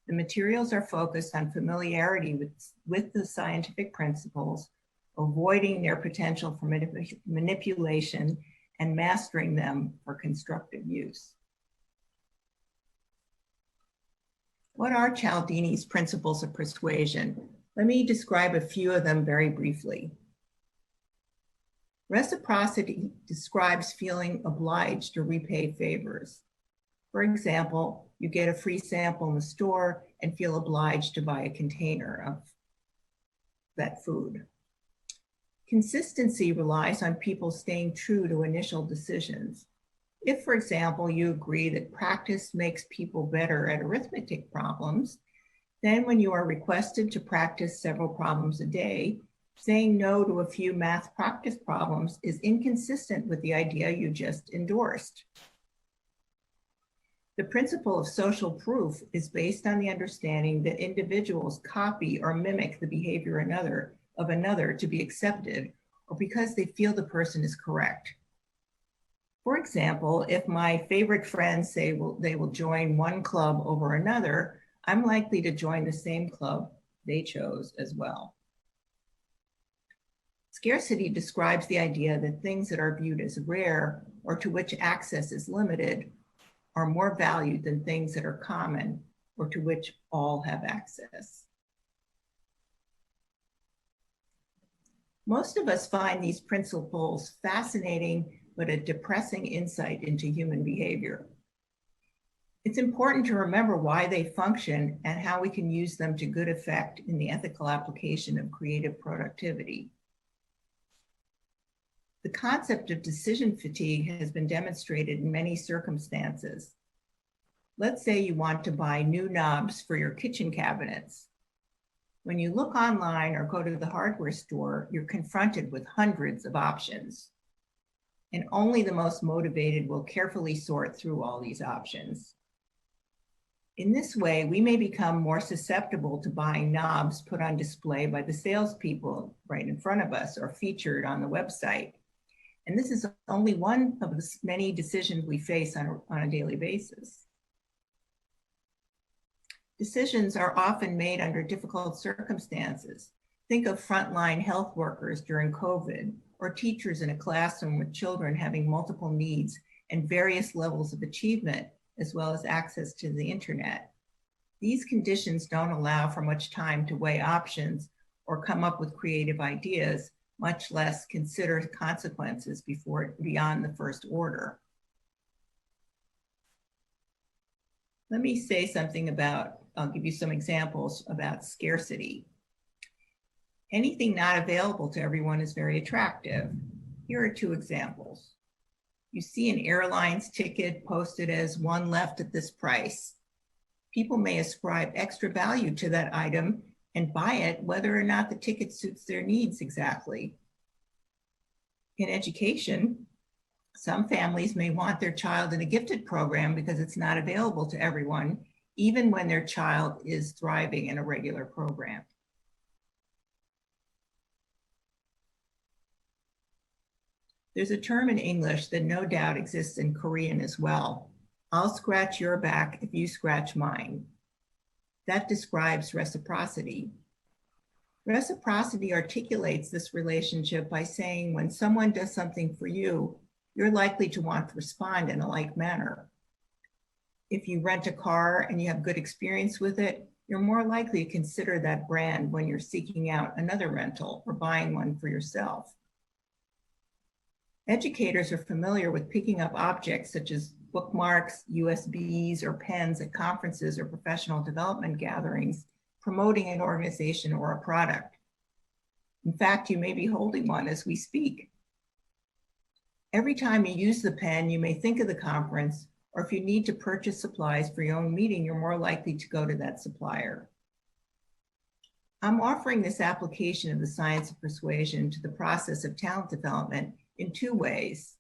The materials are focused on familiarity with the scientific principles, avoiding their potential for manipulation, and mastering them for constructive use. What are Cialdini's principles of persuasion? Let me describe a few of them very briefly. Reciprocity describes feeling obliged to repay favors. For example, you get a free sample in the store and feel obliged to buy a container of that food. Consistency relies on people staying true to initial decisions. If, for example, you agree that practice makes people better at arithmetic problems, then when you are requested to practice several problems a day, saying no to a few math practice problems is inconsistent with the idea you just endorsed. The principle of social proof is based on the understanding that individuals copy or mimic the behavior of another to be accepted, or because they feel the person is correct. For example, if my favorite friends say they will join one club over another, I'm likely to join the same club they chose as well. Scarcity describes the idea that things that are viewed as rare or to which access is limited are more valued than things that are common or to which all have access. Most of us find these principles fascinating, but a depressing insight into human behavior. It's important to remember why they function and how we can use them to good effect in the ethical application of creative productivity. The concept of decision fatigue has been demonstrated in many circumstances. Let's say you want to buy new knobs for your kitchen cabinets. When you look online or go to the hardware store, you're confronted with hundreds of options. And only the most motivated will carefully sort through all these options. In this way, we may become more susceptible to buying knobs put on display by the salespeople right in front of us or featured on the website. And this is only one of the many decisions we face on a daily basis. Decisions are often made under difficult circumstances. Think of frontline health workers during COVID, or teachers in a classroom with children having multiple needs and various levels of achievement, as well as access to the internet. These conditions don't allow for much time to weigh options or come up with creative ideas, much less consider consequences beyond the first order. Let me say something about, I'll give you some examples about scarcity. Anything not available to everyone is very attractive. Here are two examples. You see an airline's ticket posted as one left at this price. People may ascribe extra value to that item and buy it whether or not the ticket suits their needs exactly. In education, some families may want their child in a gifted program because it's not available to everyone, even when their child is thriving in a regular program. There's a term in English that no doubt exists in Korean as well. I'll scratch your back if you scratch mine. That describes reciprocity. Reciprocity articulates this relationship by saying when someone does something for you, you're likely to want to respond in a like manner. If you rent a car and you have good experience with it, you're more likely to consider that brand when you're seeking out another rental or buying one for yourself. Educators are familiar with picking up objects such as bookmarks, USBs, or pens at conferences or professional development gatherings, promoting an organization or a product. In fact, you may be holding one as we speak. Every time you use the pen, you may think of the conference, or if you need to purchase supplies for your own meeting, you're more likely to go to that supplier. I'm offering this application of the science of persuasion to the process of talent development in two ways.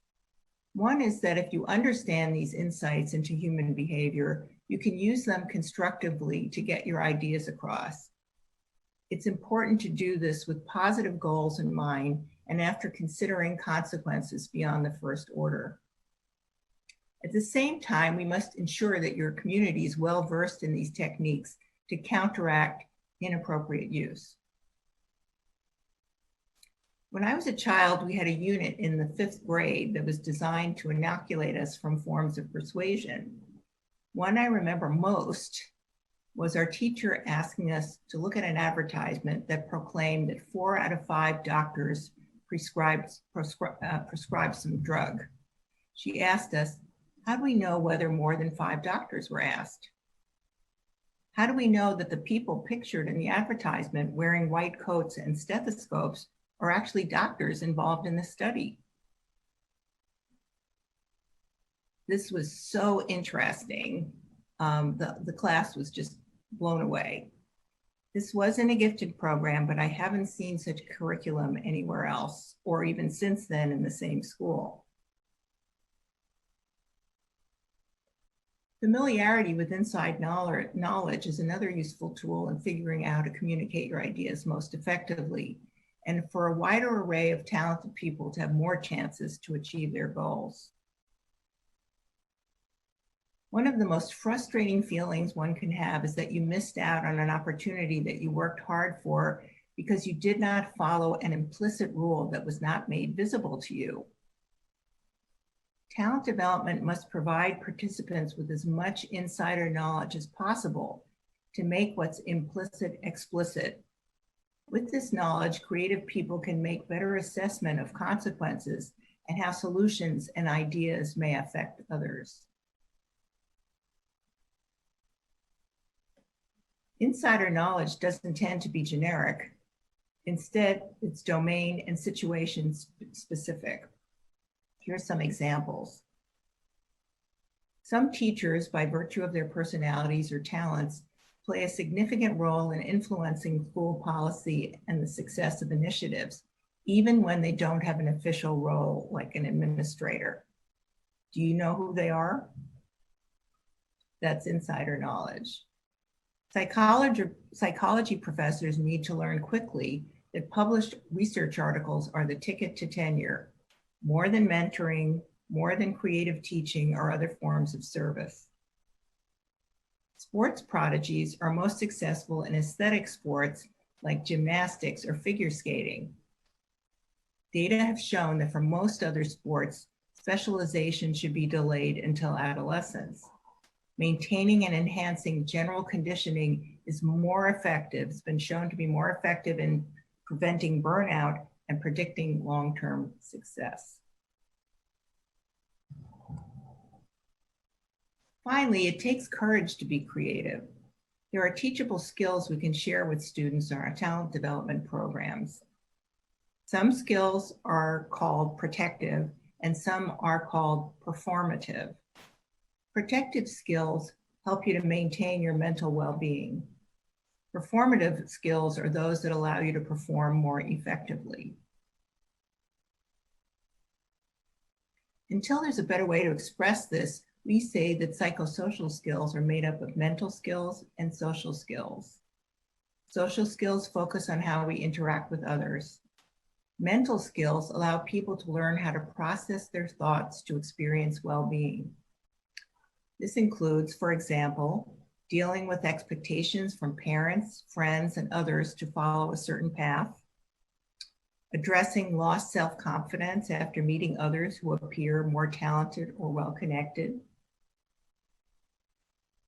One is that if you understand these insights into human behavior, you can use them constructively to get your ideas across. It's important to do this with positive goals in mind and after considering consequences beyond the first order. At the same time, we must ensure that your community is well versed in these techniques to counteract inappropriate use. When I was a child, we had a unit in the 5th grade that was designed to inoculate us from forms of persuasion. One I remember most was our teacher asking us to look at an advertisement that proclaimed that 4 out of 5 doctors prescribed some drug. She asked us, how do we know whether more than 5 doctors were asked? How do we know that the people pictured in the advertisement wearing white coats and stethoscopes or actually doctors involved in the study. This was so interesting. The class was just blown away. This wasn't a gifted program, but I haven't seen such a curriculum anywhere else, or even since then in the same school. Familiarity with inside knowledge is another useful tool in figuring out how to communicate your ideas most effectively, and for a wider array of talented people to have more chances to achieve their goals. One of the most frustrating feelings one can have is that you missed out on an opportunity that you worked hard for because you did not follow an implicit rule that was not made visible to you. Talent development must provide participants with as much insider knowledge as possible to make what's implicit explicit. With this knowledge, creative people can make better assessment of consequences and how solutions and ideas may affect others. Insider knowledge doesn't tend to be generic. Instead, it's domain and situation specific. Here's some examples. Some teachers, by virtue of their personalities or talents, play a significant role in influencing school policy and the success of initiatives, even when they don't have an official role like an administrator. Do you know who they are? That's insider knowledge. Psychology professors need to learn quickly that published research articles are the ticket to tenure, more than mentoring, more than creative teaching or other forms of service. Sports prodigies are most successful in aesthetic sports like gymnastics or figure skating. Data have shown that for most other sports, specialization should be delayed until adolescence. Maintaining and enhancing general conditioning is more effective. It's been shown to be more effective in preventing burnout and predicting long-term success. Finally, it takes courage to be creative. There are teachable skills we can share with students in our talent development programs. Some skills are called protective and some are called performative. Protective skills help you to maintain your mental well-being. Performative skills are those that allow you to perform more effectively. Until there's a better way to express this, we say that psychosocial skills are made up of mental skills and social skills. Social skills focus on how we interact with others. Mental skills allow people to learn how to process their thoughts to experience well-being. This includes, for example, dealing with expectations from parents, friends, and others to follow a certain path, addressing lost self-confidence after meeting others who appear more talented or well-connected,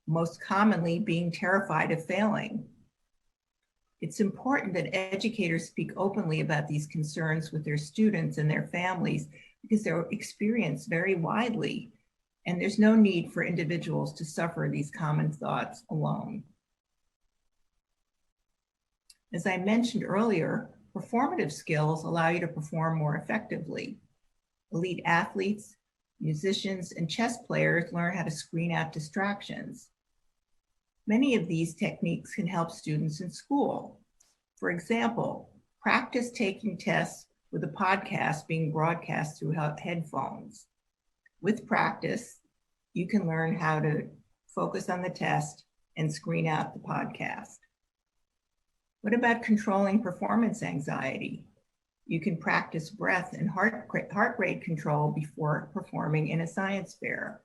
most commonly being terrified of failing. It's important that educators speak openly about these concerns with their students and their families because they're experienced very widely, and there's no need for individuals to suffer these common thoughts alone. As I mentioned earlier, performative skills allow you to perform more effectively. Elite athletes, musicians, and chess players learn how to screen out distractions. Many of these techniques can help students in school. For example, practice taking tests with a podcast being broadcast through headphones. With practice, you can learn how to focus on the test and screen out the podcast. What about controlling performance anxiety? You can practice breath and heart rate control before performing in a science fair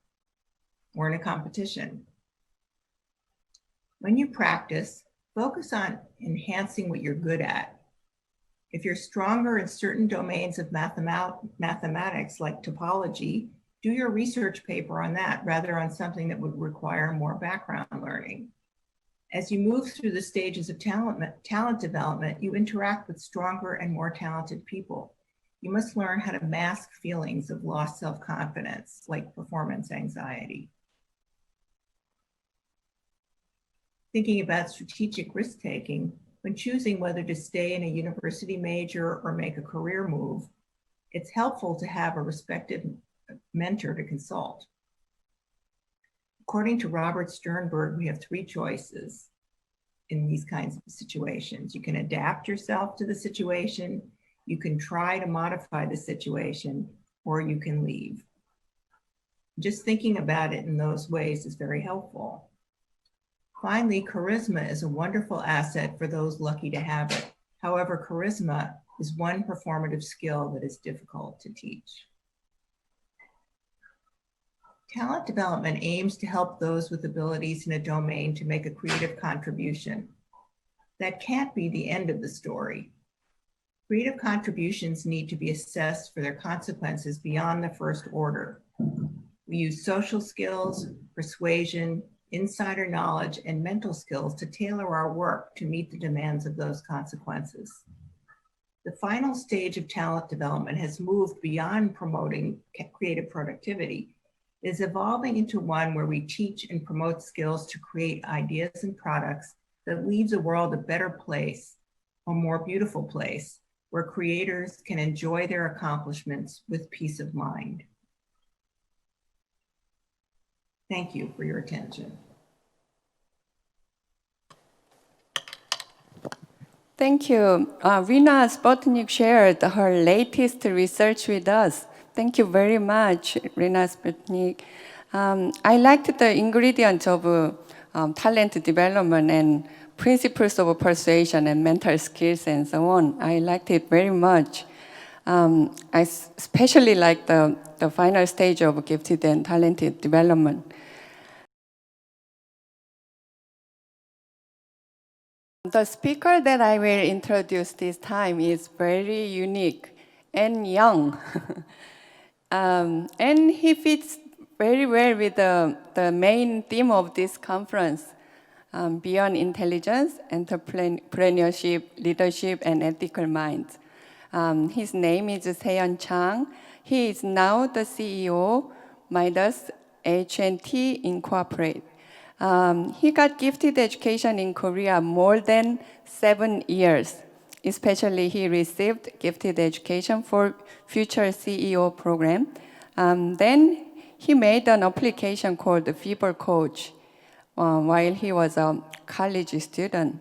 or in a competition. When you practice, focus on enhancing what you're good at. If you're stronger in certain domains of mathematics like topology, do your research paper on that rather on something that would require more background learning. As you move through the stages of talent development, you interact with stronger and more talented people. You must learn how to mask feelings of lost self-confidence, like performance anxiety. Thinking about strategic risk-taking, When choosing whether to stay in a university major or make a career move, it's helpful to have a respected mentor to consult. According to Robert Sternberg, we have three choices in these kinds of situations. You can adapt yourself to the situation, you can try to modify the situation, or you can leave. Just thinking about it in those ways is very helpful. Finally, charisma is a wonderful asset for those lucky to have it. However, charisma is one performative skill that is difficult to teach. Talent development aims to help those with abilities in a domain to make a creative contribution. That can't be the end of the story. Creative contributions need to be assessed for their consequences beyond the first order. We use social skills, persuasion, insider knowledge, and mental skills to tailor our work to meet the demands of those consequences. The final stage of talent development has moved beyond promoting creative productivity. It is evolving into one where we teach and promote skills to create ideas and products that leaves the world a better place, a more beautiful place, where creators can enjoy their accomplishments with peace of mind. Thank you for your attention. Thank you. Rina Sputnik shared her latest research with us. Thank you very much, Rina Sputnik. I liked the ingredients of talent development and principles of persuasion and mental skills and so on. I liked it very much. I especially like the final stage of gifted and talented development. The speaker that I will introduce this time is very unique and young. And he fits very well with the main theme of this conference, Beyond Intelligence, Entrepreneurship, Leadership, and Ethical Minds. His name is Seon Chang. He is now the CEO, Midas H&T Incorporated. He got gifted education in Korea more than 7 years. Especially, he received gifted education for Future CEO program. Then he made an application called the Fever Coach while he was a college student.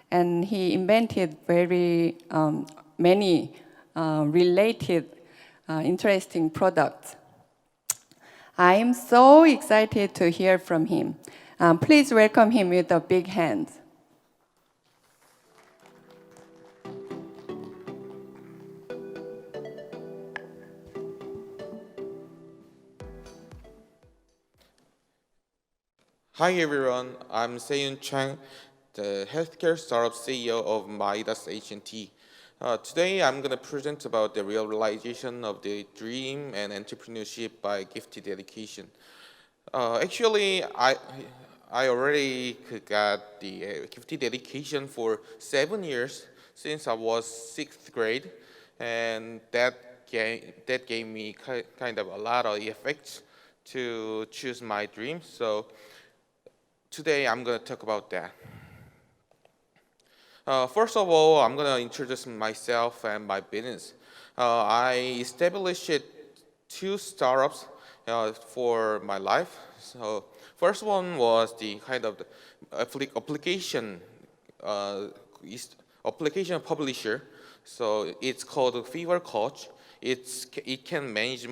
And he invented very many related interesting products. I am so excited to hear from him. Please welcome him with a big hand. Hi everyone, I'm Seon Chang, the healthcare startup CEO of Midas H&T. Today I'm going to present about the realization of the dream and entrepreneurship by gifted education. Actually, I already got the gifted education for 7 years since I was 6th grade, and that gave me kind of a lot of effects to choose my dream. So today I'm going to talk about that. First of all, I'm going to introduce myself and my business. I established 2 startups for my life. So first one was the kind of application publisher. So it's called Fever Coach. It can manage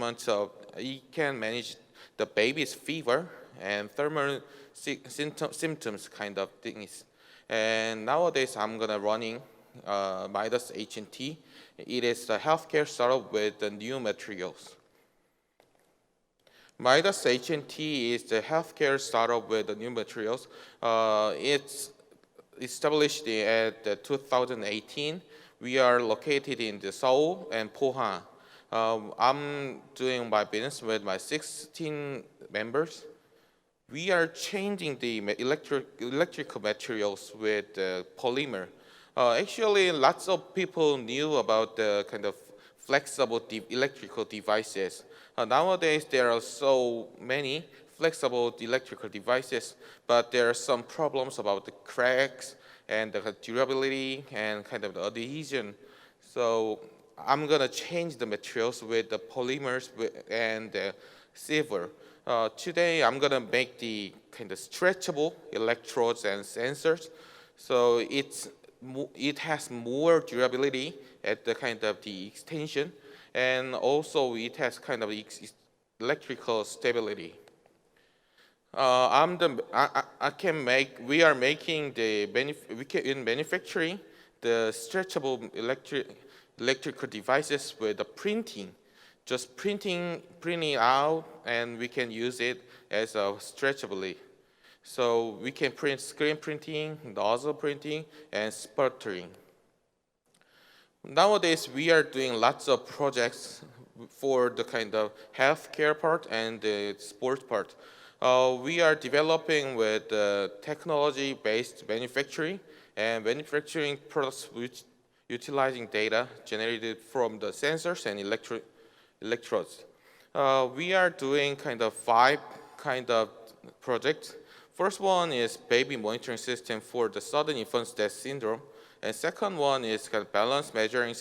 the baby's fever and thermal symptoms kind of things. And nowadays I'm gonna running Midas H&T. It is a healthcare startup with the new materials. Midas H&T is the healthcare startup with the new materials. It's established at 2018. We are located in the Seoul and Pohang. I'm doing my business with my 16 members. We are changing the electrical materials with polymer. Actually, lots of people knew about the kind of flexible electrical devices. Nowadays, there are so many flexible electrical devices, but there are some problems about the cracks and the durability and kind of the adhesion. So I'm gonna change the materials with the polymers and the silver. Today I'm gonna make the kind of stretchable electrodes and sensors. So it has more durability at the kind of the extension, and also it has kind of electrical stability. We are making in manufacturing the stretchable electrical devices with the printing. Just printing out, and we can use it as a stretchably. So we can print screen printing, nozzle printing, and sputtering. Nowadays, we are doing lots of projects for the kind of healthcare part and the sports part. We are developing with technology-based manufacturing and manufacturing products which utilizing data generated from the sensors and electrodes. We are doing kind of 5 kind of projects. First one is baby monitoring system for the sudden infant death syndrome. And second one is kind of balance measurement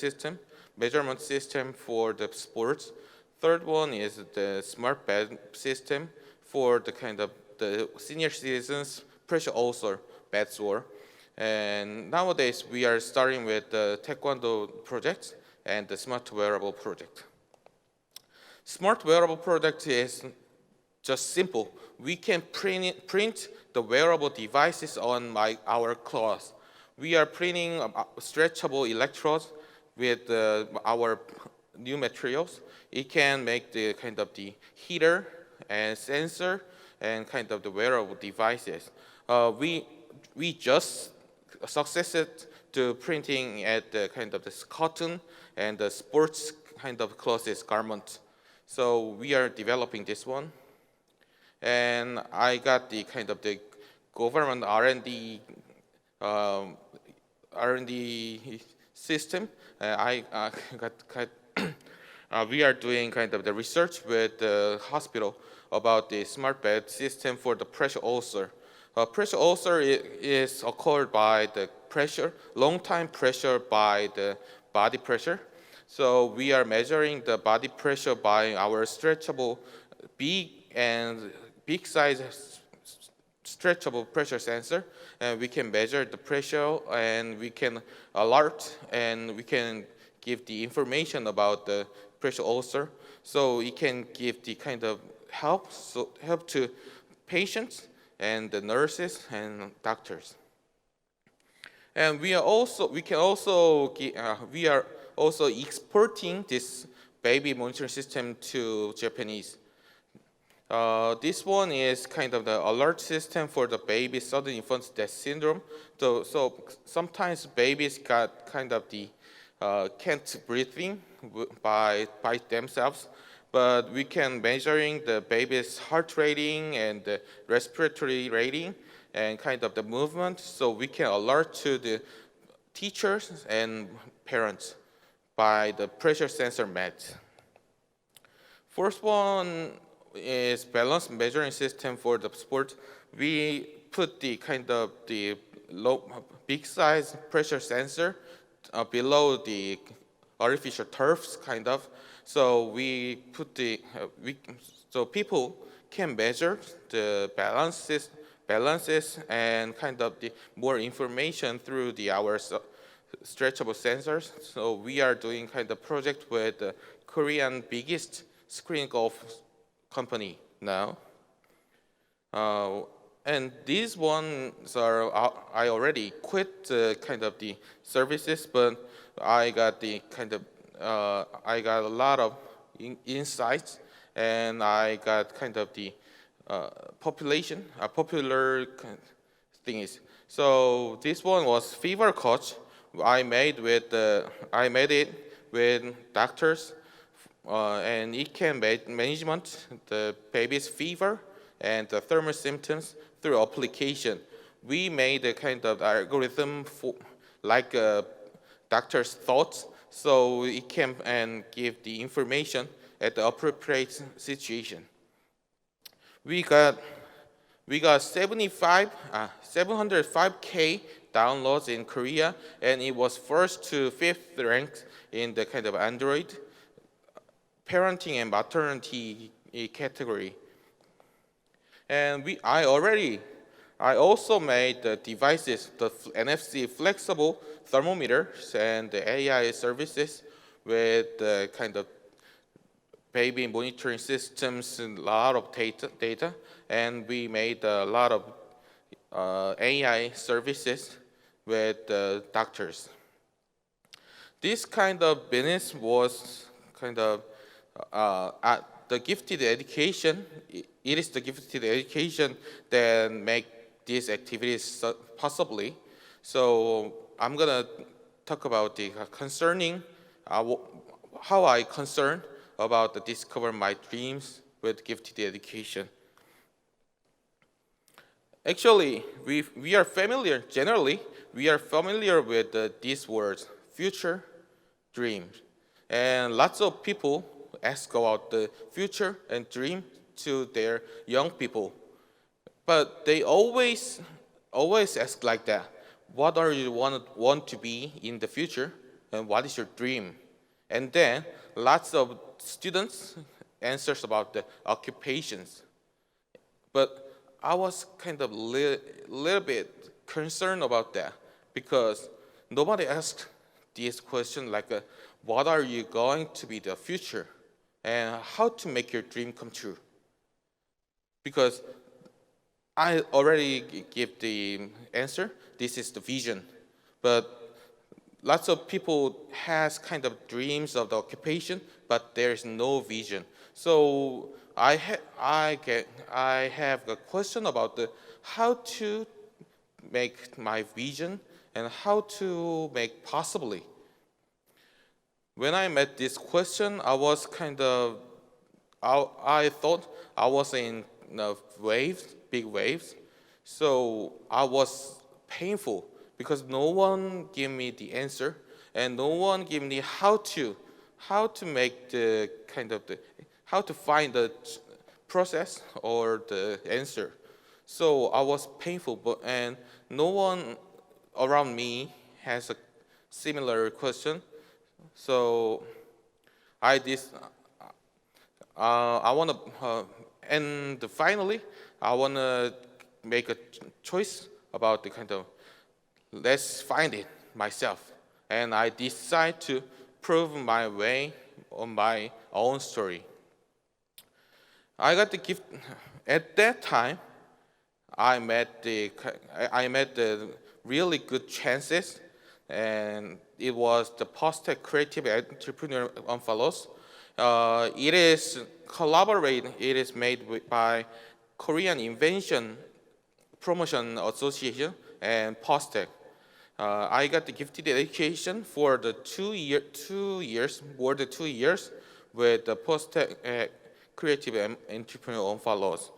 system for the sports. Third one is the smart bed system for the kind of the senior citizens pressure ulcer bed sore. And nowadays we are starting with the taekwondo project and the smart wearable project. Smart wearable project is just simple. We can print the wearable devices on our cloth. We are printing stretchable electrodes with our new materials. It can make the kind of the heater and sensor and kind of the wearable devices. We just succeeded to printing at the kind of this cotton and the sports kind of clothes garment. So we are developing this one. And I got the kind of the government R&D system. We are doing kind of the research with the hospital about the smart bed system for the pressure ulcer. Pressure ulcer is occurred by the long time pressure by the body pressure. So we are measuring the body pressure by our stretchable big size stretchable pressure sensor, and we can measure the pressure, and we can alert, and we can give the information about the pressure ulcer. So it can give the kind of help to patients and the nurses and doctors. And we are also exporting this baby monitoring system to Japanese. This one is kind of the alert system for the baby sudden infant death syndrome. So sometimes babies got kind of the can't breathing by themselves, but we can measuring the baby's heart rating and the respiratory rating and kind of the movement, so we can alert to the teachers and parents by the pressure sensor met. First one is balance measuring system for the sport. We put the kind of the big size pressure sensor below the artificial turfs kind of. So we put so people can measure the balances and kind of the more information through our stretchable sensors. So we are doing kind of project with the Korean biggest screen golf company now. And these ones I already quit kind of the services, but I got I got a lot of insights, and I got kind of the popular things. So this one was fever coach. I made it with doctors, and it can management the baby's fever and the thermal symptoms through application. We made a kind of algorithm for like doctor's thoughts, so it can give the information at the appropriate situation. We got 705K downloads in Korea, and it was first to 5th ranked in the kind of Android parenting and maternity category. And I also made the devices, the NFC flexible thermometers and the AI services with the kind of baby monitoring systems and a lot of data, and we made a lot of AI services with doctors. This kind of business was kind of at the gifted education. It is the gifted education that make these activities possibly. So I'm gonna talk about the concerning how I concern about the discover my dreams with gifted education. Actually, we are familiar, generally, we are familiar with these words, future, dreams. And lots of people ask about the future and dream to their young people. But they always ask like that, what are you want to be in the future, and what is your dream? And then lots of students answers about the occupations. But I was kind of little bit concerned about that, because nobody asked this question like, what are you going to be the future, and how to make your dream come true? Because I already give the answer. This is the vision, but lots of people has kind of dreams of the occupation, but there is no vision. So I have a question about how to make my vision and how to make possibly. When I met this question, I was kind of, I thought I was in waves, big waves. So I was painful because no one gave me the answer, and no one gave me how to make the kind of how to find the process or the answer. So I was painful, and no one around me has a similar question. So I want to, and finally, I want to make a choice about the kind of, let's find it myself. And I decide to prove my way on my own story. I got the gift. At that time, I met the really good chances, and it was the Postech Creative Entrepreneur Fellows. It is made by Korean Invention Promotion Association and Postech. I got the gifted education for the 2 years, more than 2 years, with the Postech Creative Entrepreneur Fellows.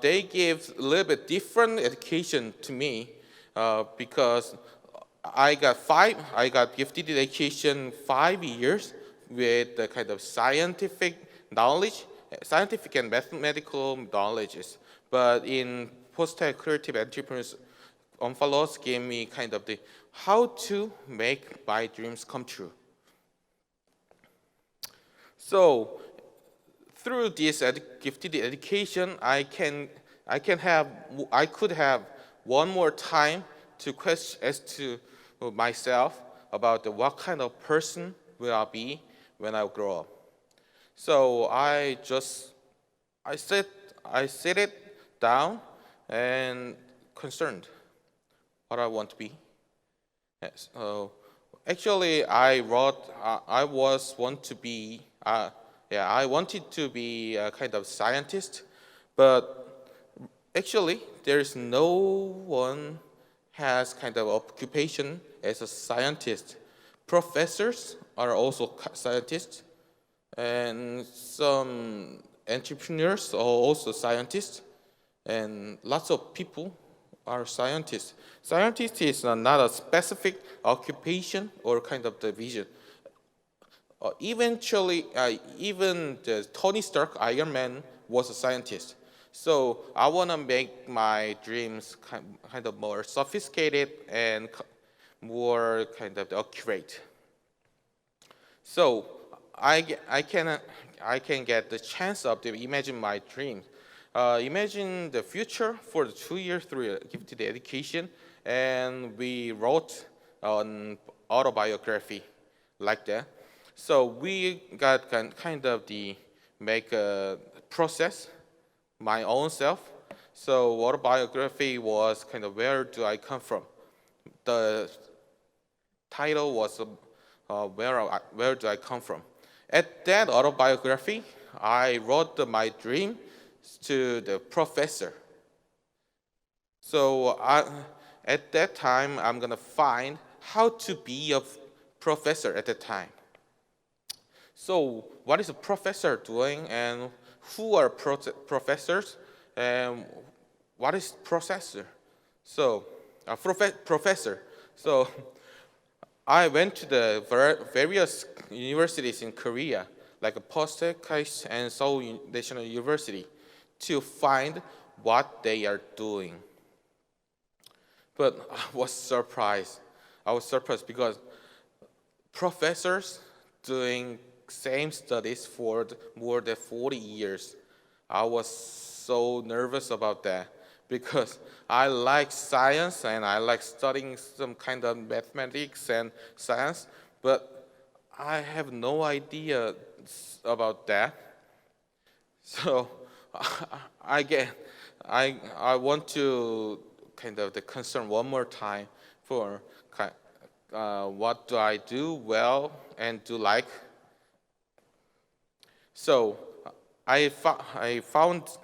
They gave a little bit different education to me because I got gifted education 5 years with the kind of scientific knowledge, scientific and mathematical knowledges. But in Postech Creative Entrepreneurs Fellows gave me kind of the how to make my dreams come true. So through this gifted education, I could have one more time to question as to myself about what kind of person will I be when I grow up. So I sit it down and concerned what I want to be. Yes. Actually, I wanted to be a kind of scientist, but actually there is no one has kind of occupation as a scientist. Professors are also scientists, and some entrepreneurs are also scientists, and lots of people are scientists. Scientist is not a specific occupation or kind of the vision. Eventually, even the Tony Stark, Iron Man, was a scientist. So I want to make my dreams kind of more sophisticated and more kind of accurate. So I can get the chance of to imagine my dreams. Imagine the future for the 2 years through gifted education, and we wrote an autobiography like that. So we got kind of the make a process my own self. So autobiography was kind of where do I come from? The title was where do I come from? At that autobiography, I wrote my dream to the professor. So at that time, I'm gonna find how to be a professor at that time. So what is a professor doing, and who are professors, and what is professor? So professor. So I went to the various universities in Korea, like Post-Tech and Seoul National University, to find what they are doing. But I was surprised. Because professors doing same studies for more than 40 years. I was so nervous about that because I like science and I like studying some kind of mathematics and science, but I have no idea about that. So I want to kind of the concern one more time for what do I do well and do like. So I found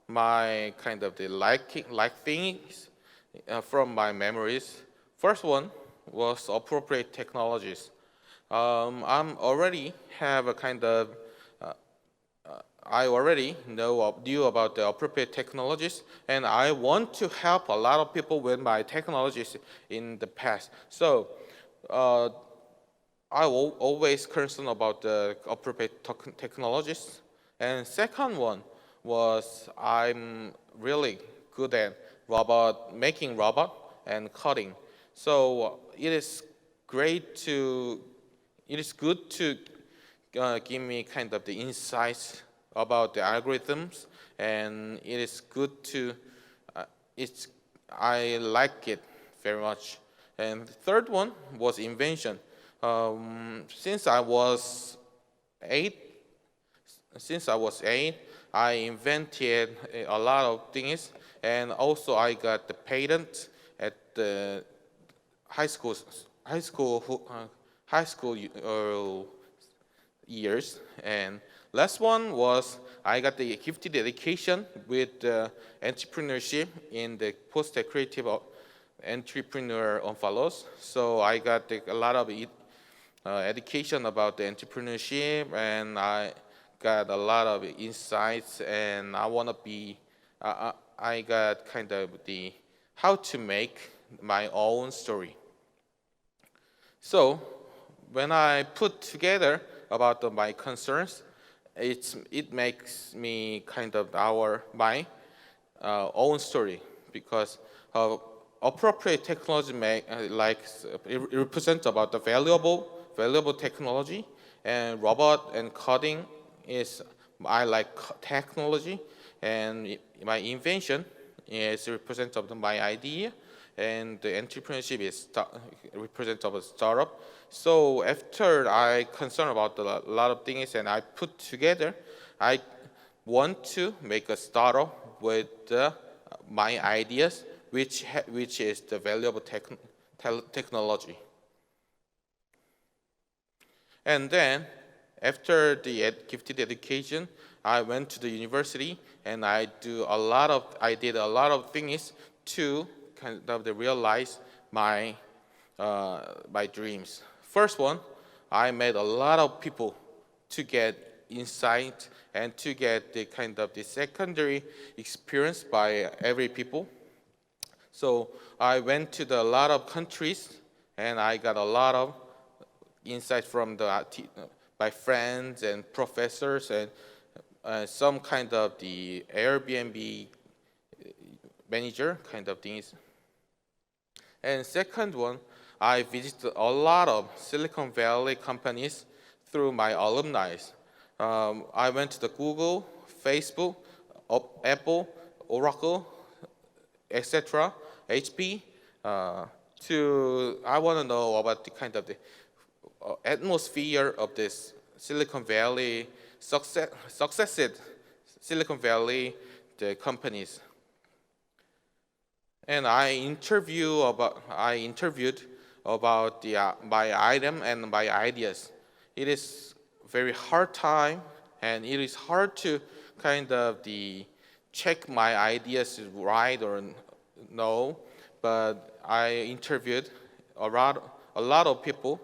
my kind of the like things from my memories. First one was appropriate technologies. I'm already have a kind of I already knew about the appropriate technologies, and I want to help a lot of people with my technologies in the past. So I always concerned about the appropriate technologies. And second one was I'm really good at making robot and coding. So it is good to give me kind of the insights about the algorithms, and it is good to I like it very much. And the third one was invention. Since I was eight, I invented a lot of things, and also I got the patent at the high school years. And last one was I got the gifted education with entrepreneurship in the post-tech creative entrepreneur on follows. So I got a lot of education about the entrepreneurship, and I got a lot of insights, and I want to be, I got kind of the how to make my own story. So when I put together about my concerns, it makes me kind of my own story, because appropriate technology it represents about the valuable technology, and robot and coding is I like technology, and my invention is represents of my idea, and the entrepreneurship is represents of a startup. So after I concerned about a lot of things and I put together, I want to make a startup with my ideas, which is the valuable technology. And then after the gifted education, I went to the university, and I did a lot of things to kind of realize my dreams. First one, I met a lot of people to get insight and to get the kind of the secondary experience by every people. So I went to a lot of countries, and I got a lot of insight from my friends and professors, and some kind of the Airbnb manager kind of things. And second one, I visited a lot of Silicon Valley companies through my alumni. I went to the Google, Facebook, Apple, Oracle, etc., HP. I want to know about the kind of the atmosphere of this Silicon Valley successive Silicon Valley the companies. And I interviewed about my item and my ideas. It is very hard time, and it is hard to kind of check my ideas right or no. But I interviewed a lot of people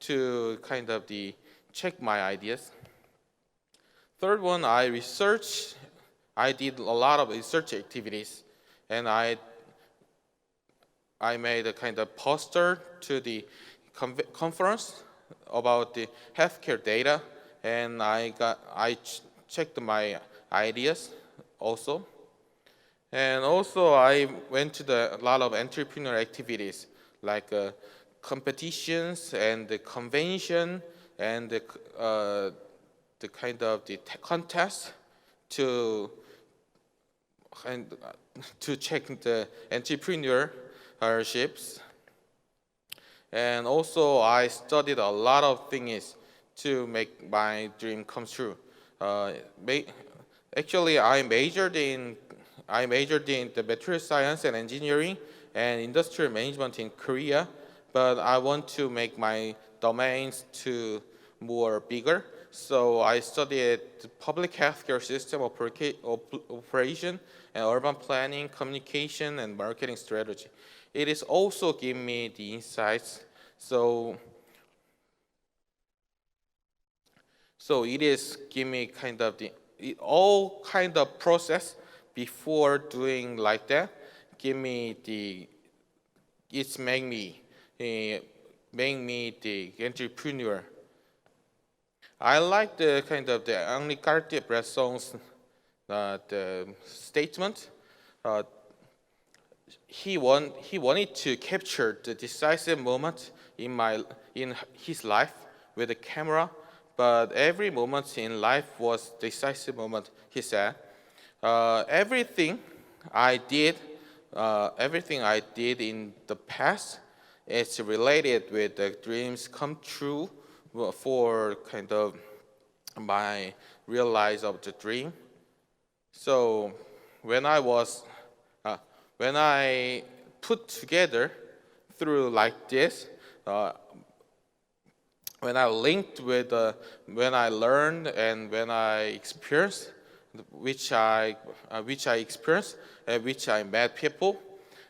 to kind of check my ideas. Third one, I did a lot of research activities, and I made a kind of poster to the conference about the healthcare data, and I checked my ideas also. And also I went to a lot of entrepreneur activities like competitions and the convention and the kind of contest to check the entrepreneurships. And also I studied a lot of things to make my dream come true. Actually, I majored in the material science and engineering and industrial management in Korea, but I want to make my domains to more bigger. So I studied public healthcare system operation and urban planning, communication, and marketing strategy. It is also giving me the insights. So it is giving me kind of all kind of process before doing like that. It's make me the entrepreneur. I like the kind of the Henri Cartier-Bresson's the statement. He wanted to capture the decisive moment in his life with a camera, but every moment in life was decisive moment. He said, everything I did in the past, it's related with the dreams come true for kind of my realize of the dream. So when I put together through like this, when I linked with when I learned and when I experienced, which I experienced and which I met people,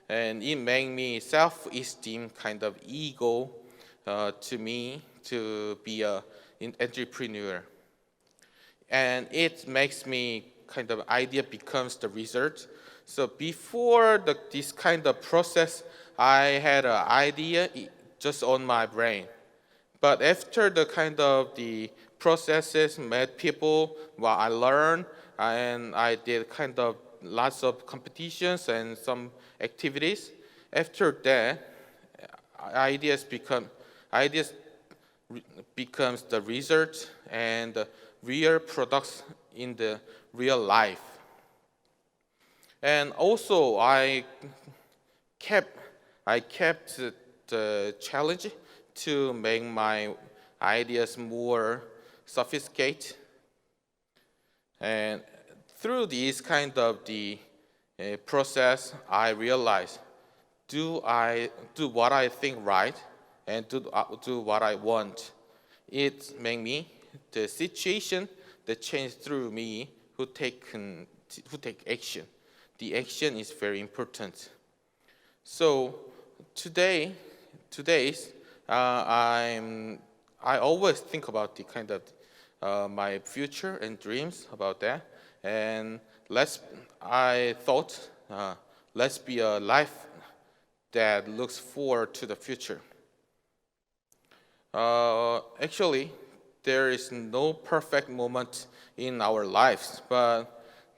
and it made me self-esteem kind of ego to me to be an entrepreneur. And it makes me kind of idea becomes the result. So before this kind of process, I had an idea just on my brain. But after the kind of the processes, met people, what I learned, and I did kind of lots of competitions and some activities. After that, ideas becomes the result and the real products in the real life. And also I kept the challenge to make my ideas more sophisticated. And through this kind of the process, I realized, do what I think right and do what I want. It made me the situation that changed through me who take action. The action is very important. So today's I always think about the kind of my future and dreams about that. And I thought let's be a life that looks forward to the future. Actually, there is no perfect moment in our lives, but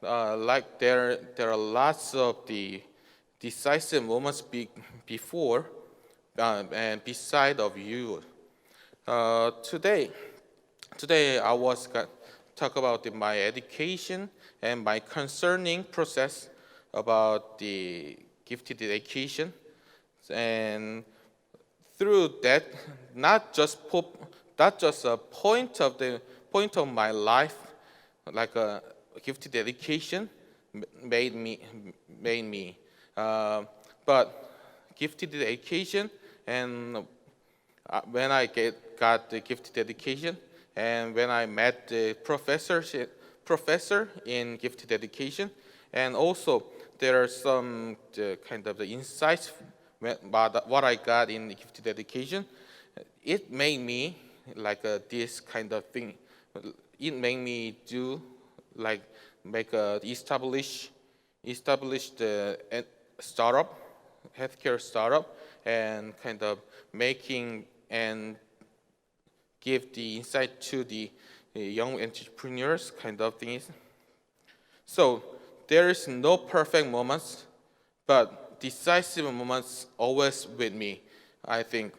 like there are lots of the decisive moments before and beside of you. Today I was talk about my education and my concerning process about the gifted education, and through that, not just a point of my life, like a gifted education made me, but gifted education, and when I got the gifted education, and when I met the professor in gifted education, and also there are some kind of the insights about what I got in gifted education. It made me like this kind of thing. It made me do like establish the startup, healthcare startup, and kind of making and give the insight to the young entrepreneurs kind of things. So there is no perfect moments, but decisive moments always with me, I think.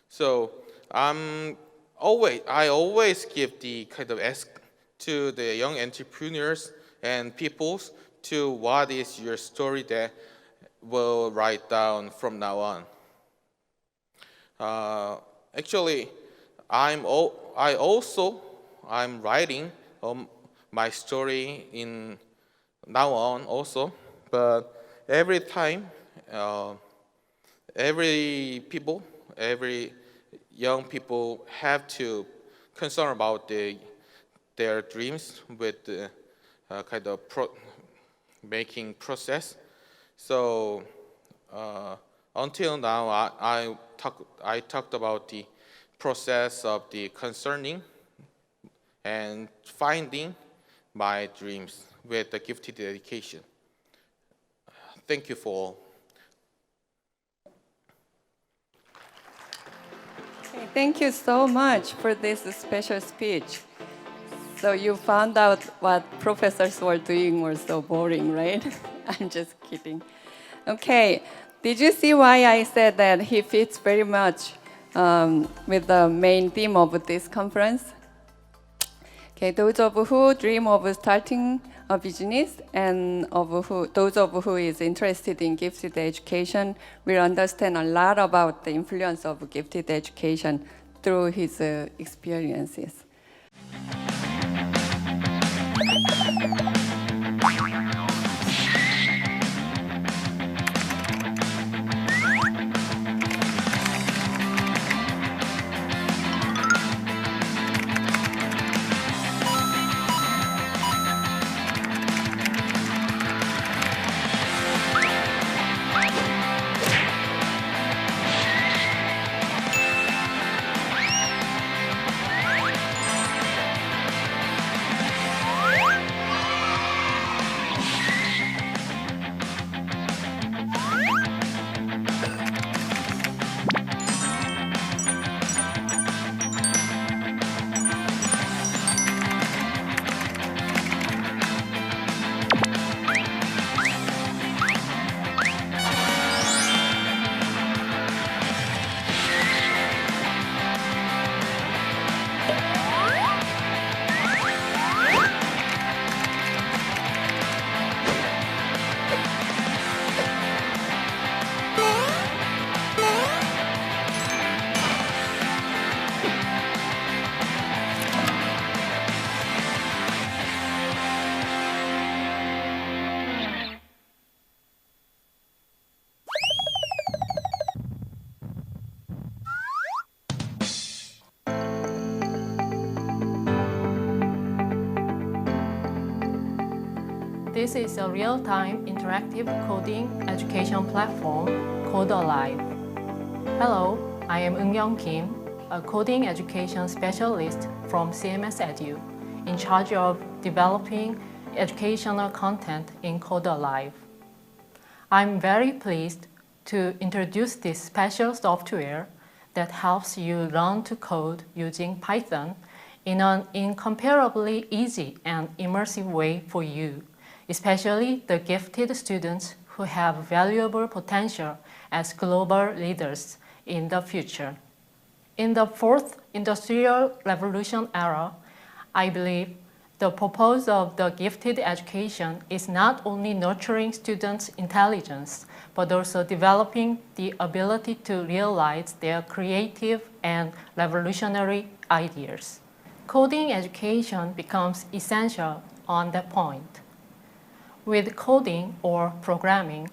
So I always give the kind of ask to the young entrepreneurs and peoples to what is your story that will write down from now on. Actually, I'm writing my story in now on also, but every time, every young people have to concern about their dreams with the kind of making process. So until now, I talked about the process of the concerning and finding my dreams with the gifted education. Thank you for all. Okay, thank you so much for this special speech. So you found out what professors were doing was so boring, right? I'm just kidding. Okay, did you see why I said that he fits very much with the main theme of this conference? Okay, those of who dream of starting a business and those of who is interested in gifted education will understand a lot about the influence of gifted education through his experiences. This is a real-time interactive coding education platform, CodeAlive. Hello, I am Eun-Young Kim, a coding education specialist from CMS Edu, in charge of developing educational content in CodeAlive. I'm very pleased to introduce this special software that helps you learn to code using Python in an incomparably easy and immersive way for you, especially the gifted students who have valuable potential as global leaders in the future. In the fourth industrial revolution era, I believe the purpose of the gifted education is not only nurturing students' intelligence, but also developing the ability to realize their creative and revolutionary ideas. Coding education becomes essential on that point. With coding or programming,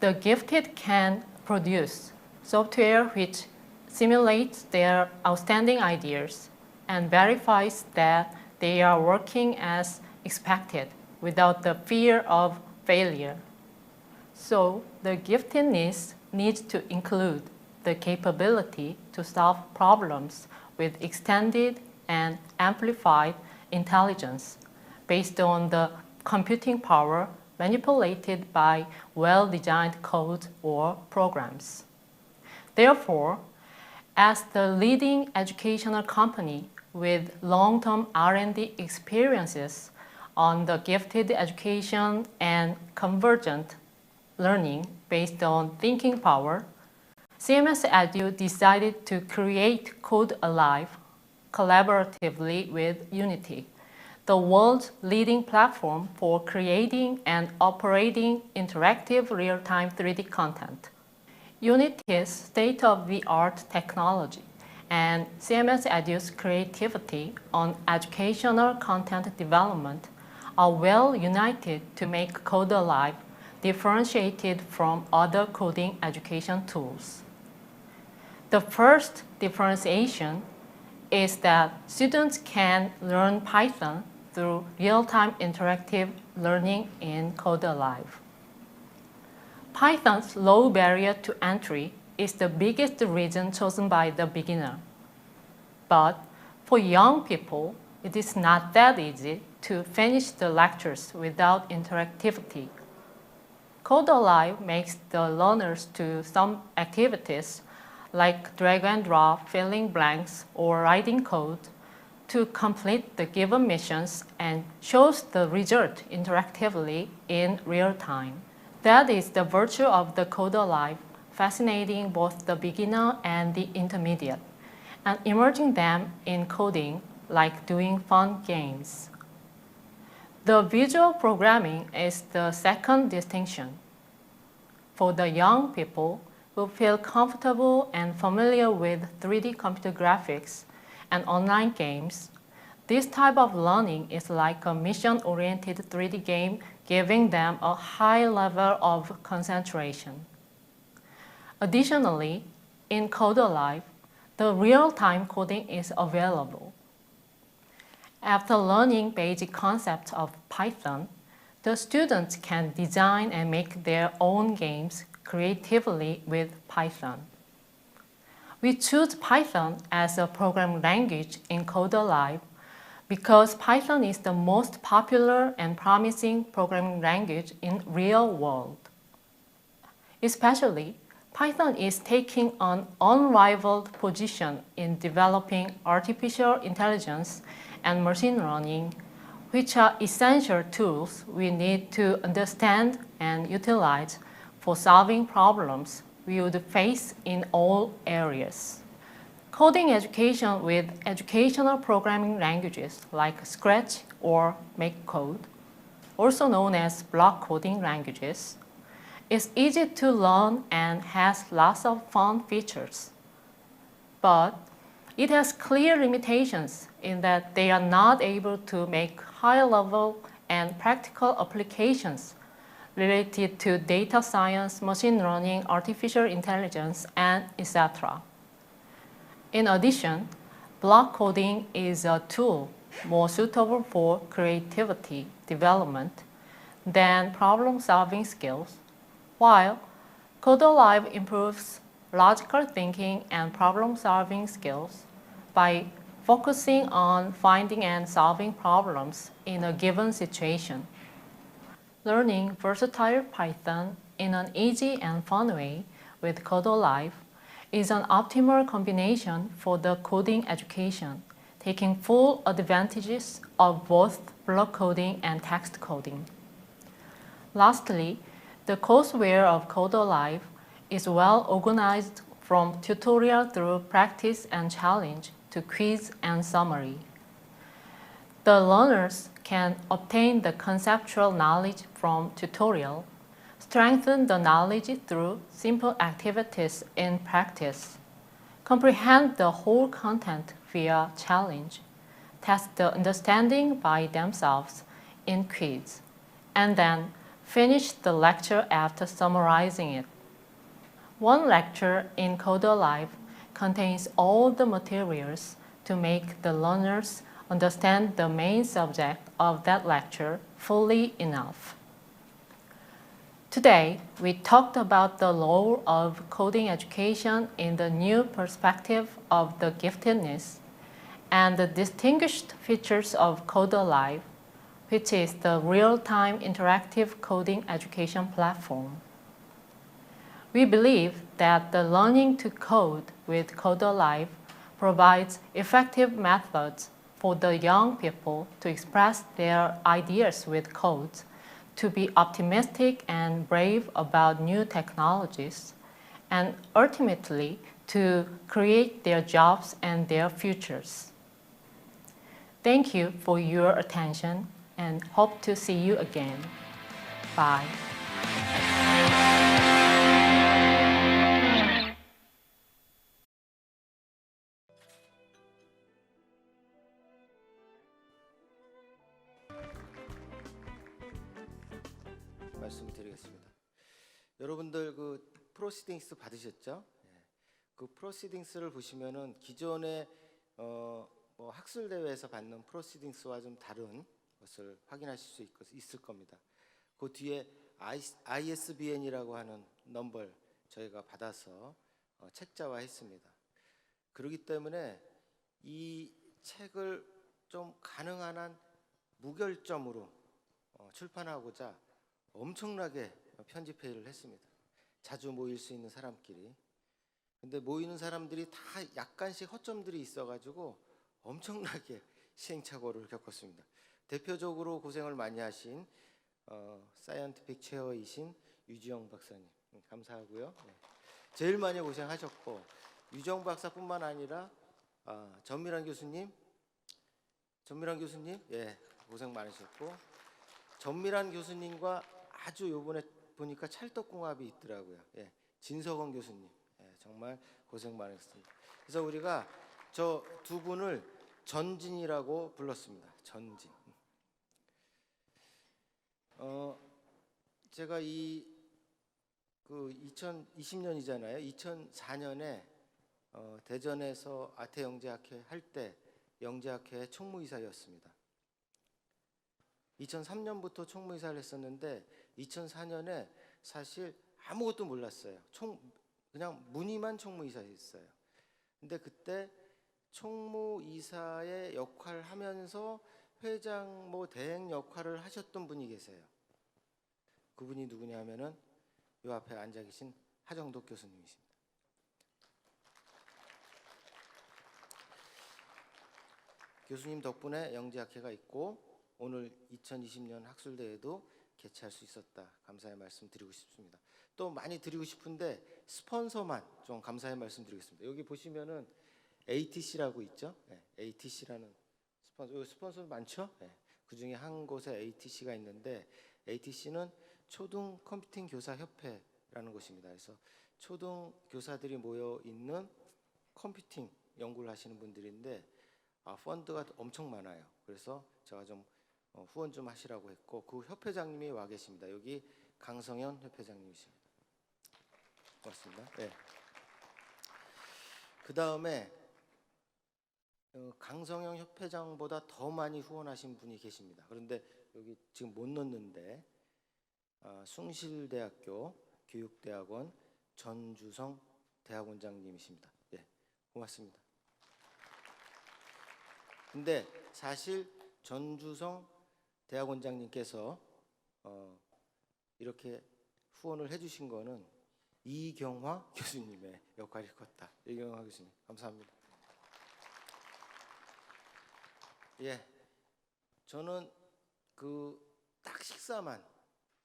the gifted can produce software which simulates their outstanding ideas and verifies that they are working as expected without the fear of failure. So the giftedness needs to include the capability to solve problems with extended and amplified intelligence based on the computing power manipulated by well-designed code or programs. Therefore, as the leading educational company with long-term R&D experiences on the gifted education and convergent learning based on thinking power, CMS Edu decided to create Code Alive collaboratively with Unity, the world's leading platform for creating and operating interactive real-time 3D content. Unity's state-of-the-art technology and CMS Edu's creativity on educational content development are well united to make Code Alive differentiated from other coding education tools. The first differentiation is that students can learn Python through real-time interactive learning in Code Alive. Python's low barrier to entry is the biggest reason chosen by the beginner. But for young people, it is not that easy to finish the lectures without interactivity. Code Alive makes the learners do some activities like drag and drop, filling blanks, or writing code to complete the given missions and shows the result interactively in real time. That is the virtue of the Code Alive, fascinating both the beginner and the intermediate, and immersing them in coding like doing fun games. The visual programming is the second distinction. For the young people who feel comfortable and familiar with 3D computer graphics and online games, this type of learning is like a mission-oriented 3D game, giving them a high level of concentration. Additionally, in Code Alive, the real-time coding is available. After learning basic concepts of Python, the students can design and make their own games creatively with Python. We choose Python as a programming language in Code Alive because Python is the most popular and promising programming language in real world. Especially, Python is taking an unrivaled position in developing artificial intelligence and machine learning, which are essential tools we need to understand and utilize for solving problems we would face in all areas. Coding education with educational programming languages like Scratch or MakeCode, also known as block coding languages, is easy to learn and has lots of fun features. But it has clear limitations in that they are not able to make high-level and practical applications related to data science, machine learning, artificial intelligence, and etc. In addition, block coding is a tool more suitable for creativity development than problem-solving skills, while Code Alive improves logical thinking and problem-solving skills by focusing on finding and solving problems in a given situation. Learning versatile Python in an easy and fun way with Code Alive is an optimal combination for the coding education, taking full advantages of both block coding and text coding. Lastly, the courseware of CoderLive is well organized from tutorial through practice and challenge to quiz and summary. The learners can obtain the conceptual knowledge from tutorial, strengthen the knowledge through simple activities in practice, comprehend the whole content via challenge, test the understanding by themselves in quiz, and then finish the lecture after summarizing it. One lecture in CoderLive contains all the materials to make the learners understand the main subject of that lecture fully enough. Today, we talked about the role of coding education in the new perspective of the giftedness and the distinguished features of CoderLive, which is the real-time interactive coding education platform. We believe that the learning to code with CoderLive provides effective methods for the young people to express their ideas with code, to be optimistic and brave about new technologies, and ultimately to create their jobs and their futures. Thank you for your attention and hope to see you again. Bye. 말씀드리겠습니다. 여러분들 그 프로시딩스 받으셨죠? 그 프로시딩스를 보시면은 기존의 뭐 학술 대회에서 받는 프로시딩스와 좀 다른 것을 확인하실 수 있을 겁니다. 그 뒤에 ISBN이라고 하는 넘버를 저희가 받아서 책자화했습니다. 그렇기 때문에 이 책을 좀 가능한 한 무결점으로 출판하고자 엄청나게 편집회의를 했습니다. 자주 모일 수 있는 사람끼리. 근데 모이는 사람들이 다 약간씩 허점들이 있어가지고 엄청나게 시행착오를 겪었습니다. 대표적으로 고생을 많이 하신 사이언티픽 체어이신 유지영 박사님 감사하고요. 제일 많이 고생하셨고 유지영 박사뿐만 아니라 전미란 교수님 예 고생 많으셨고 전미란 교수님과 아주 요번에 보니까 찰떡궁합이 있더라고요. 예, 진석원 교수님 정말 고생 많으셨습니다. 그래서 우리가 저 두 분을 전진이라고 불렀습니다. 전진. 제가 그 2020년이잖아요. 2004년에 대전에서 아태 영재학회 할 때 영재학회 총무이사였습니다. 2003년부터 총무이사를 했었는데 2004년에 사실 아무것도 몰랐어요. 그냥 문의만 총무이사였어요. 근데 그때 총무이사의 역할을 하면서 회장 대행 역할을 하셨던 분이 계세요. 그분이 누구냐 하면은 요 앞에 앉아 계신 하정덕 교수님이십니다. 교수님 덕분에 영재학회가 있고 오늘 2020년 학술대회도 개최할 수 있었다. 감사의 말씀 드리고 싶습니다. 또 많이 드리고 싶은데 스폰서만 좀 감사의 말씀 드리겠습니다. 여기 보시면은 ATC라고 있죠. 네, ATC라는 스폰서 많죠. 네, 그 중에 한 곳에 ATC가 있는데 ATC는 초등 컴퓨팅 교사 협회라는 곳입니다. 그래서 초등 교사들이 모여 있는 컴퓨팅 연구를 하시는 분들인데 펀드가 엄청 많아요. 그래서 제가 좀 후원 좀 하시라고 했고 그 협회장님이 와 계십니다. 여기 강성현 협회장님이십니다. 고맙습니다. 네. 그 다음에 강성현 협회장보다 더 많이 후원하신 분이 계십니다. 그런데 여기 지금 못 넣는데 숭실대학교 교육대학원 전주성 대학원장님이십니다. 예, 고맙습니다. 근데 사실 전주성 대학원장님께서 이렇게 후원을 해주신 거는 이경화 교수님의 역할이 컸다. 이경화 교수님, 감사합니다. 예, 저는 딱 식사만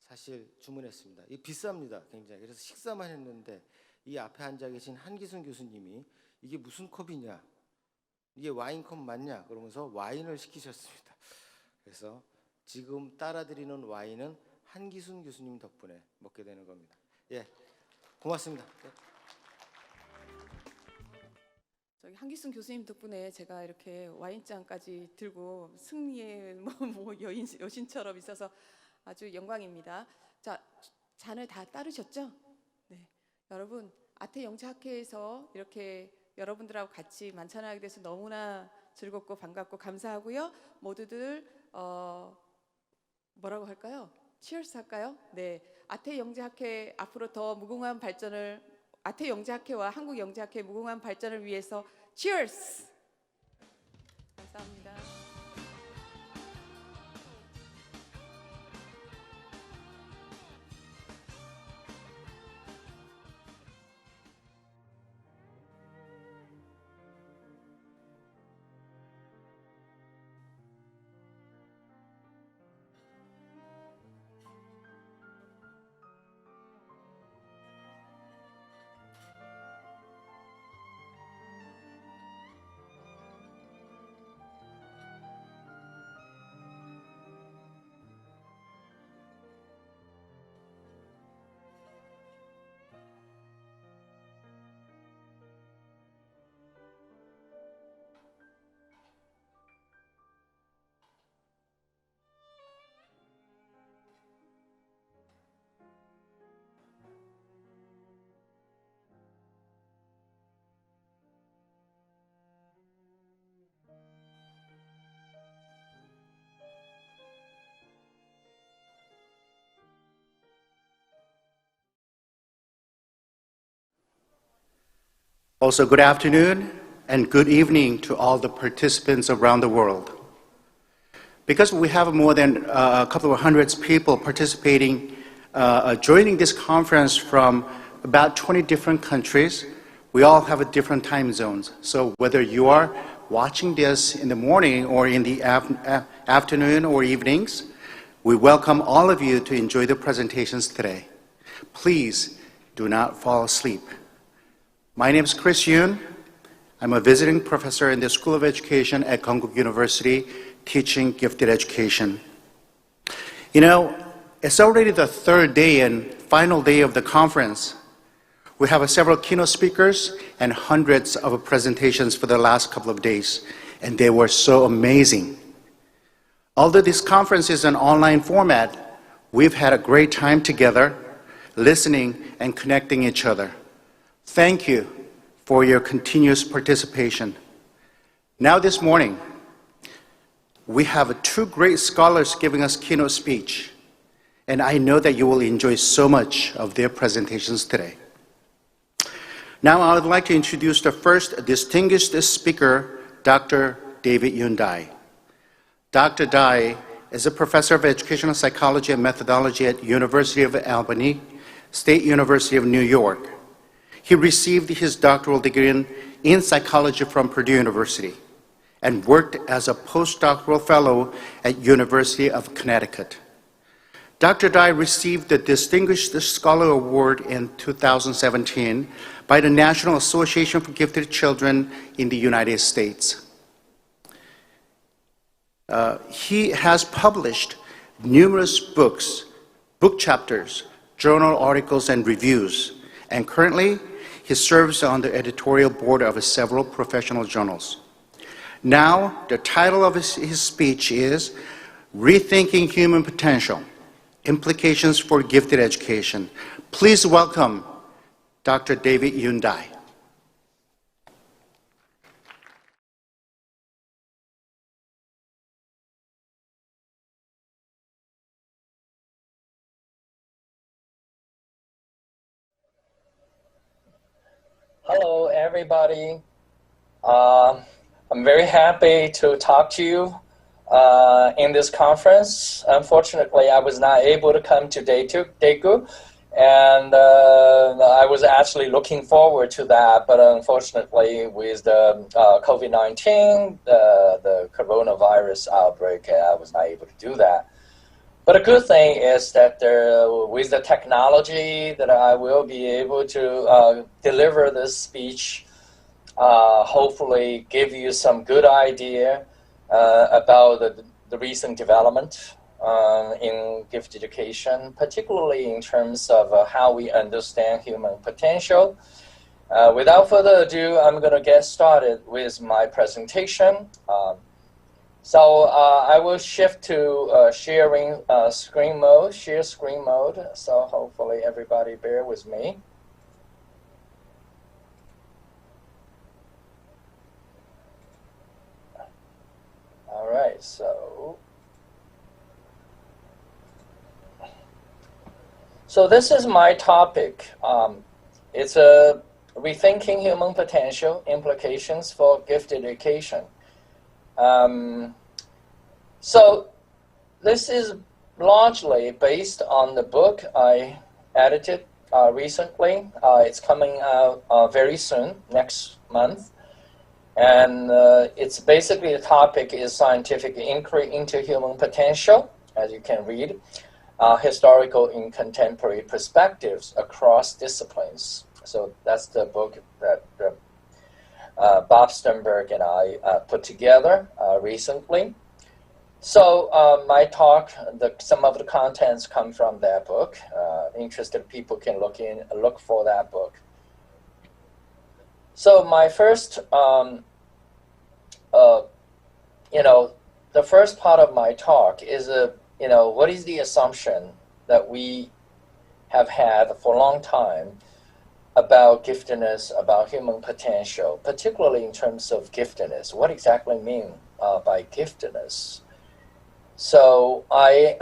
사실 주문했습니다. 이 비쌉니다, 굉장히. 그래서 식사만 했는데 이 앞에 앉아 계신 한기순 교수님이 이게 무슨 컵이냐, 이게 와인컵 맞냐 그러면서 와인을 시키셨습니다. 그래서 지금 따라드리는 와인은 한기순 교수님 덕분에 먹게 되는 겁니다. 예, 고맙습니다. 저기 한기순 교수님 덕분에 제가 이렇게 와인잔까지 들고 승리의 여신처럼 있어서 아주 영광입니다. 자, 잔을 다 따르셨죠? 네, 여러분 아태영재학회에서 이렇게 여러분들하고 같이 만찬하게 돼서 너무나 즐겁고 반갑고 감사하고요. 모두들 뭐라고 할까요? 치얼스 할까요? 네, 아태영재학회 앞으로 더 무궁한 발전을, 아태영재학회와 한국영재학회 무궁한 발전을 위해서 치얼스! 감사합니다. Also, good afternoon and good evening to all the participants around the world. Because we have more than a couple of hundreds people participating, joining this conference from about 20 different countries, we all have different time zones. So whether you are watching this in the morning or in the afternoon or evenings, we welcome all of you to enjoy the presentations today. Please do not fall asleep. My name is Chris Yoon. I'm a visiting professor in the School of Education at Konkuk University, teaching gifted education. You know, it's already the third day and final day of the conference. We have several keynote speakers and hundreds of presentations for the last couple of days, and they were so amazing. Although this conference is an online format, we've had a great time together, listening and connecting each other. Thank you for your continuous participation. Now this morning, we have two great scholars giving us keynote speech, and I know that you will enjoy so much of their presentations today. Now I would like to introduce the first distinguished speaker, Dr. David Yoon Dai. Dr. Dai is a professor of educational psychology and methodology at University of Albany, State University of New York. He received his doctoral degree in psychology from Purdue University and worked as a postdoctoral fellow at University of Connecticut. Dr. Dai received the Distinguished Scholar Award in 2017 by the National Association for Gifted Children in the United States. He has published numerous books, book chapters, journal articles, and reviews, and currently he serves on the editorial board of several professional journals. Now, the title of his speech is Rethinking Human Potential, Implications for Gifted Education. Please welcome Dr. David Yoon Dai. Hello, everybody. I'm very happy to talk to you in this conference. Unfortunately, I was not able to come to Daegu, And I was actually looking forward to that, but unfortunately with the COVID-19, the coronavirus outbreak, I was not able to do that. But a good thing is that with the technology that I will be able to deliver this speech, hopefully give you some good idea about the recent development in gift education, particularly in terms of how we understand human potential. Without further ado, I'm going to get started with my presentation. So I will shift to sharing screen mode, share screen mode. So hopefully everybody bear with me. All right, so this is my topic. It's a rethinking human potential, implications for gift education. So this is largely based on the book I edited recently. It's coming out very soon, next month. And it's basically, the topic is scientific inquiry into human potential, as you can read, historical and contemporary perspectives across disciplines. So that's the book that Bob Sternberg and I put together recently. So my talk, some of the contents come from that book. Interested people can look for that book. So my first, the first part of my talk is, what is the assumption that we have had for a long time about giftedness, about human potential, particularly in terms of giftedness. What exactly mean by giftedness? So I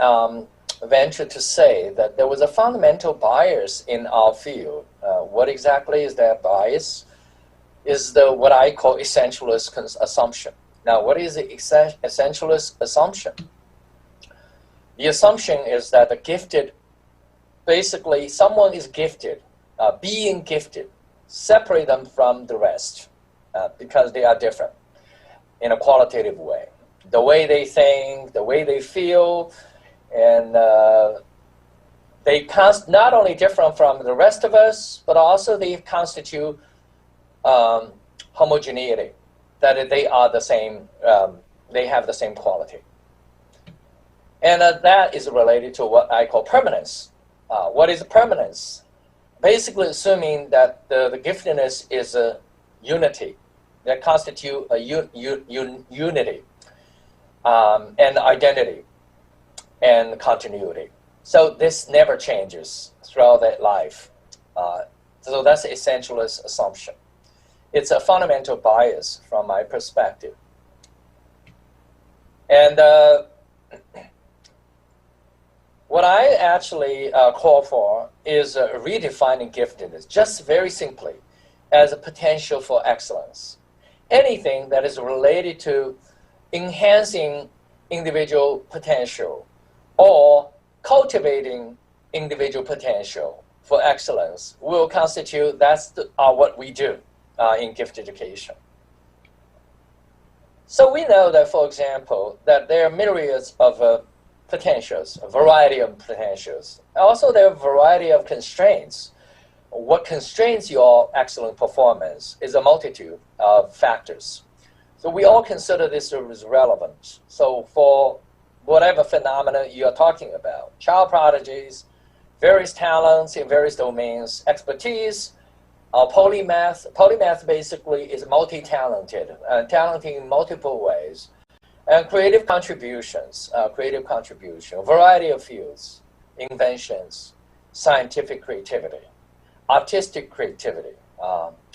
venture to say that there was a fundamental bias in our field. What exactly is that bias? Is what I call essentialist assumption. Now, what is the essentialist assumption? The assumption is that the gifted, basically someone is gifted, being gifted, separate them from the rest because they are different in a qualitative way. The way they think, the way they feel, and they not only different from the rest of us, but also they constitute homogeneity, that they are the same, they have the same quality. And that is related to what I call permanence. What is permanence? Basically assuming that the giftedness is a unity, that constitute a unity and identity and continuity. So this never changes throughout that life. So that's the essentialist assumption. It's a fundamental bias from my perspective. And what I actually call for is redefining giftedness, just very simply, as a potential for excellence. Anything that is related to enhancing individual potential or cultivating individual potential for excellence will constitute, that's what we do in gift education. So we know that, for example, that there are myriads of potentials, a variety of potentials. Also, there are a variety of constraints. What constrains your excellent performance is a multitude of factors. So we all consider this as relevant. So for whatever phenomena you are talking about, child prodigies, various talents in various domains, expertise, polymath. Polymath basically is multi-talented, talented in multiple ways. And creative contributions, a variety of fields, inventions, scientific creativity, artistic creativity,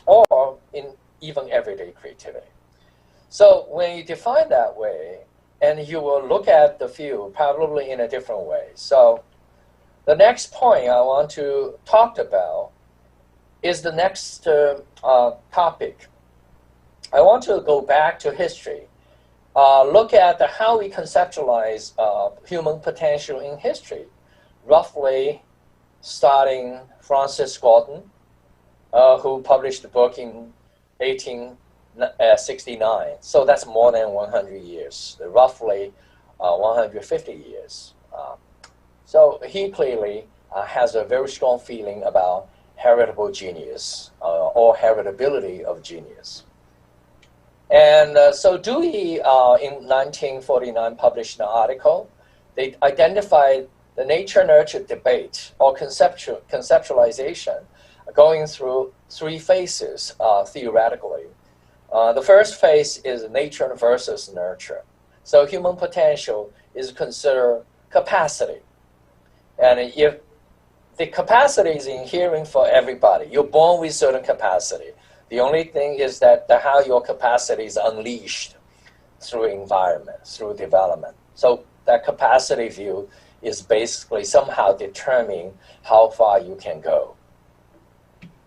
or in even everyday creativity. So when you define that way, and you will look at the field probably in a different way. So the next point I want to talk about is the next topic. I want to go back to history. Look at how we conceptualize human potential in history, roughly starting Francis Galton, who published the book in 1869. So that's more than 100 years, roughly 150 years. So he clearly has a very strong feeling about heritable genius or heritability of genius. And so Dewey in 1949 published an article. They identified the nature-nurture debate or conceptualization going through three phases theoretically. The first phase is nature versus nurture. So human potential is considered capacity. And if the capacity is inherent for everybody, you're born with certain capacity. The only thing is that how your capacity is unleashed through environment, through development. So that capacity view is basically somehow determining how far you can go.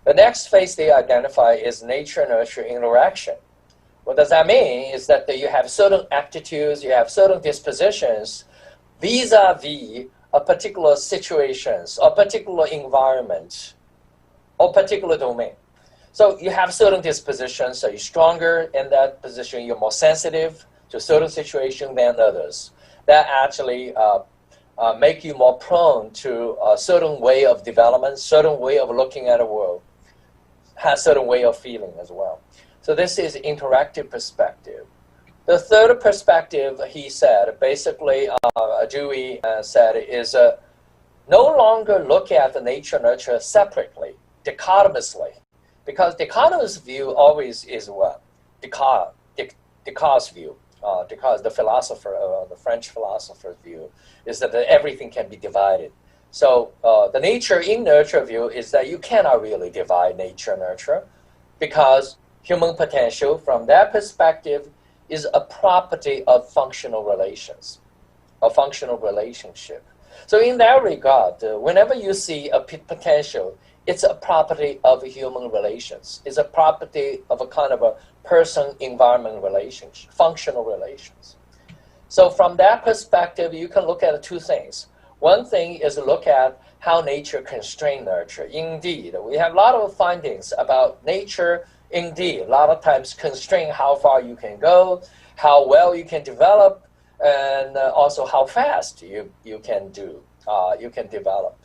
The next phase they identify is nature-nurture interaction. What does that mean? Is that you have certain aptitudes, you have certain dispositions vis-a-vis a particular situations, or particular environment, or particular domain. So you have certain dispositions, so you're stronger in that position, you're more sensitive to certain situations than others. That actually make you more prone to a certain way of development, certain way of looking at the world, has certain way of feeling as well. So this is interactive perspective. The third perspective, he said, basically, Dewey said, is no longer look at the nature-nurture separately, dichotomously. Because dichotomous view always is what? Descartes' view. Descartes, the philosopher, the French philosopher's view, is that everything can be divided. So the nature in nurture view is that you cannot really divide nature-nurture because human potential, from that perspective, is a property of functional relations, a functional relationship. So in that regard, whenever you see a potential, it's a property of human relations. It's a property of a kind of a person-environment relationship, functional relations. So from that perspective, you can look at two things. One thing is look at how nature constrains nurture. Indeed, we have a lot of findings about nature. Indeed, a lot of times constrain how far you can go, how well you can develop, and also how fast you can develop.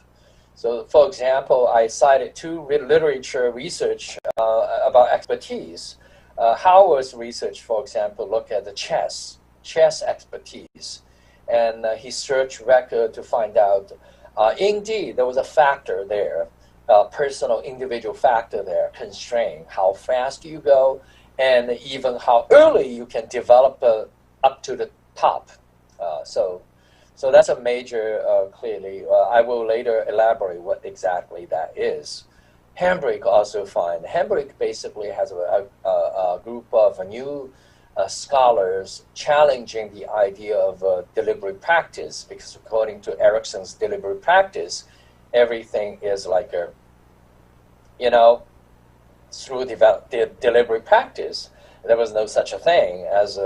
So, for example, I cited two literature research about expertise. Howard's research, for example, looked at the chess expertise, and he searched record to find out, indeed, there was a factor there, personal, individual factor there, constrain how fast you go, and even how early you can develop up to the top. So that's a major, clearly. I will later elaborate what exactly that is. Hambrick also find, Hambrick basically has a group of new scholars challenging the idea of deliberate practice, because according to Erickson's deliberate practice, everything is like a, through deliberate practice, there was no such a thing as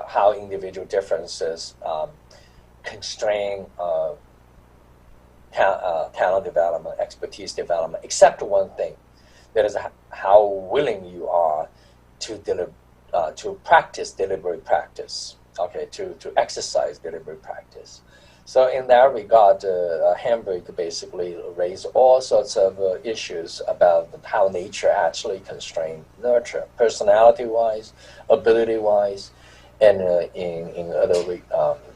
how individual differences constrain talent development, expertise development, except one thing, that is how willing you are to practice deliberate practice, okay, to exercise deliberate practice. So in that regard, Hambrick basically raised all sorts of issues about how nature actually constrains nurture, personality-wise, ability-wise, and in other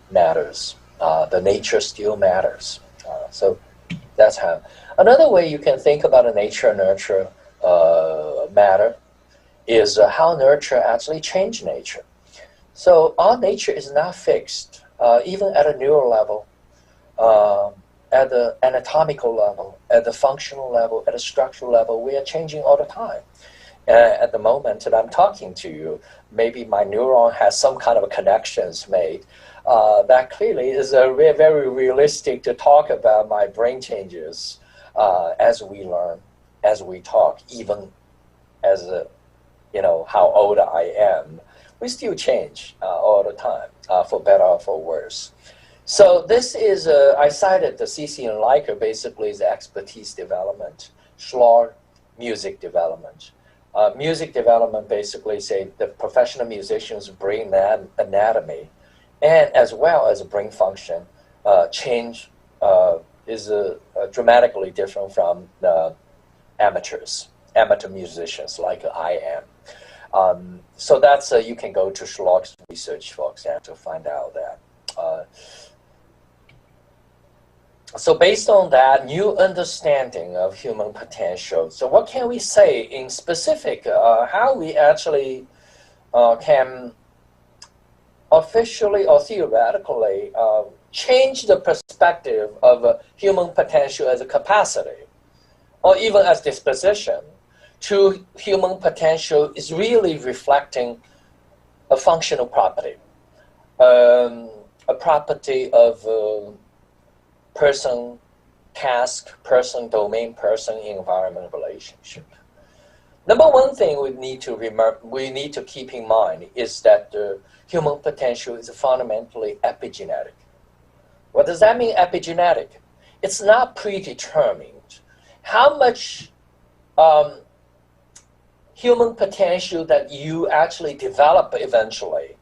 matters. The nature still matters. So that's how. Another way you can think about a nature-nurture matter is how nurture actually changes nature. So our nature is not fixed, even at a neural level, at the anatomical level, at the functional level, at a structural level. We are changing all the time. At the moment that I'm talking to you, maybe my neuron has some kind of connections made. That clearly is very realistic to talk about my brain changes as we learn, as we talk, even as how old I am. We still change all the time, for better or for worse. So this is, I cited the CC and Leica basically is expertise development, Schlag, music development. Music development basically say the professional musicians' brain anatomy and as well as brain function change is dramatically different from the amateur musicians like I am. So that's, you can go to Schlag's research, for example, to find out that. So based on that new understanding of human potential, so what can we say in specific, how we actually can officially or theoretically change the perspective of human potential as a capacity, or even as disposition, to human potential is really reflecting a functional property, a property of person, task, person, domain, person, environment relationship. Number one thing we need to remember, we need to keep in mind is that the human potential is fundamentally epigenetic. What does that mean, epigenetic? It's not predetermined. How much human potential that you actually develop eventually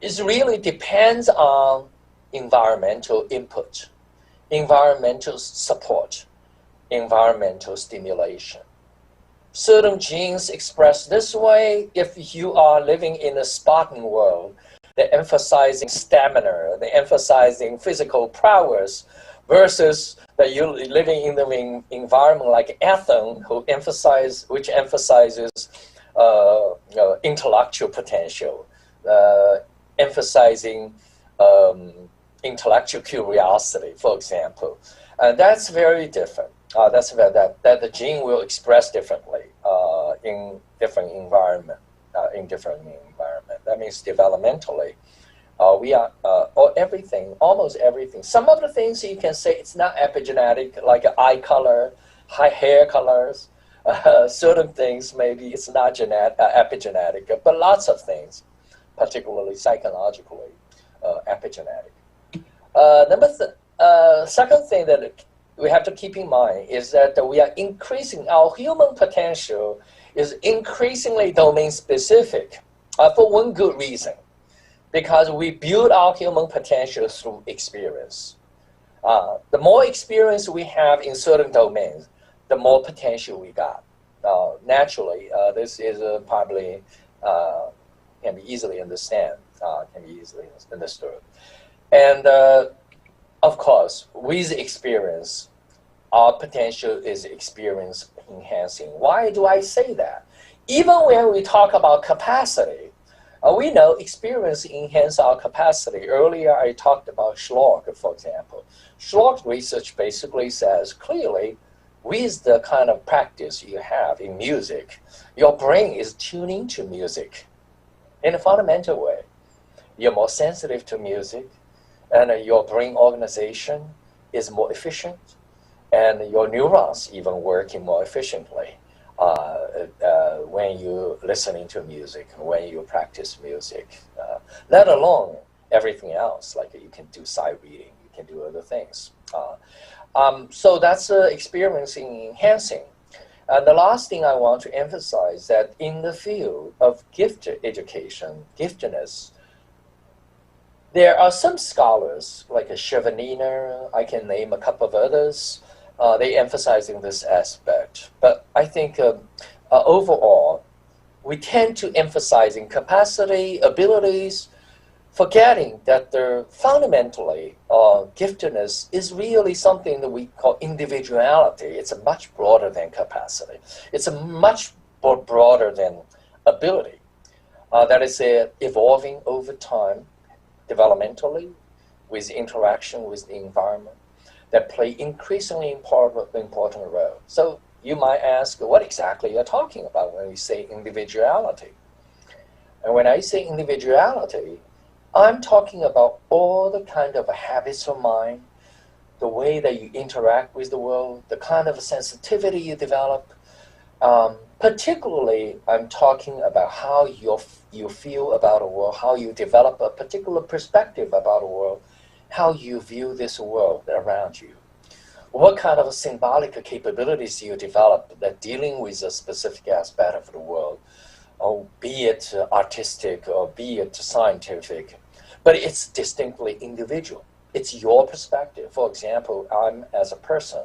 is really depends on environmental input, environmental support, environmental stimulation. Certain genes expressed this way, if you are living in a Spartan world, they're emphasizing stamina, they're emphasizing physical prowess, versus that you're living in the environment like Athens, which emphasizes intellectual potential, emphasizing intellectual curiosity, for example. And that's very different. That the gene will express differently in different environment. That means developmentally, we are or everything, almost everything. Some of the things you can say it's not epigenetic, like eye color, hair colors. Certain things maybe it's not epigenetic, but lots of things, particularly psychologically, epigenetic. Second thing that we have to keep in mind is that we are increasing, our human potential is increasingly domain specific for one good reason, because we build our human potential through experience. The more experience we have in certain domains, the more potential we got. Naturally, this is probably can be easily understood. And of course, with experience, our potential is experience enhancing. Why do I say that? Even when we talk about capacity, we know experience enhances our capacity. Earlier, I talked about Schlag, for example. Schlag's research basically says clearly, with the kind of practice you have in music, your brain is tuning to music in a fundamental way. You're more sensitive to music, and your brain organization is more efficient, and your neurons even working more efficiently when you're listening to music, when you practice music, let alone everything else, like you can do sight reading, you can do other things. So that's experiencing enhancing. And the last thing I want to emphasize that in the field of gifted education, giftedness, there are some scholars like Chevanina, I can name a couple of others, they emphasizing this aspect. But I think overall, we tend to emphasizing capacity, abilities, forgetting that fundamentally giftedness is really something that we call individuality. It's a much broader than capacity. It's a much broader than ability. That is evolving over time, developmentally, with interaction with the environment, that play increasingly important role. So you might ask, what exactly you're talking about when we say individuality? And when I say individuality, I'm talking about all the kind of habits of mind, the way that you interact with the world, the kind of sensitivity you develop. Particularly, I'm talking about how you feel about the world, how you develop a particular perspective about the world, how you view this world around you. What kind of symbolic capabilities you develop that dealing with a specific aspect of the world, or be it artistic or be it scientific, but it's distinctly individual. It's your perspective. For example, I'm as a person,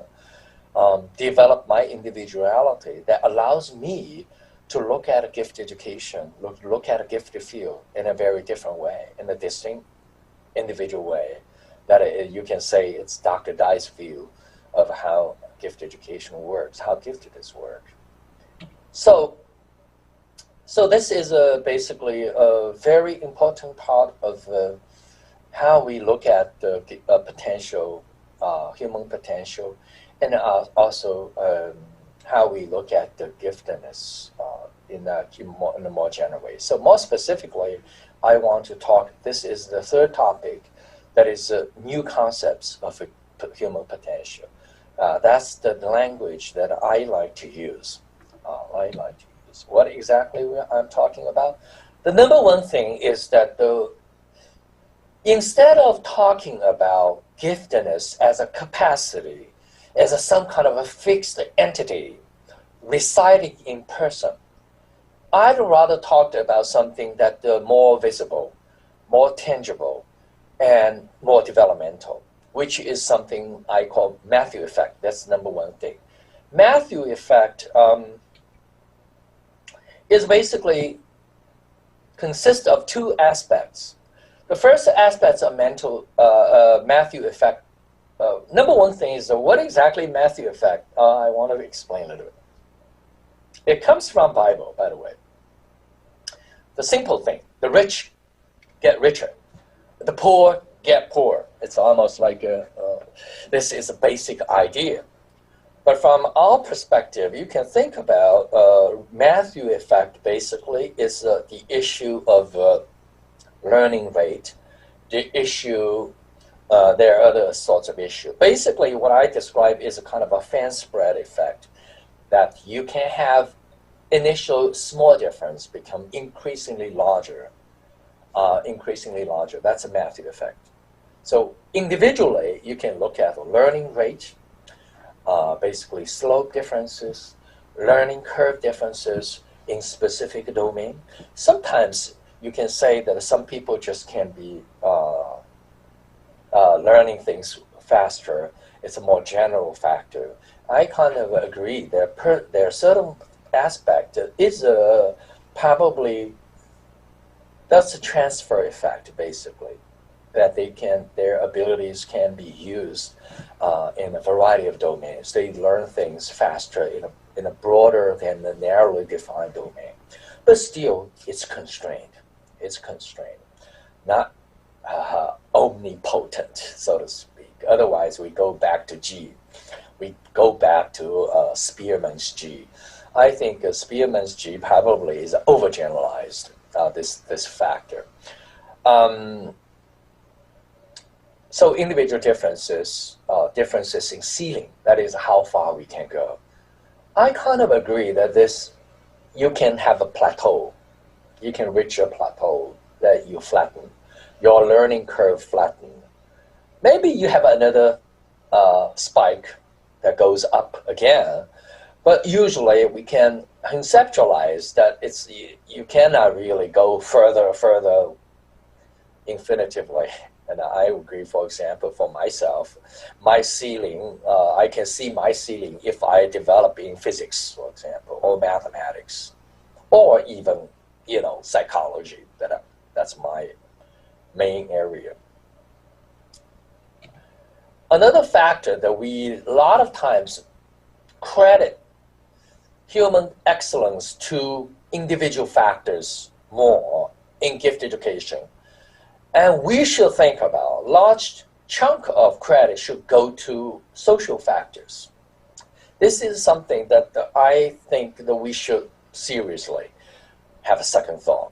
develop my individuality that allows me to look at a gift education, look at a gifted field in a very different way, in a distinct individual way, that you can say it's Dr. Dai's view of how gift education works, how giftedness work. So this is basically a very important part of how we look at the potential, human potential, and also how we look at the giftedness in a more general way. So more specifically, I want to talk, this is the third topic, that is new concepts of human potential. That's the language that I like to use. What exactly I'm talking about? The number one thing is that instead of talking about giftedness as a capacity, as some kind of a fixed entity residing in person, I'd rather talk about something that more visible, more tangible, and more developmental, which is something I call Matthew effect. That's the number one thing. Matthew effect is basically consists of two aspects. The first aspect of Matthew effect. Number one thing is what exactly Matthew effect? I want to explain a little bit. It comes from Bible, by the way. The simple thing: the rich get richer, the poor get poor. It's almost like this is a basic idea. But from our perspective, you can think about Matthew effect basically is the issue of learning rate, the issue, there are other sorts of issues. Basically, what I describe is a kind of a fan spread effect, that you can have initial small difference become increasingly larger. That's a Matthew effect. So individually, you can look at the learning rate, basically slope differences, learning curve differences in specific domain. Sometimes you can say that some people just can be learning things faster. It's a more general factor. I kind of agree. There are certain aspect is probably that's a transfer effect, basically, that their abilities can be used in a variety of domains. They learn things faster in a broader than the narrowly defined domain. But still, it's constrained. It's constrained, not omnipotent, so to speak. Otherwise, we go back to G. We go back to Spearman's G. I think Spearman's G probably is overgeneralized, this factor. So individual differences, differences in ceiling, that is how far we can go. I kind of agree that you can have a plateau. You can reach a plateau that you flatten. Your learning curve flatten. Maybe you have another spike that goes up again, but usually we can conceptualize that you cannot really go further infinitively. And I agree, for example, for myself, my ceiling, I can see my ceiling if I develop in physics, for example, or mathematics, or even, psychology. That's my main area. Another factor that we a lot of times credit human excellence to individual factors more in gift education. And we should think about a large chunk of credit should go to social factors. This is something that I think that we should seriously have a second thought.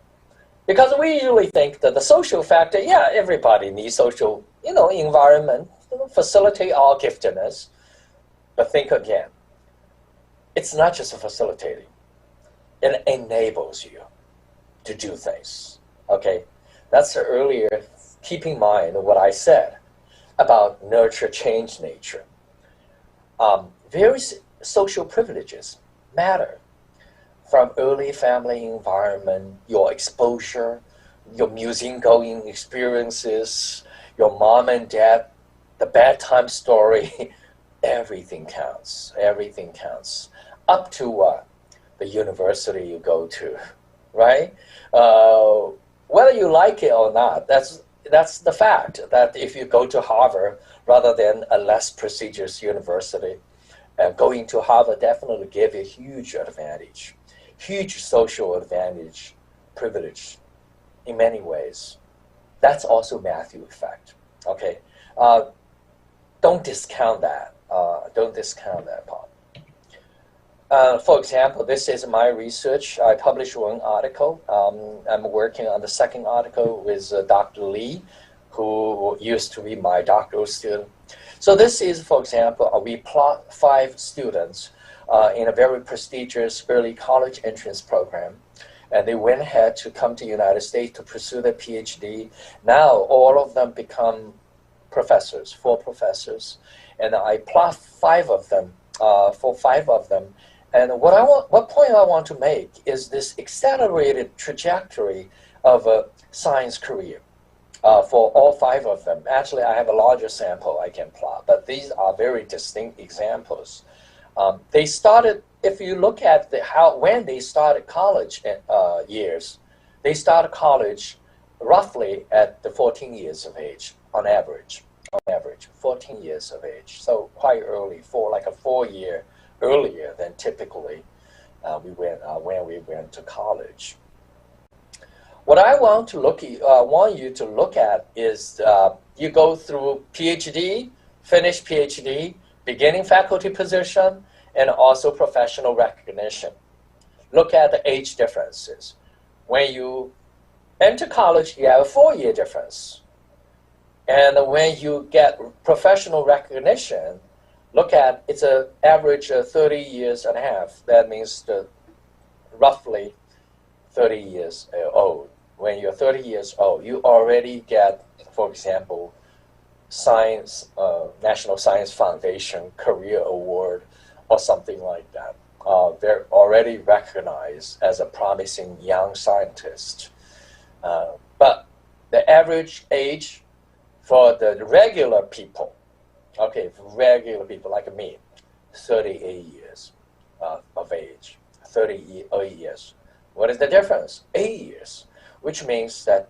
Because we usually think that the social factor, everybody needs social, environment, facilitate our giftedness. But think again, it's not just facilitating. It enables you to do things, okay? That's earlier, keep in mind what I said. about nurture, change nature. Various social privileges matter, from early family environment, your exposure, your museum-going experiences, your mom and dad, the bedtime story, everything counts. Everything counts. Up to the university you go to, right? Whether you like it or not, that's the fact that if you go to Harvard rather than a less prestigious university, going to Harvard definitely gave you a huge advantage, huge social advantage, privilege in many ways. That's also Matthew effect, okay? Don't discount that. Don't discount that part. For example, this is my research. I published one article. I'm working on the second article with Dr. Lee, who used to be my doctoral student. So this is, for example, we plot 5 students in a very prestigious early college entrance program. And they went ahead to come to the United States to pursue their PhD. Now all of them become professors, 4 professors. And I plot 5 of them, for 5 of them. And what point I want to make is this accelerated trajectory of a science career for all 5 of them. Actually, I have a larger sample I can plot, but these are very distinct examples. They started, if you look at when they started college years, they started college roughly at the 14 years of age on average, 14 years of age. So quite early, like a 4-year earlier than typically when we went to college. What I want you to look at is you go through PhD, finish PhD, beginning faculty position, and also professional recognition. Look at the age differences. When you enter college, you have a 4-year difference. And when you get professional recognition, look at, it's an average of 30 years and a half. That means roughly 30 years old. When you're 30 years old, you already get, for example, National Science Foundation Career Award or something like that. They're already recognized as a promising young scientist. But the average age for the regular people, okay, for regular people like me, 38 years of age, 38 years. What is the difference? 8 years, which means that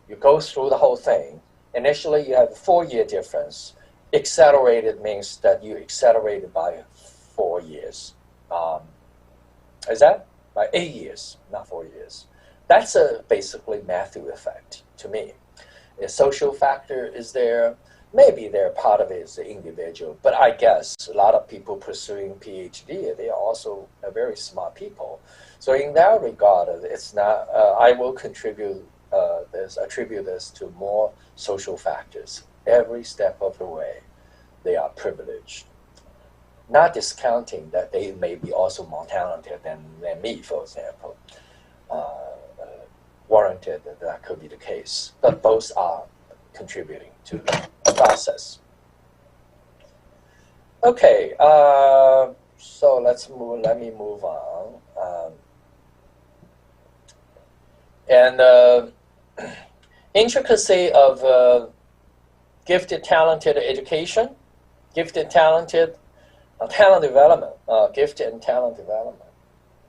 you go through the whole thing. Initially, you have a 4-year difference. Accelerated means that you accelerated by 4 years. Is that? By 8 years, not 4 years. That's basically Matthew effect to me. A social factor is there. Maybe they're part of it as an individual, but I guess a lot of people pursuing PhD, they are also very smart people. So in that regard, it's not. I will attribute this to more social factors. Every step of the way, they are privileged. Not discounting that they may be also more talented than me, for example. Warranted that could be the case, but both are contributing to the process. Okay, so let me move on. Intricacy of gifted, talented education, gifted, talented, talent development, gifted and talent development.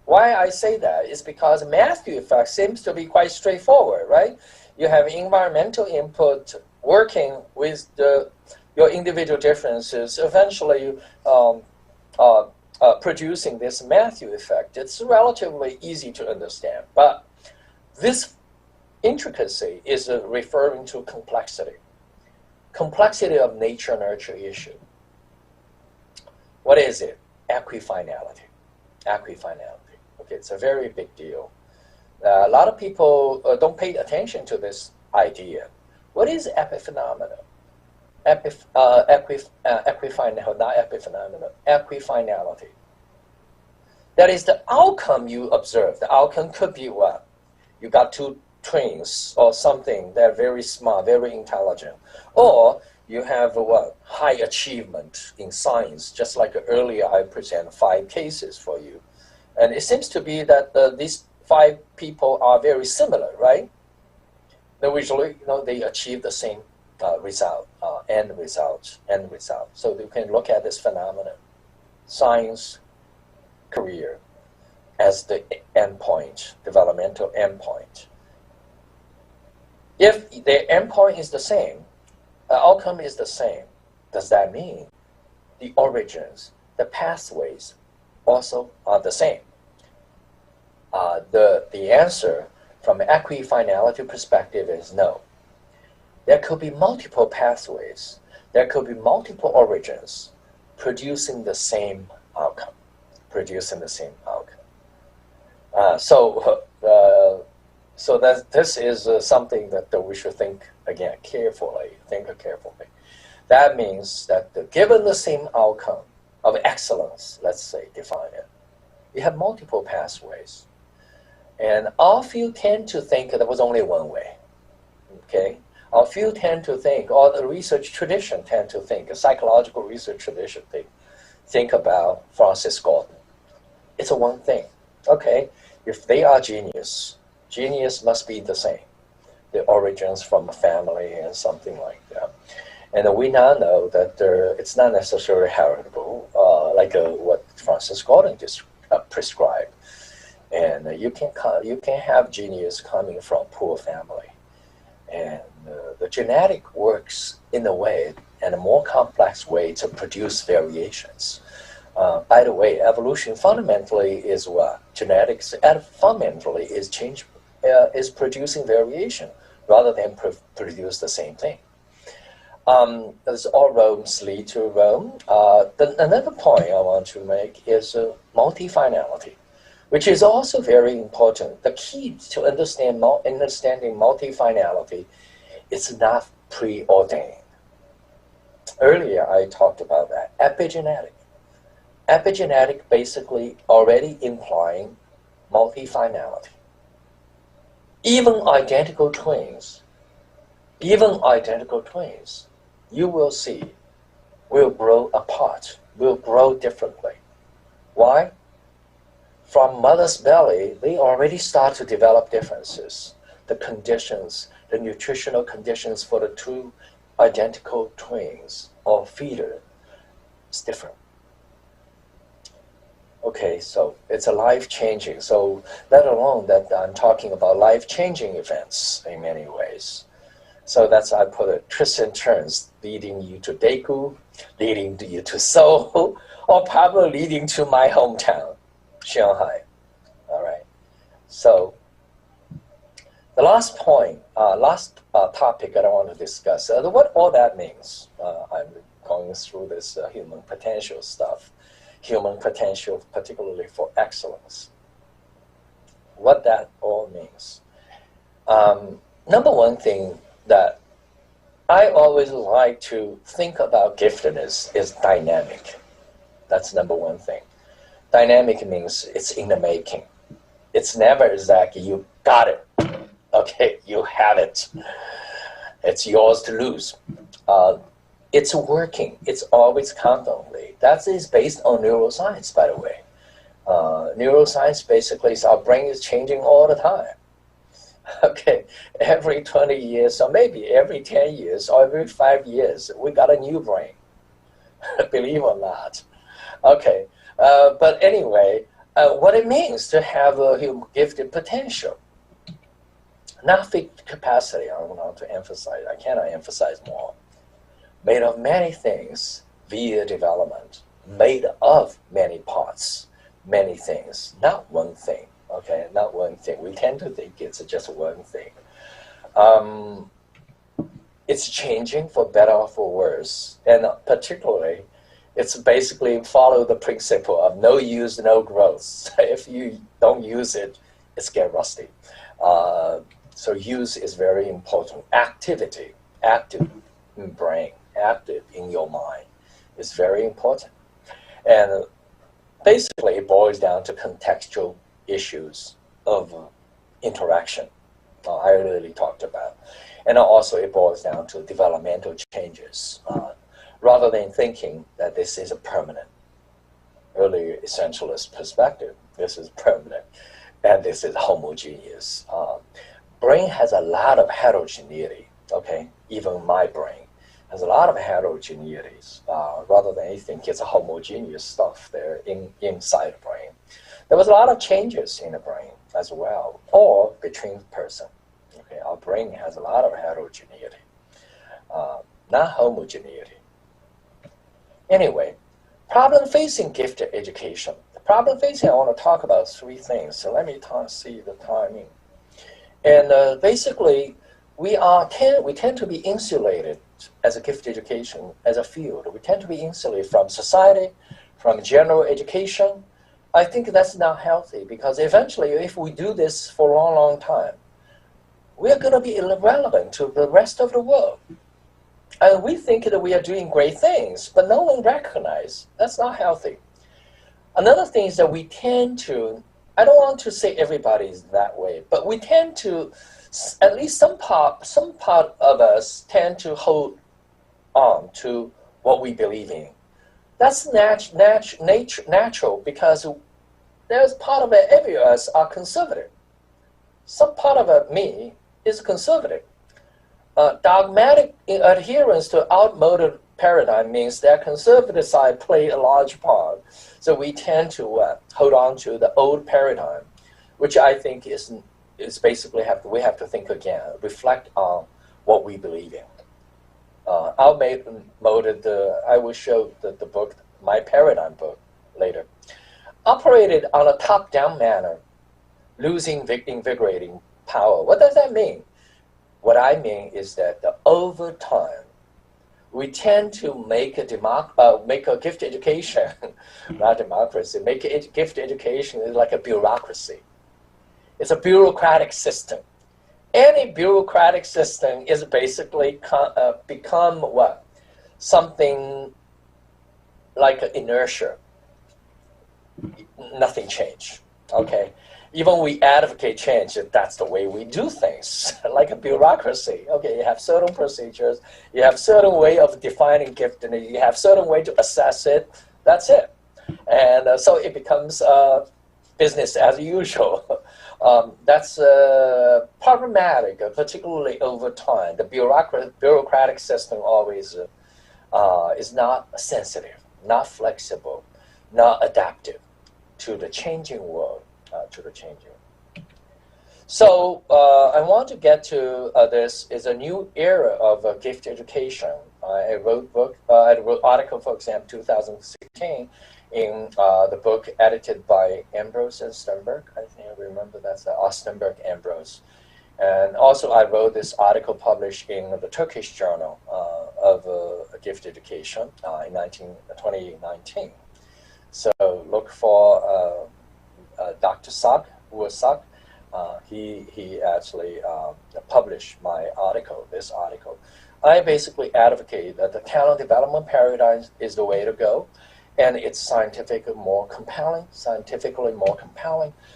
Why I say that is because Matthew effect seems to be quite straightforward, right? You have environmental input working with your individual differences, eventually producing this Matthew effect. It's relatively easy to understand, but this intricacy is referring to complexity. Complexity of nature-nurture issue. What is it? Equifinality. Equifinality. Okay, it's a very big deal. A lot of people don't pay attention to this idea. What is epiphenomenon? Equifinality. That is the outcome you observe. The outcome could be what? You got 2 twins or something. They're very smart, very intelligent. Or you have what? High achievement in science, just like earlier I presented 5 cases for you. And it seems to be that these 5 people are very similar, right? They usually, they achieve the same result, end result. So you can look at this phenomenon, science, career, as the endpoint, developmental endpoint. If the endpoint is the same, the outcome is the same, does that mean the origins, the pathways also are the same? The answer from an equifinality perspective is no. There could be multiple pathways, there could be multiple origins producing the same outcome, So this is something that we should think again carefully. That means that given the same outcome of excellence, let's say, define it, you have multiple pathways. And our field tend to think there was only one way. Okay? Our field tend to think, or the research tradition tend to think, a psychological research tradition, they think about Francis Galton. It's a one thing. Okay, if they are genius must be the same. The origins from a family and something like that. And we now know that it's not necessarily heritable, like what Francis Galton prescribed. And you can have genius coming from poor family. And the genetic works in a way, and a more complex way to produce variations. By the way, evolution fundamentally is what? Genetics fundamentally is is producing variation rather than produce the same thing. As all roads lead to Rome. Another point I want to make is multifinality, which is also very important. The key to understanding multifinality is not preordained. Earlier I talked about that. Epigenetic basically already implying multifinality. Even identical twins, you will see, will grow apart, will grow differently. Why? From mother's belly, they already start to develop differences. The conditions, the nutritional conditions for the 2 identical twins or feeder is different. Okay, so it's a life-changing. So let alone that I'm talking about life-changing events in many ways. So that's, I put it, twists and turns, leading you to Daegu, leading you to Seoul, or probably leading to my hometown, Shanghai. All right. So the last point, topic that I want to discuss, what all that means. I'm going through this human potential stuff. Human potential, particularly for excellence. What that all means. Number one thing that I always like to think about giftedness is dynamic. That's number one thing. Dynamic means it's in the making. It's never exactly you got it. Okay, you have it. It's yours to lose. It's working. It's always constantly. That is based on neuroscience, by the way. Neuroscience basically is our brain is changing all the time. Okay, every 20 years, or maybe every 10 years, or every 5 years, we got a new brain. Believe it or not. Okay, but anyway, what it means to have a gifted potential. Not fixed capacity, I want to emphasize. I cannot emphasize more. Made of many things via development, made of many parts, many things, not one thing, okay, not one thing. We tend to think it's just one thing. It's changing for better or for worse, and particularly, it's basically follow the principle of no use, no growth. If you don't use it, it's get rusty. So use is very important. Activity, active in brain, active in your mind is very important. And basically it boils down to contextual issues of interaction. I really talked about. And also it boils down to developmental changes, rather than thinking that this is a permanent. Early essentialist perspective, this is permanent, and this is homogeneous. Brain has a lot of heterogeneity, okay? Even my brain has a lot of heterogeneities, rather than anything, it's a homogeneous stuff there inside the brain. There was a lot of changes in the brain as well, or between person. Okay, our brain has a lot of heterogeneity, not homogeneity. Anyway, problem facing gifted education. The problem facing, I want to talk about three things. So let me see the timing. And basically, we tend to be insulated as a gifted education, as a field. We tend to be insulated from society, from general education. I think that's not healthy, because eventually, if we do this for a long, long time, we are going to be irrelevant to the rest of the world. And we think that we are doing great things, but no one recognizes. That's not healthy. Another thing is that we tend to, I don't want to say everybody is that way, but we tend to, at least some part of us tend to hold on to what we believe in. That's natural, because there's part of it, every of us are conservative. Some part of me is conservative. Dogmatic adherence to outmoded paradigm means that conservative side play a large part. So we tend to hold on to the old paradigm, which I think is basically we have to think again, reflect on what we believe in. Outmoded, I will show the book, my paradigm book, later. Operated on a top-down manner, losing invigorating power. What does that mean? What I mean is that over time, we tend to make a gift education, not democracy, make a gift education is like a bureaucracy. It's a bureaucratic system. Any bureaucratic system is basically become what? Something like an inertia. Nothing changed, okay? Even we advocate change, that's the way we do things, like a bureaucracy. Okay, you have certain procedures, you have certain way of defining gift, and you have certain way to assess it, that's it. And so it becomes business as usual. That's problematic, particularly over time. The bureaucratic system always is not sensitive, not flexible, not adaptive to the changing world. So I want to get to this is a new era of gift education. I wrote article, for example, 2016 in the book edited by Ambrose and Sternberg. I think I remember that's Sternberg Ambrose. And also I wrote this article published in the Turkish Journal of Gift Education in 2019. So look for Dr. Sak, Uwe Sak. He actually published my article, this article. I basically advocate that the talent development paradigm is the way to go, and it's scientifically more compelling,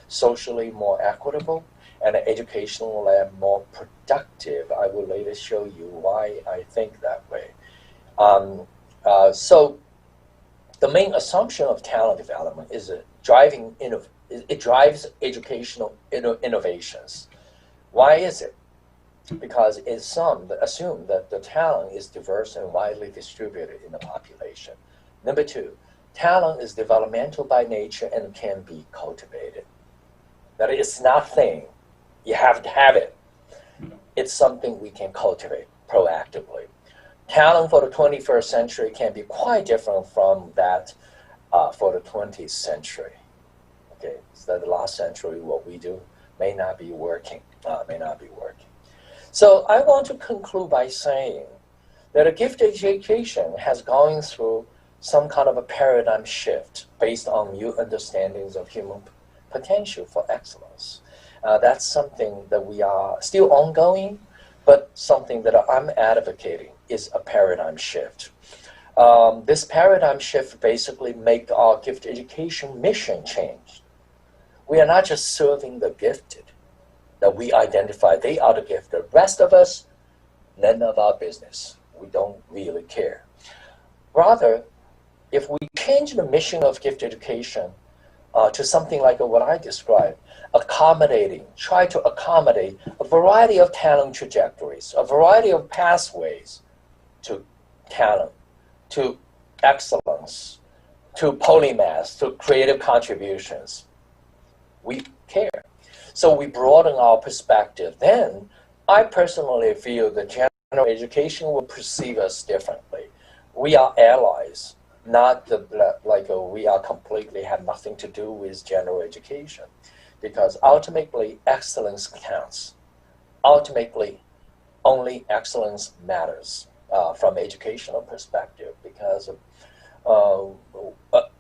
socially more equitable, and educationally more productive. I will later show you why I think that way. So the main assumption of talent development is it drives educational innovations. Why is it? Because it's assumed that the talent is diverse and widely distributed in the population. Number two, talent is developmental by nature and can be cultivated. That it's nothing, you have to have it. It's something we can cultivate proactively. Talent for the 21st century can be quite different from that for the 20th century. Okay, so the last century, what we do may not be working, So I want to conclude by saying that a gift education has gone through some kind of a paradigm shift based on new understandings of human potential for excellence. That's something that we are still ongoing, but something that I'm advocating is a paradigm shift. This paradigm shift basically makes our gift education mission change. We are not just serving the gifted. that we identify they are the gifted. The rest of us, none of our business. We don't really care. Rather, if we change the mission of gifted education to something like what I described, try to accommodate a variety of talent trajectories, a variety of pathways to talent, to excellence, to polymath, to creative contributions. We care. So we broaden our perspective. Then I personally feel that general education will perceive us differently. We are allies, not we are completely have nothing to do with general education, because ultimately excellence counts. Ultimately, only excellence matters from educational perspective, because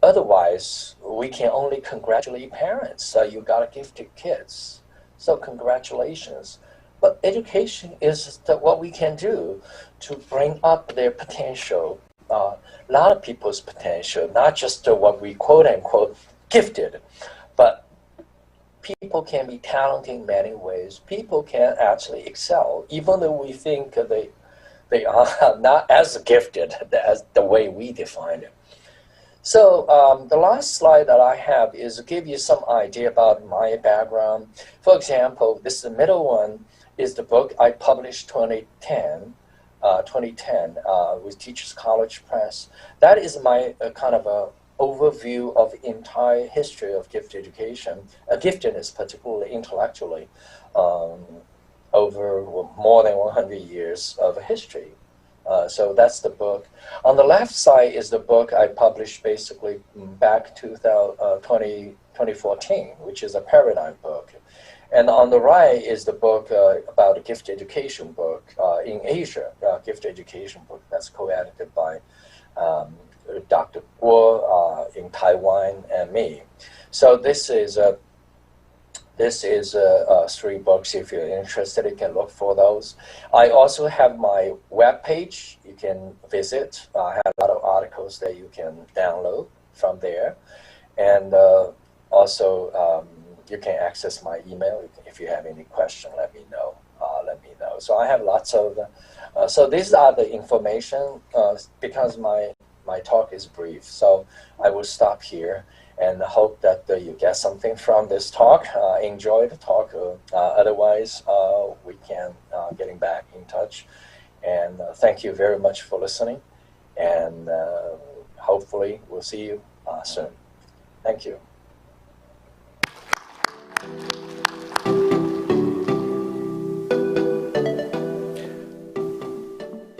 otherwise we can only congratulate parents. You got gifted kids, so congratulations. But education is what we can do to bring up their potential, a lot of people's potential, not just what we quote unquote gifted, but people can be talented in many ways. People can actually excel, even though we think they are not as gifted as the way we define it. So the last slide that I have is to give you some idea about my background. For example, the middle one is the book I published 2010 with Teachers College Press. That is my kind of a overview of the entire history of gifted education, giftedness, particularly intellectually, over more than 100 years of history. So that's the book. On the left side is the book I published basically back to 2014, which is a paradigm book. And on the right is the book about a gift education book in Asia, gift education book that's co-edited by Dr. Guo in Taiwan and me. So this is 3 books. If you're interested, you can look for those. I also have my webpage you can visit. I have a lot of articles that you can download from there. And also, you can access my email. If you have any question, let me know. So I have lots of, so these are the information because my talk is brief. So I will stop here and hope that you get something from this talk. Enjoy the talk. Otherwise, we can getting back in touch. And thank you very much for listening. And hopefully we'll see you soon. Thank you.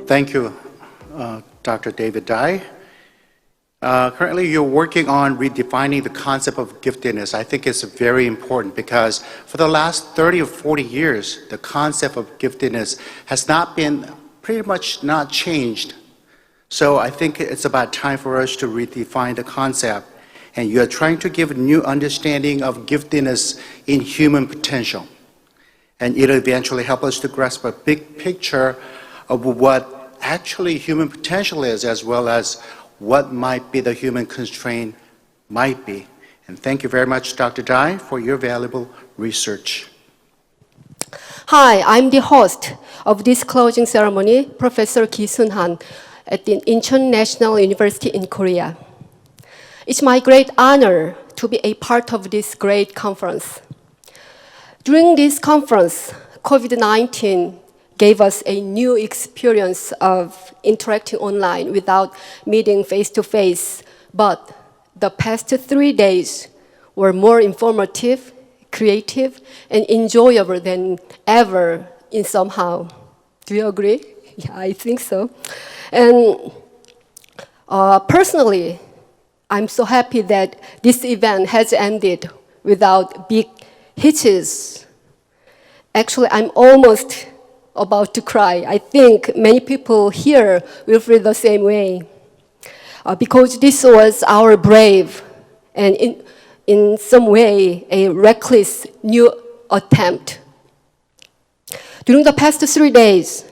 Thank you, Dr. David Dai. Currently, you're working on redefining the concept of giftedness. I think it's very important because for the last 30 or 40 years, the concept of giftedness has pretty much not changed. So I think it's about time for us to redefine the concept. And you are trying to give a new understanding of giftedness in human potential. And it'll eventually help us to grasp a big picture of what actually human potential is, as well as what might be the human constraint might be. And thank you very much, Dr. Dai, for your valuable research. Hi, I'm the host of this closing ceremony, Professor Ki Sun-han at the Incheon National University in Korea. It's my great honor to be a part of this great conference. During this conference, COVID-19 gave us a new experience of interacting online without meeting face-to-face. But the past 3 days were more informative, creative, and enjoyable than ever in somehow. Do you agree? Yeah, I think so. And personally, I'm so happy that this event has ended without big hitches. Actually, I'm almost about to cry. I think many people here will feel the same way. Because this was our brave and in some way a reckless new attempt. During the past 3 days,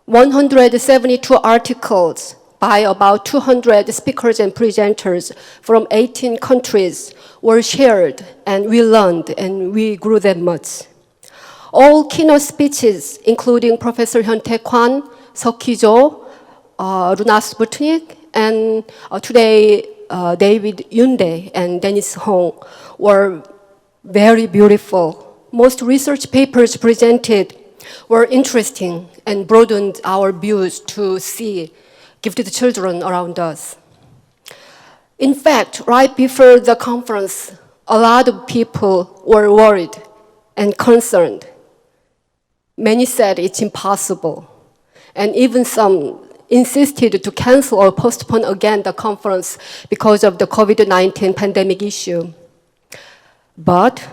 172 articles by about 200 speakers and presenters from 18 countries were shared, and we learned and we grew that much. All keynote speeches, including Professor Hyun-tae Kwan, Seok Ki-jo, Runa Sputnik, and today David Yoondae and Dennis Hong, were very beautiful. Most research papers presented were interesting and broadened our views to see gifted children around us. In fact, right before the conference, a lot of people were worried and concerned. Many said it's impossible, and even some insisted to cancel or postpone again the conference because of the COVID-19 pandemic issue. But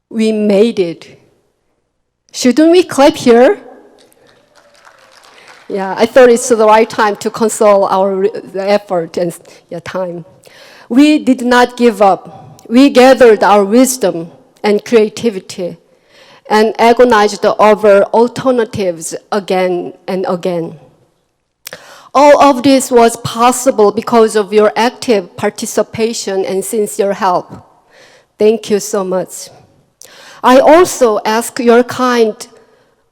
we made it. Shouldn't we clap here? Yeah, I thought it's the right time to console our effort and time. We did not give up. We gathered our wisdom and creativity and agonized over alternatives again and again. All of this was possible because of your active participation and sincere help. Thank you so much. I also ask your kind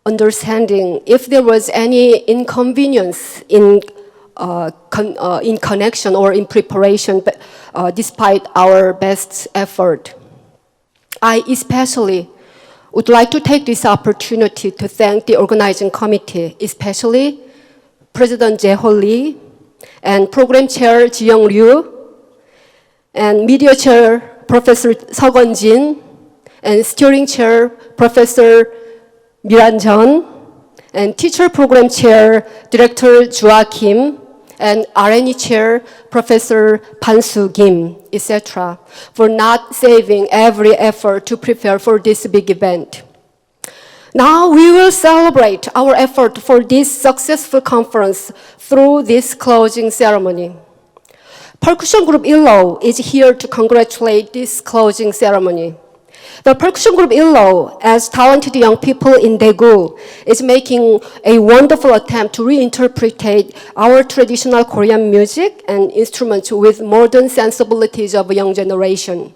understanding if there was any inconvenience in connection or in preparation, despite our best effort. I especially would like to take this opportunity to thank the organizing committee, especially President Jae-ho Lee and Program Chair Ji-young Ryu and Media Chair Professor Seok Eun-jin and Steering Chair Professor Miran Jeon and Teacher Program Chair Director Jua Kim and R&E Chair Professor Pan-soo Kim, etc., for not saving every effort to prepare for this big event. Now we will celebrate our effort for this successful conference through this closing ceremony. Percussion Group Illo is here to congratulate this closing ceremony. The Percussion Group Illo, as talented young people in Daegu, is making a wonderful attempt to reinterpret our traditional Korean music and instruments with modern sensibilities of a young generation.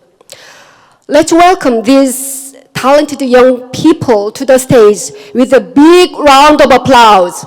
Let's welcome these talented young people to the stage with a big round of applause.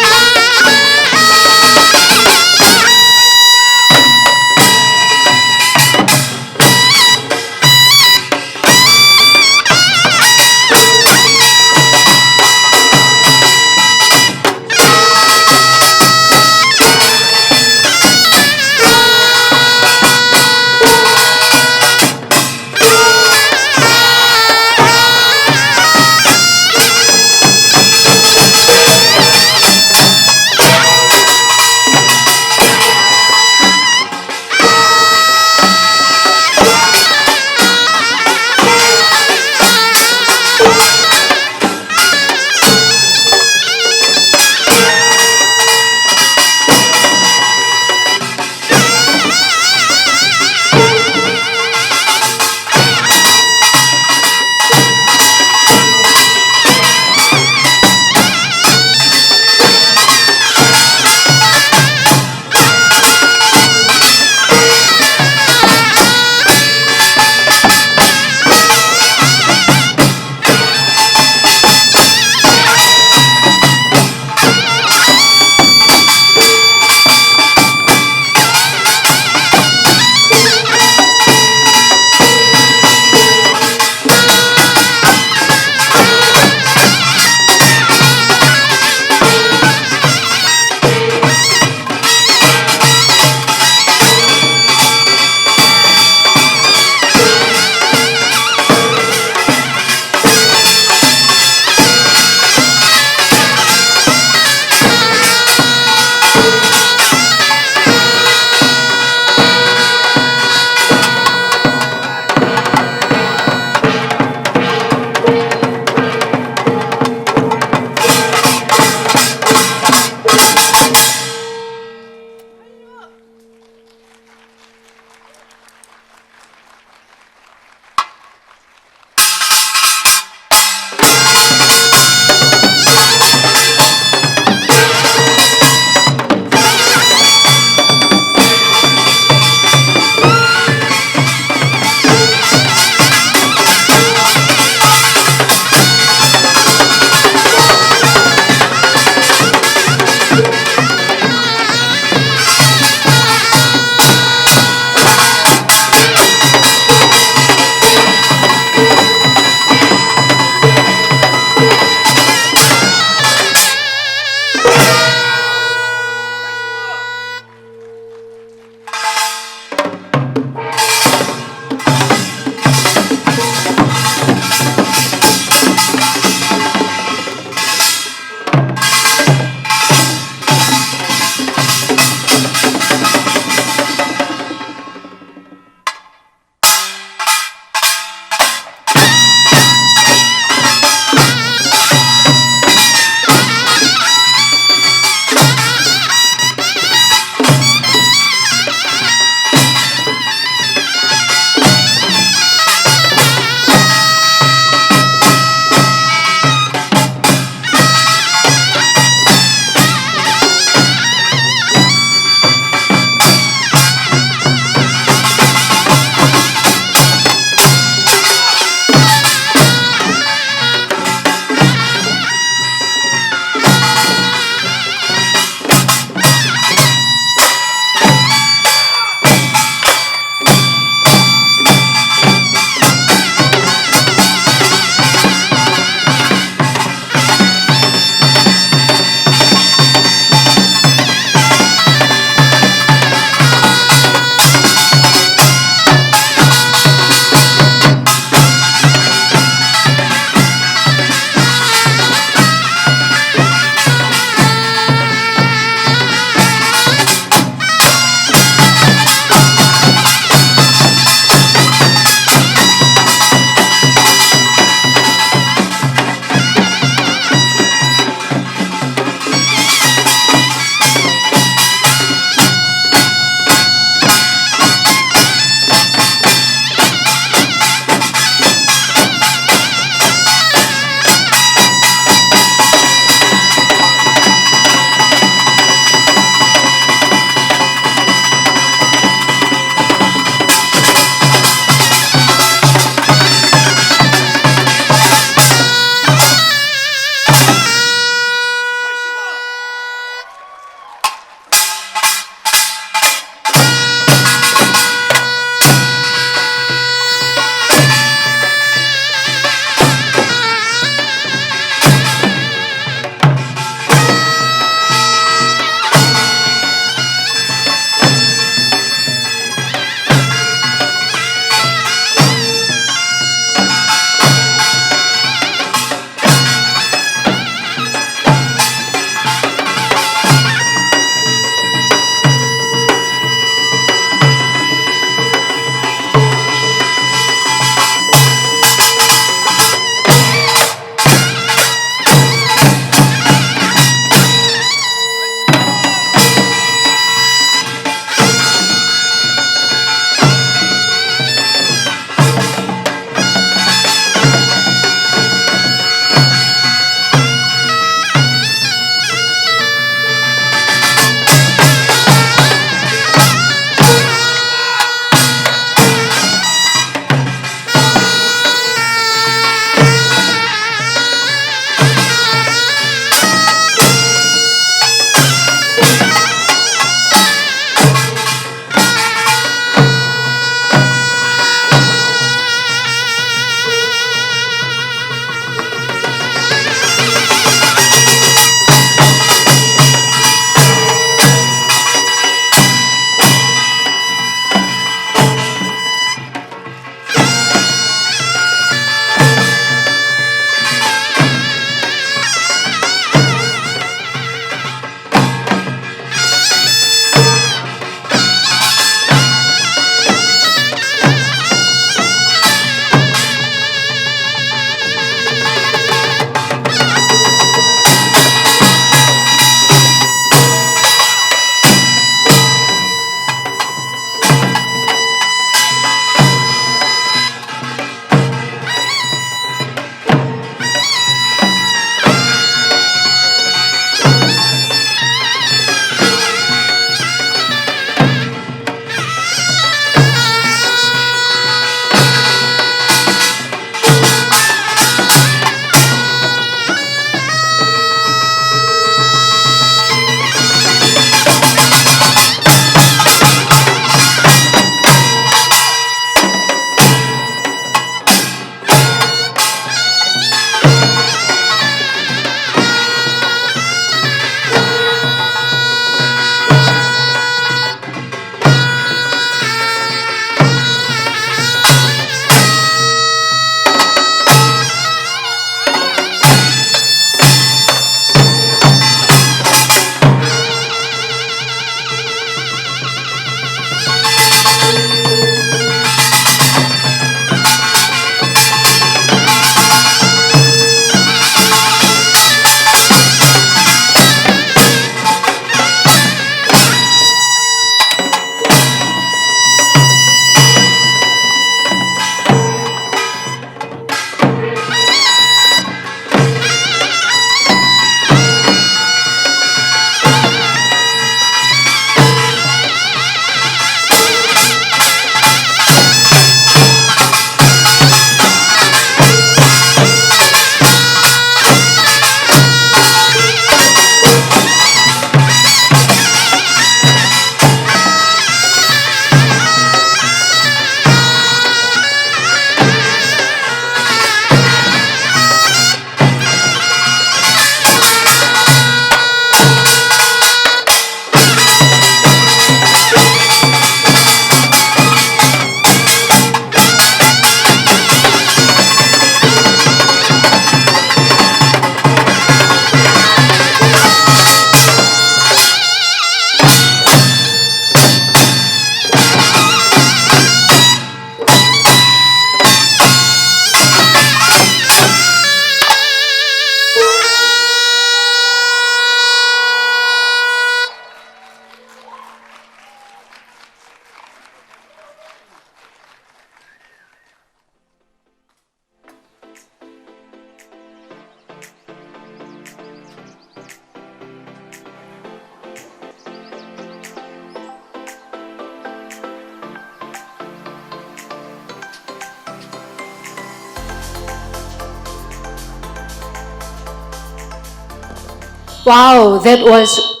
Wow, that was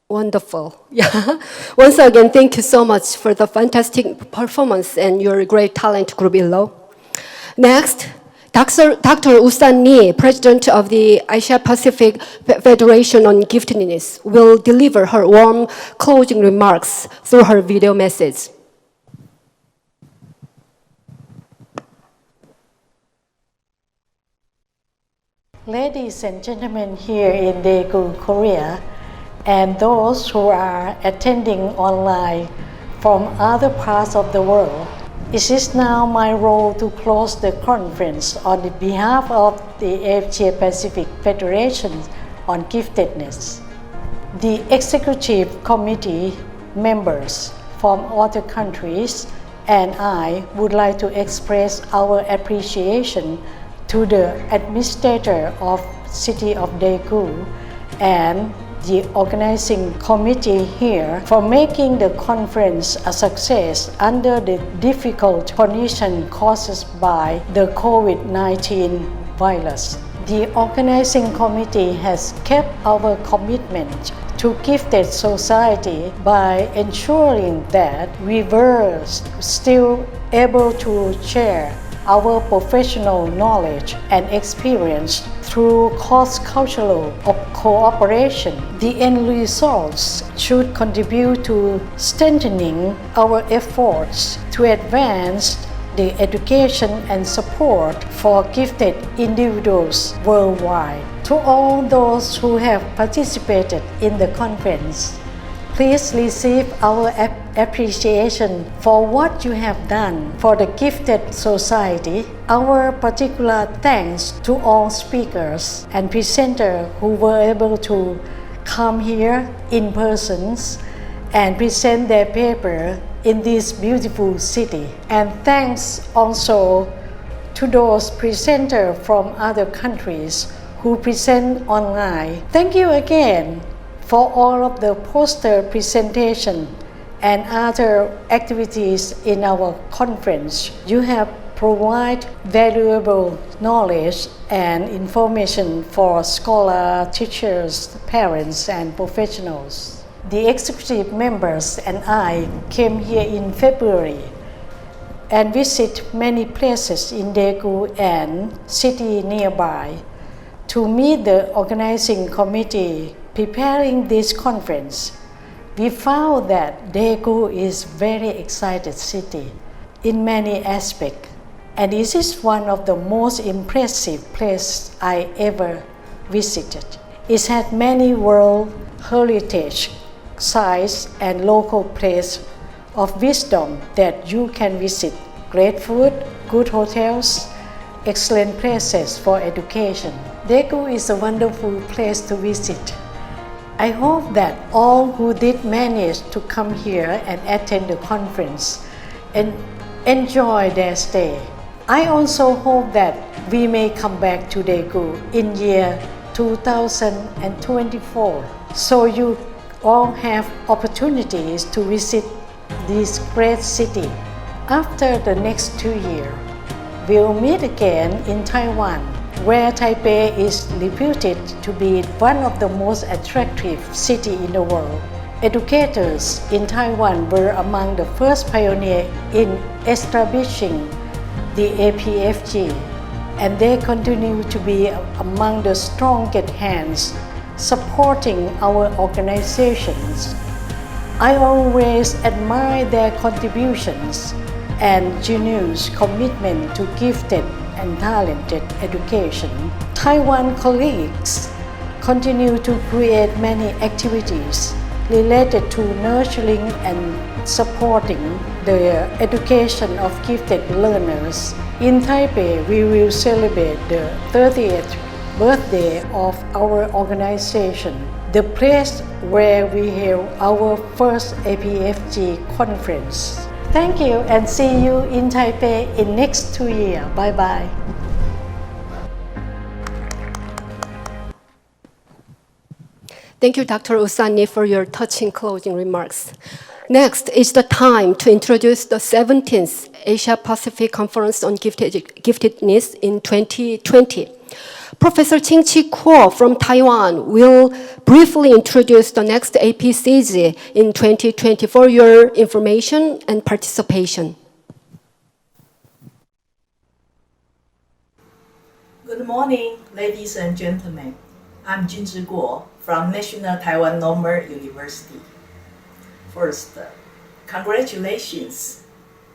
wonderful. Yeah. Once again, thank you so much for the fantastic performance and your great talent group below. Next, Dr. Usan Lee, President of the Asia Pacific Federation on Giftedness, will deliver her warm closing remarks through her video message. Ladies and gentlemen here in Daegu, Korea, and those who are attending online from other parts of the world, it is now my role to close the conference on the behalf of the Asia Pacific Federation on Giftedness. The Executive Committee members from other countries and I would like to express our appreciation to the administrator of City of Daegu and the organizing committee here for making the conference a success under the difficult conditions caused by the COVID-19 virus. The organizing committee has kept our commitment to gifted society by ensuring that we were still able to share our professional knowledge and experience through cross-cultural cooperation. The end results should contribute to strengthening our efforts to advance the education and support for gifted individuals worldwide. To all those who have participated in the conference, please receive our appreciation for what you have done for the gifted society. Our particular thanks to all speakers and presenters who were able to come here in person and present their paper in this beautiful city. And thanks also to those presenters from other countries who present online. Thank you again for all of the poster presentation and other activities in our conference. You have provided valuable knowledge and information for scholars, teachers, parents, and professionals. The executive members and I came here in February and visit many places in Daegu and city nearby to meet the organizing committee preparing this conference. We found that Daegu is a very excited city in many aspects, and this is one of the most impressive places I ever visited. It has many world heritage sites and local places of wisdom that you can visit. Great food, good hotels, excellent places for education. Daegu is a wonderful place to visit. I hope that all who did manage to come here and attend the conference and enjoy their stay. I also hope that we may come back to Daegu in year 2024, so you all have opportunities to visit this great city. After the next 2 years, we'll meet again in Taiwan, where Taipei is reputed to be one of the most attractive cities in the world. Educators in Taiwan were among the first pioneers in establishing the APFG, and they continue to be among the strongest hands supporting our organizations. I always admire their contributions and genuine commitment to gifted and talented education. Taiwan colleagues continue to create many activities related to nurturing and supporting the education of gifted learners. In Taipei, we will celebrate the 30th birthday of our organization, the place where we held our first APFG conference. Thank you and see you in Taipei in next 2 years. Bye-bye. Thank you, Dr. Usani, for your touching closing remarks. Next is the time to introduce the 17th Asia Pacific Conference on Giftedness in 2020. Professor Qing-Chi Kuo from Taiwan will briefly introduce the next APCG in 2020 for your information and participation. Good morning, ladies and gentlemen. I'm Qing-Chi Kuo from National Taiwan Normal University. First, congratulations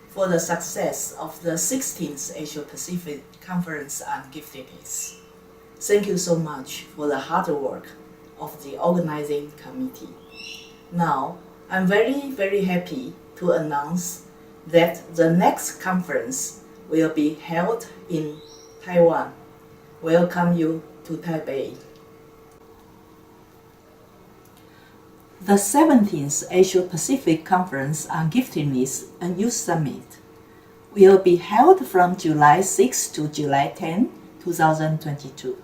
for the success of the 16th Asia-Pacific Conference on Giftedness. Thank you so much for the hard work of the organizing committee. Now, I'm very happy to announce that the next conference will be held in Taiwan. Welcome you to Taipei. The 17th Asia-Pacific Conference on Giftedness and Youth Summit will be held from July 6 to July 10, 2022.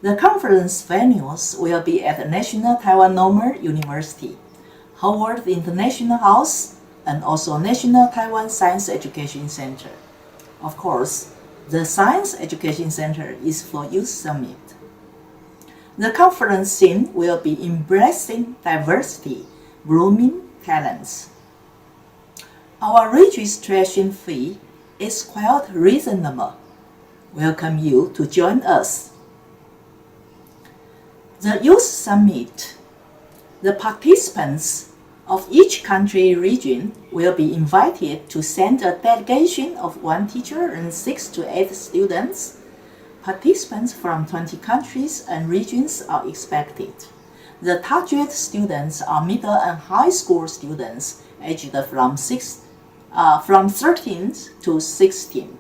The conference venues will be at the National Taiwan Normal University, Howard International House, and also National Taiwan Science Education Center. Of course, the Science Education Center is for Youth Summit. The conference theme will be Embracing Diversity, Blooming Talents. Our registration fee is quite reasonable. Welcome you to join us. The Youth Summit. The participants of each country region will be invited to send a delegation of 1 teacher and 6 to 8 students. Participants from 20 countries and regions are expected. The target students are middle and high school students aged from 13 to 16.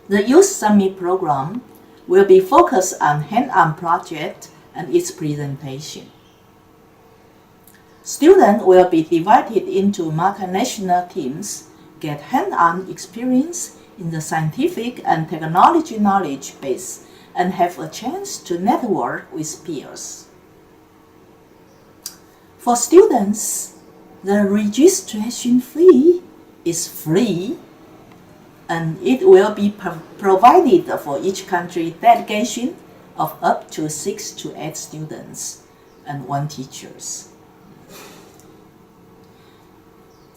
The Youth Summit program will be focused on hand-on project and its presentation. Students will be divided into multinational teams, get hand-on experience in the scientific and technology knowledge base, and have a chance to network with peers. For students, the registration fee is free, and it will be provided for each country delegation of up to 6 to 8 students and 1 teacher.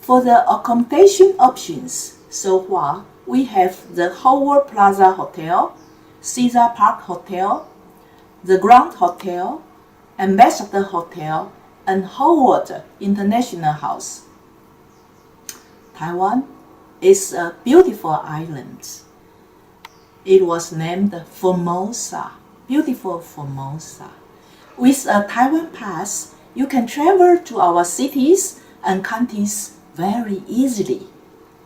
For the accommodation options, so far we have the Howard Plaza Hotel, Caesar Park Hotel, the Grand Hotel, Ambassador Hotel, and Howard International House. Taiwan is a beautiful island. It was named Formosa, beautiful Formosa. With a Taiwan pass, you can travel to our cities and counties very easily.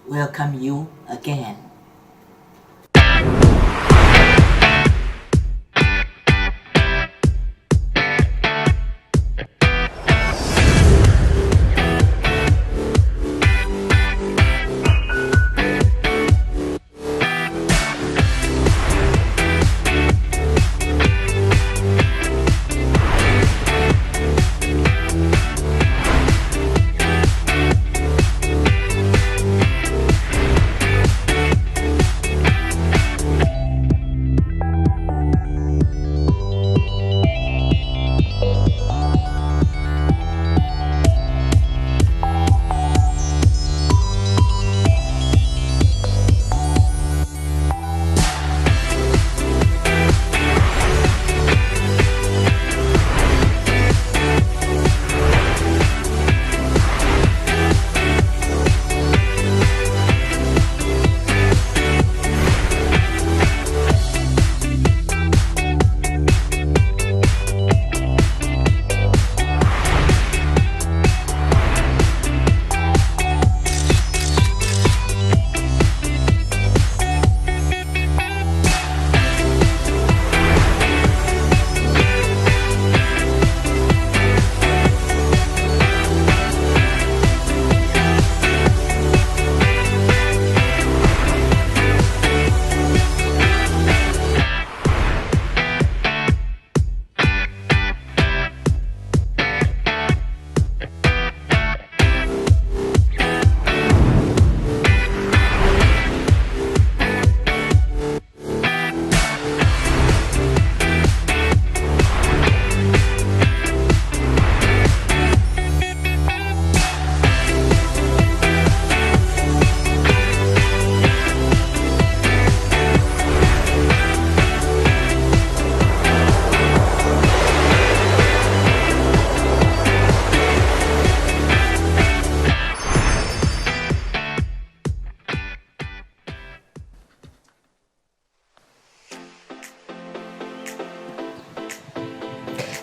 Welcome you again.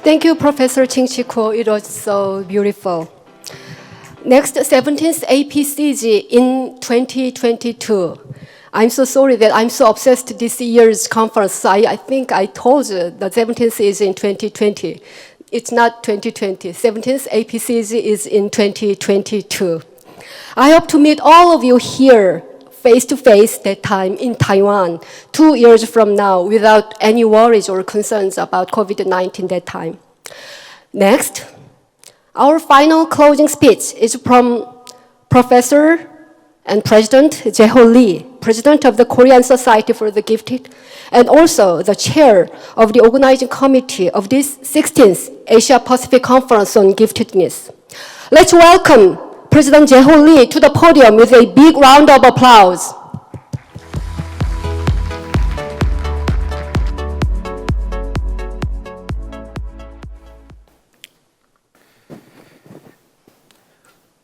Thank you, Professor Ching-Chi Kuo. It was so beautiful. Next, 17th APCG in 2022. I'm so sorry that I'm so obsessed this year's conference. I think I told you the 17th is in 2020. It's not 2020. 17th APCG is in 2022. I hope to meet all of you here face-to-face that time in Taiwan 2 years from now without any worries or concerns about COVID-19 that time. Next, our final closing speech is from Professor and President Jae-ho Lee, President of the Korean Society for the Gifted, and also the Chair of the Organizing Committee of this 16th Asia Pacific Conference on Giftedness. Let's welcome President Jae-ho Lee to the podium with a big round of applause.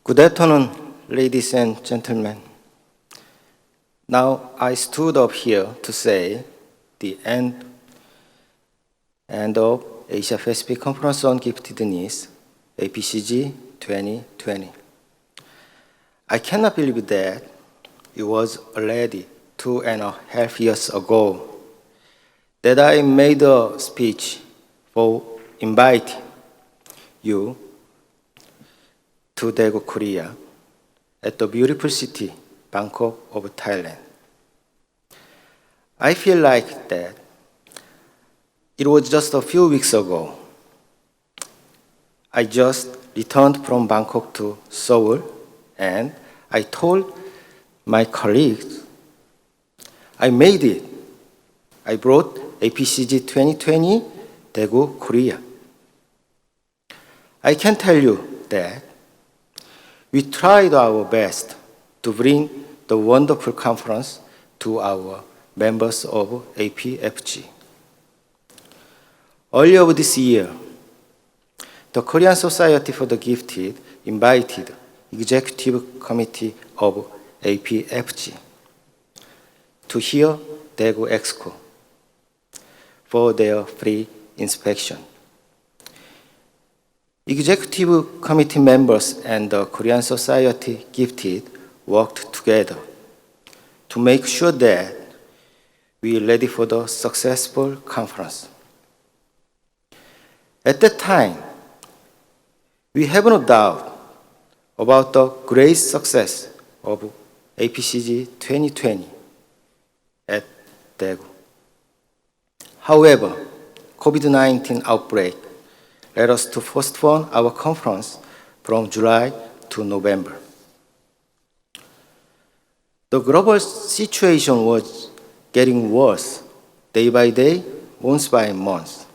Good afternoon, ladies and gentlemen. Now I stood up here to say the end of Asia Pacific Conference on Giftedness, APCG 2020. I cannot believe that it was already 2.5 years ago that I made a speech for inviting you to Daegu, Korea, at the beautiful city, Bangkok of Thailand. I feel like that it was just a few weeks ago. I just returned from Bangkok to Seoul, and I told my colleagues, I made it. I brought APCG 2020 Daegu, Korea. I can tell you that we tried our best to bring the wonderful conference to our members of APFG. Earlier this year, the Korean Society for the Gifted invited Executive Committee of APFG to hear Daegu Exco for their free inspection. Executive Committee members and the Korean Society Gifted worked together to make sure that we are ready for the successful conference. At that time, we have no doubt about the great success of APCG 2020 at Daegu. However, COVID-19 outbreak led us to postpone our conference from July to November. The global situation was getting worse day by day, month by month.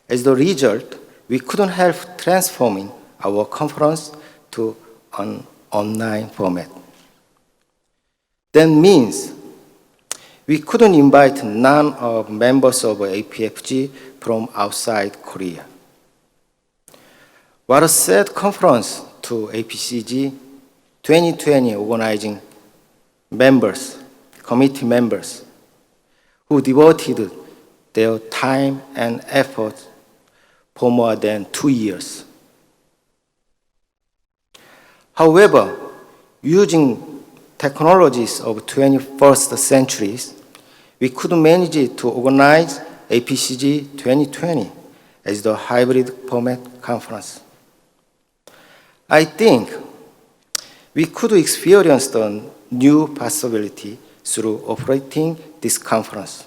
As the result, we couldn't help transforming our conference to an online format. That means we couldn't invite none of members of APFG from outside Korea. What a sad conference to APCG 2020 organizing members, committee members, who devoted their time and effort for more than 2 years. However, using technologies of 21st centuries, we could manage to organize APCG 2020 as the hybrid format conference. I think we could experience the new possibility through operating this conference.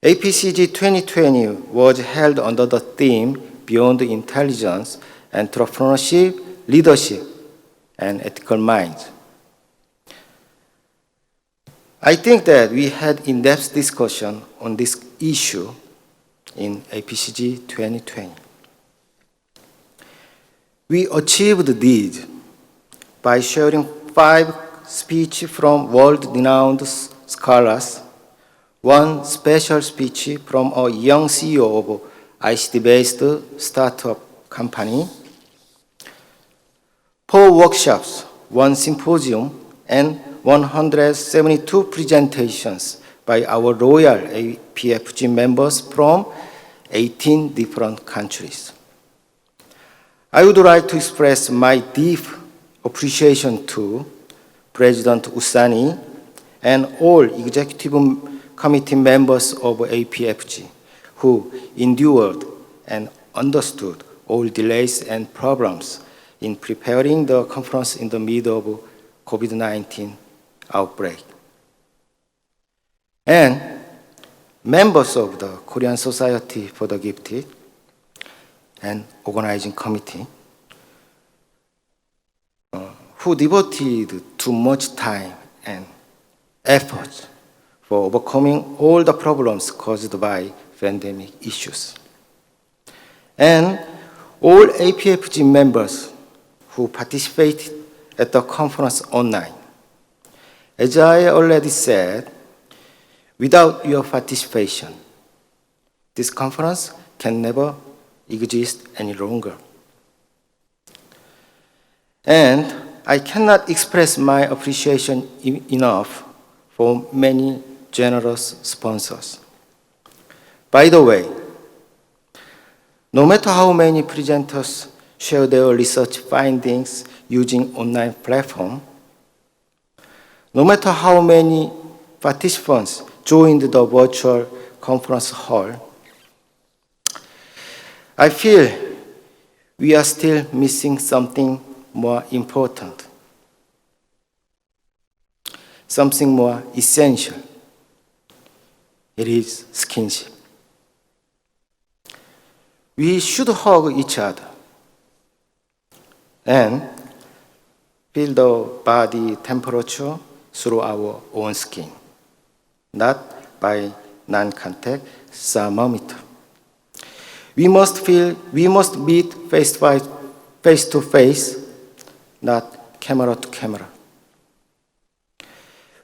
APCG 2020 was held under the theme Beyond Intelligence, Entrepreneurship, Leadership, and Ethical Minds. I think that we had in-depth discussion on this issue in APCG 2020. We achieved this by sharing 5 speeches from world-renowned scholars, 1 special speech from a young CEO of ICT-based startup company, 4 workshops, 1 symposium, and 172 presentations by our loyal APFG members from 18 different countries. I would like to express my deep appreciation to President Usani and all executive committee members of APFG who endured and understood all delays and problems in preparing the conference in the middle of COVID-19 outbreak. And members of the Korean Society for the Gifted and organizing committee who devoted too much time and effort for overcoming all the problems caused by pandemic issues. And all APFG members who participated at the conference online. As I already said, without your participation, this conference can never exist any longer. And I cannot express my appreciation enough for many generous sponsors. By the way, no matter how many presenters share their research findings using online platform, no matter how many participants joined the virtual conference hall, I feel we are still missing something more important, something more essential. It is skinship. We should hug each other and feel the body temperature through our own skin, not by non-contact thermometer. We must meet face to face, not camera to camera.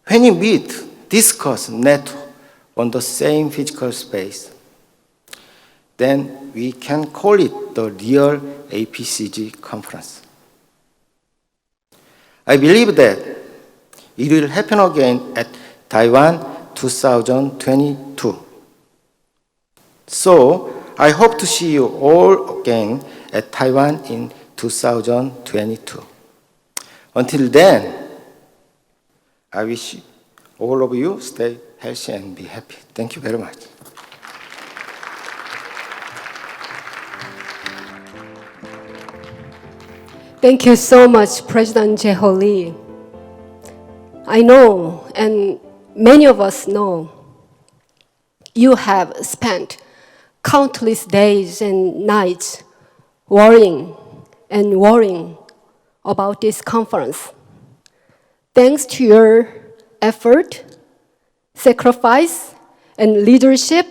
When you meet, discuss, network on the same physical space, then we can call it the real APCG conference. I believe that it will happen again at Taiwan 2022. So I hope to see you all again at Taiwan in 2022. Until then, I wish all of you stay healthy and be happy. Thank you very much. Thank you so much, President Jae-ho Lee. I know, and many of us know, you have spent countless days and nights worrying about this conference. Thanks to your effort, sacrifice, and leadership,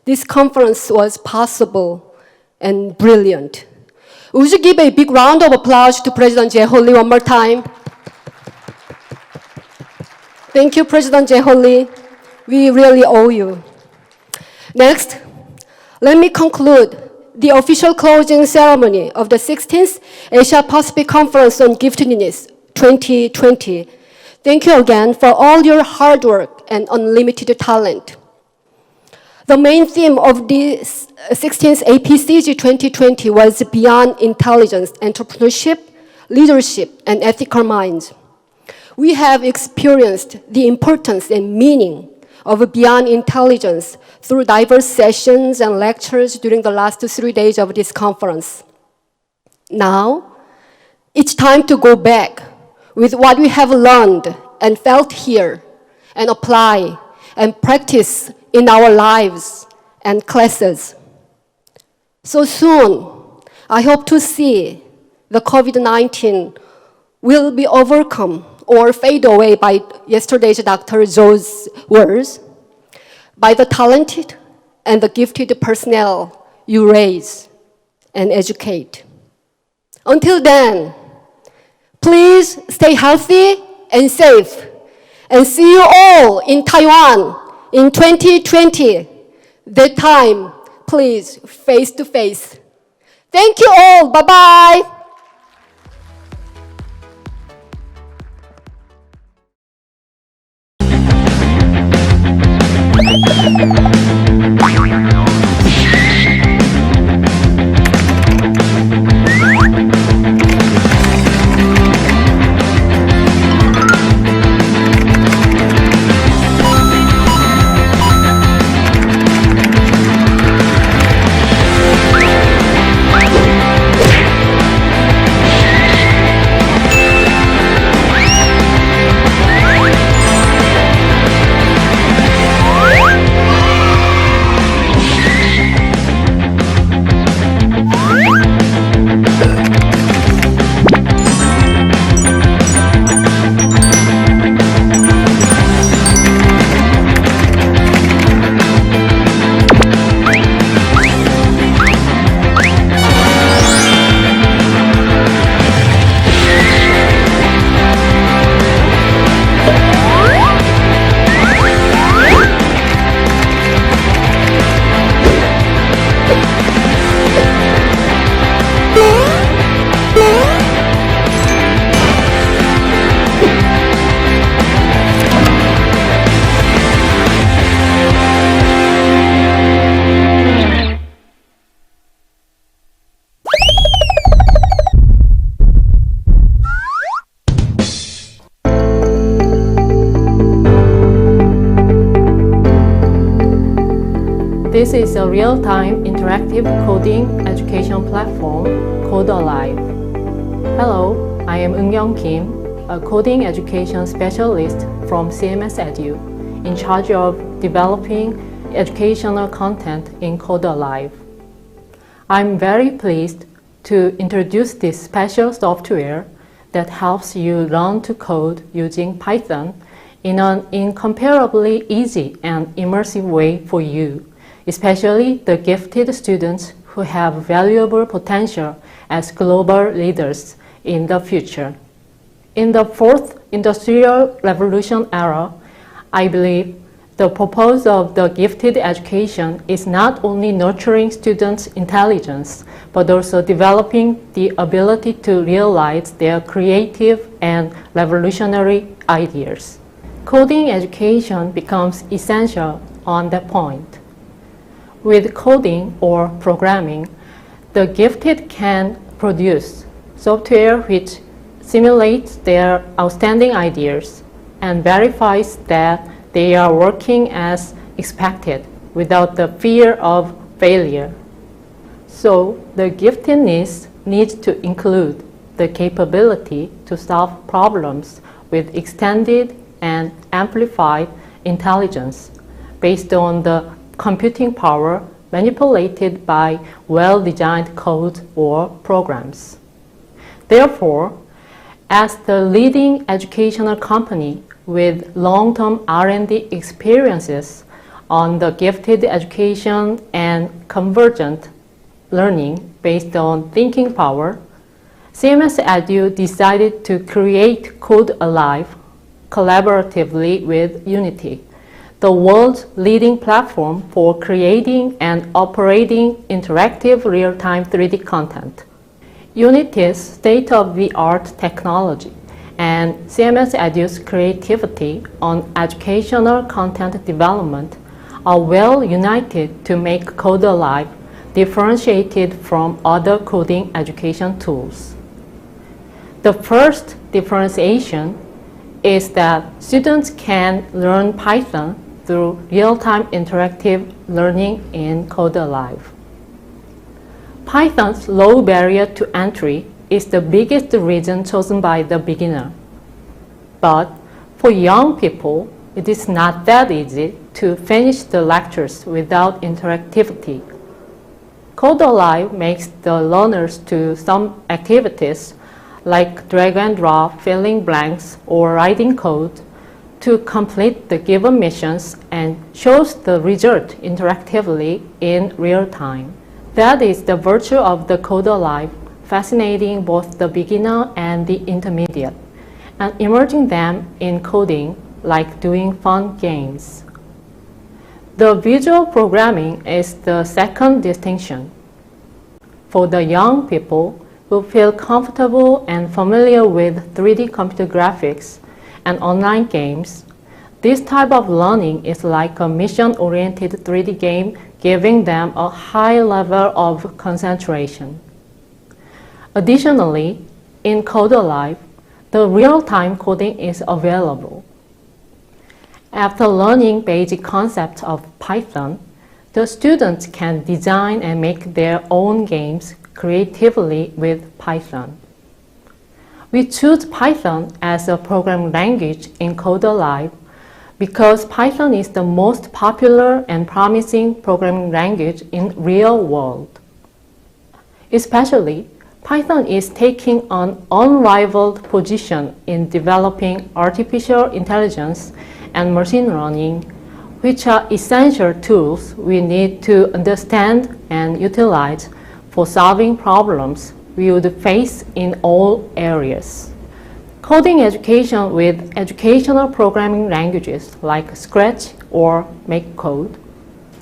this conference was possible and brilliant. Would you give a big round of applause to President Jae-ho Lee one more time? Thank you, President Jae-ho Lee. We really owe you. Next, let me conclude the official closing ceremony of the 16th Asia Pacific Conference on Giftedness 2020. Thank you again for all your hard work and unlimited talent. The main theme of this 16th APCG 2020 was Beyond Intelligence, Entrepreneurship, Leadership, and Ethical Minds. We have experienced the importance and meaning of Beyond Intelligence through diverse sessions and lectures during the last 3 days of this conference. Now, it's time to go back with what we have learned and felt here and apply and practice in our lives and classes. So soon, I hope to see the COVID-19 will be overcome or fade away by yesterday's Dr. Zhou's words, by the talented and the gifted personnel you raise and educate. Until then, please stay healthy and safe, and see you all in Taiwan in 2020. That time, please, face to face. Thank you all. Bye-bye. This is a real-time interactive coding education platform, CodeAlive. Hello, I am Eun-Young Kim, a coding education specialist from CMS Edu, in charge of developing educational content in CodeAlive. I'm very pleased to introduce this special software that helps you learn to code using Python in an incomparably easy and immersive way for you, especially the gifted students who have valuable potential as global leaders in the future. In the fourth industrial revolution era, I believe the purpose of the gifted education is not only nurturing students' intelligence, but also developing the ability to realize their creative and revolutionary ideas. Coding education becomes essential on that point. With coding or programming, the gifted can produce software which simulates their outstanding ideas and verifies that they are working as expected without the fear of failure. So the giftedness needs to include the capability to solve problems with extended and amplified intelligence based on the computing power manipulated by well-designed code or programs. Therefore, as the leading educational company with long-term R&D experiences on the gifted education and convergent learning based on thinking power, CMS Edu decided to create CodeAlive collaboratively with Unity, the world's leading platform for creating and operating interactive real-time 3D content. Unity's state-of-the-art technology and CMS Edu's creativity on educational content development are well united to make CodeAlive differentiated from other coding education tools. The first differentiation is that students can learn Python through real-time interactive learning in CodeAlive. Python's low barrier to entry is the biggest reason chosen by the beginner. But for young people, it is not that easy to finish the lectures without interactivity. CodeAlive makes the learners do some activities like drag and drop, filling blanks, or writing code to complete the given missions and shows the result interactively in real time. That is the virtue of the CodeAlive, fascinating both the beginner and the intermediate, and immersing them in coding like doing fun games. The visual programming is the second distinction. For the young people who feel comfortable and familiar with 3D computer graphics and online games, this type of learning is like a mission-oriented 3D game, giving them a high level of concentration. Additionally, in CodeAlive, the real-time coding is available. After learning basic concepts of Python, the students can design and make their own games creatively with Python. We choose Python as a programming language in CodeAlive because Python is the most popular and promising programming language in real world. Especially, Python is taking an unrivaled position in developing artificial intelligence and machine learning, which are essential tools we need to understand and utilize for solving problems we would face in all areas. Coding education with educational programming languages like Scratch or MakeCode,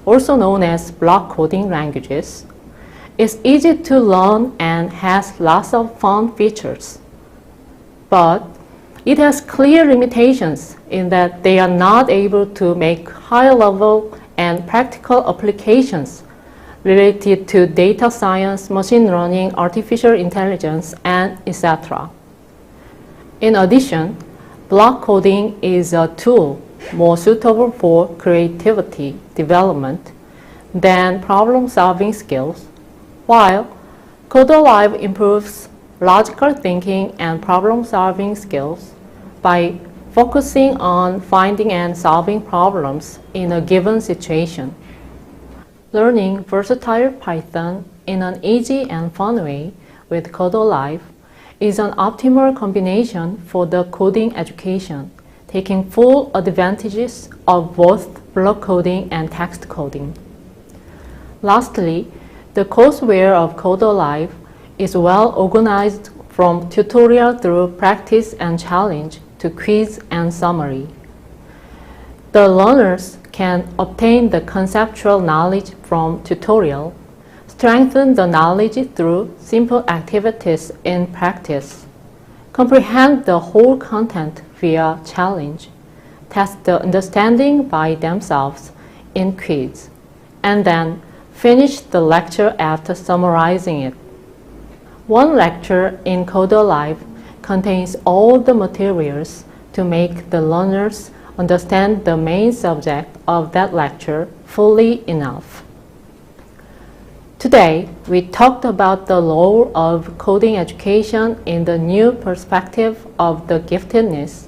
also known as block coding languages, is easy to learn and has lots of fun features. But it has clear limitations in that they are not able to make high-level and practical applications related to data science, machine learning, artificial intelligence, and etc. In addition, block coding is a tool more suitable for creativity development than problem-solving skills, while CodeLive improves logical thinking and problem-solving skills by focusing on finding and solving problems in a given situation. Learning versatile Python in an easy and fun way with CodeLive is an optimal combination for the coding education, taking full advantages of both block coding and text coding. Lastly, the courseware of CodeLive is well organized from tutorial through practice and challenge to quiz and summary. The learners can obtain the conceptual knowledge from tutorial, strengthen the knowledge through simple activities in practice, comprehend the whole content via challenge, test the understanding by themselves in quiz, and then finish the lecture after summarizing it. One lecture in CodeLive contains all the materials to make the learners understand the main subject of that lecture fully enough. Today, we talked about the role of coding education in the new perspective of the giftedness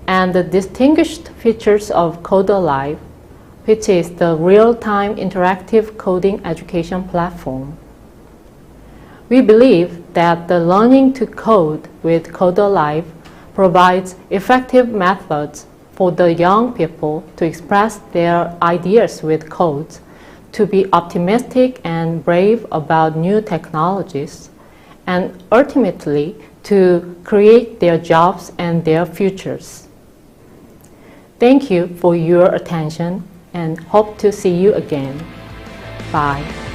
and the distinguished features of CodeLive, which is the real-time interactive coding education platform. We believe that the learning to code with CodeLive provides effective methods for the young people to express their ideas with codes, to be optimistic and brave about new technologies, and ultimately to create their jobs and their futures. Thank you for your attention and hope to see you again. Bye.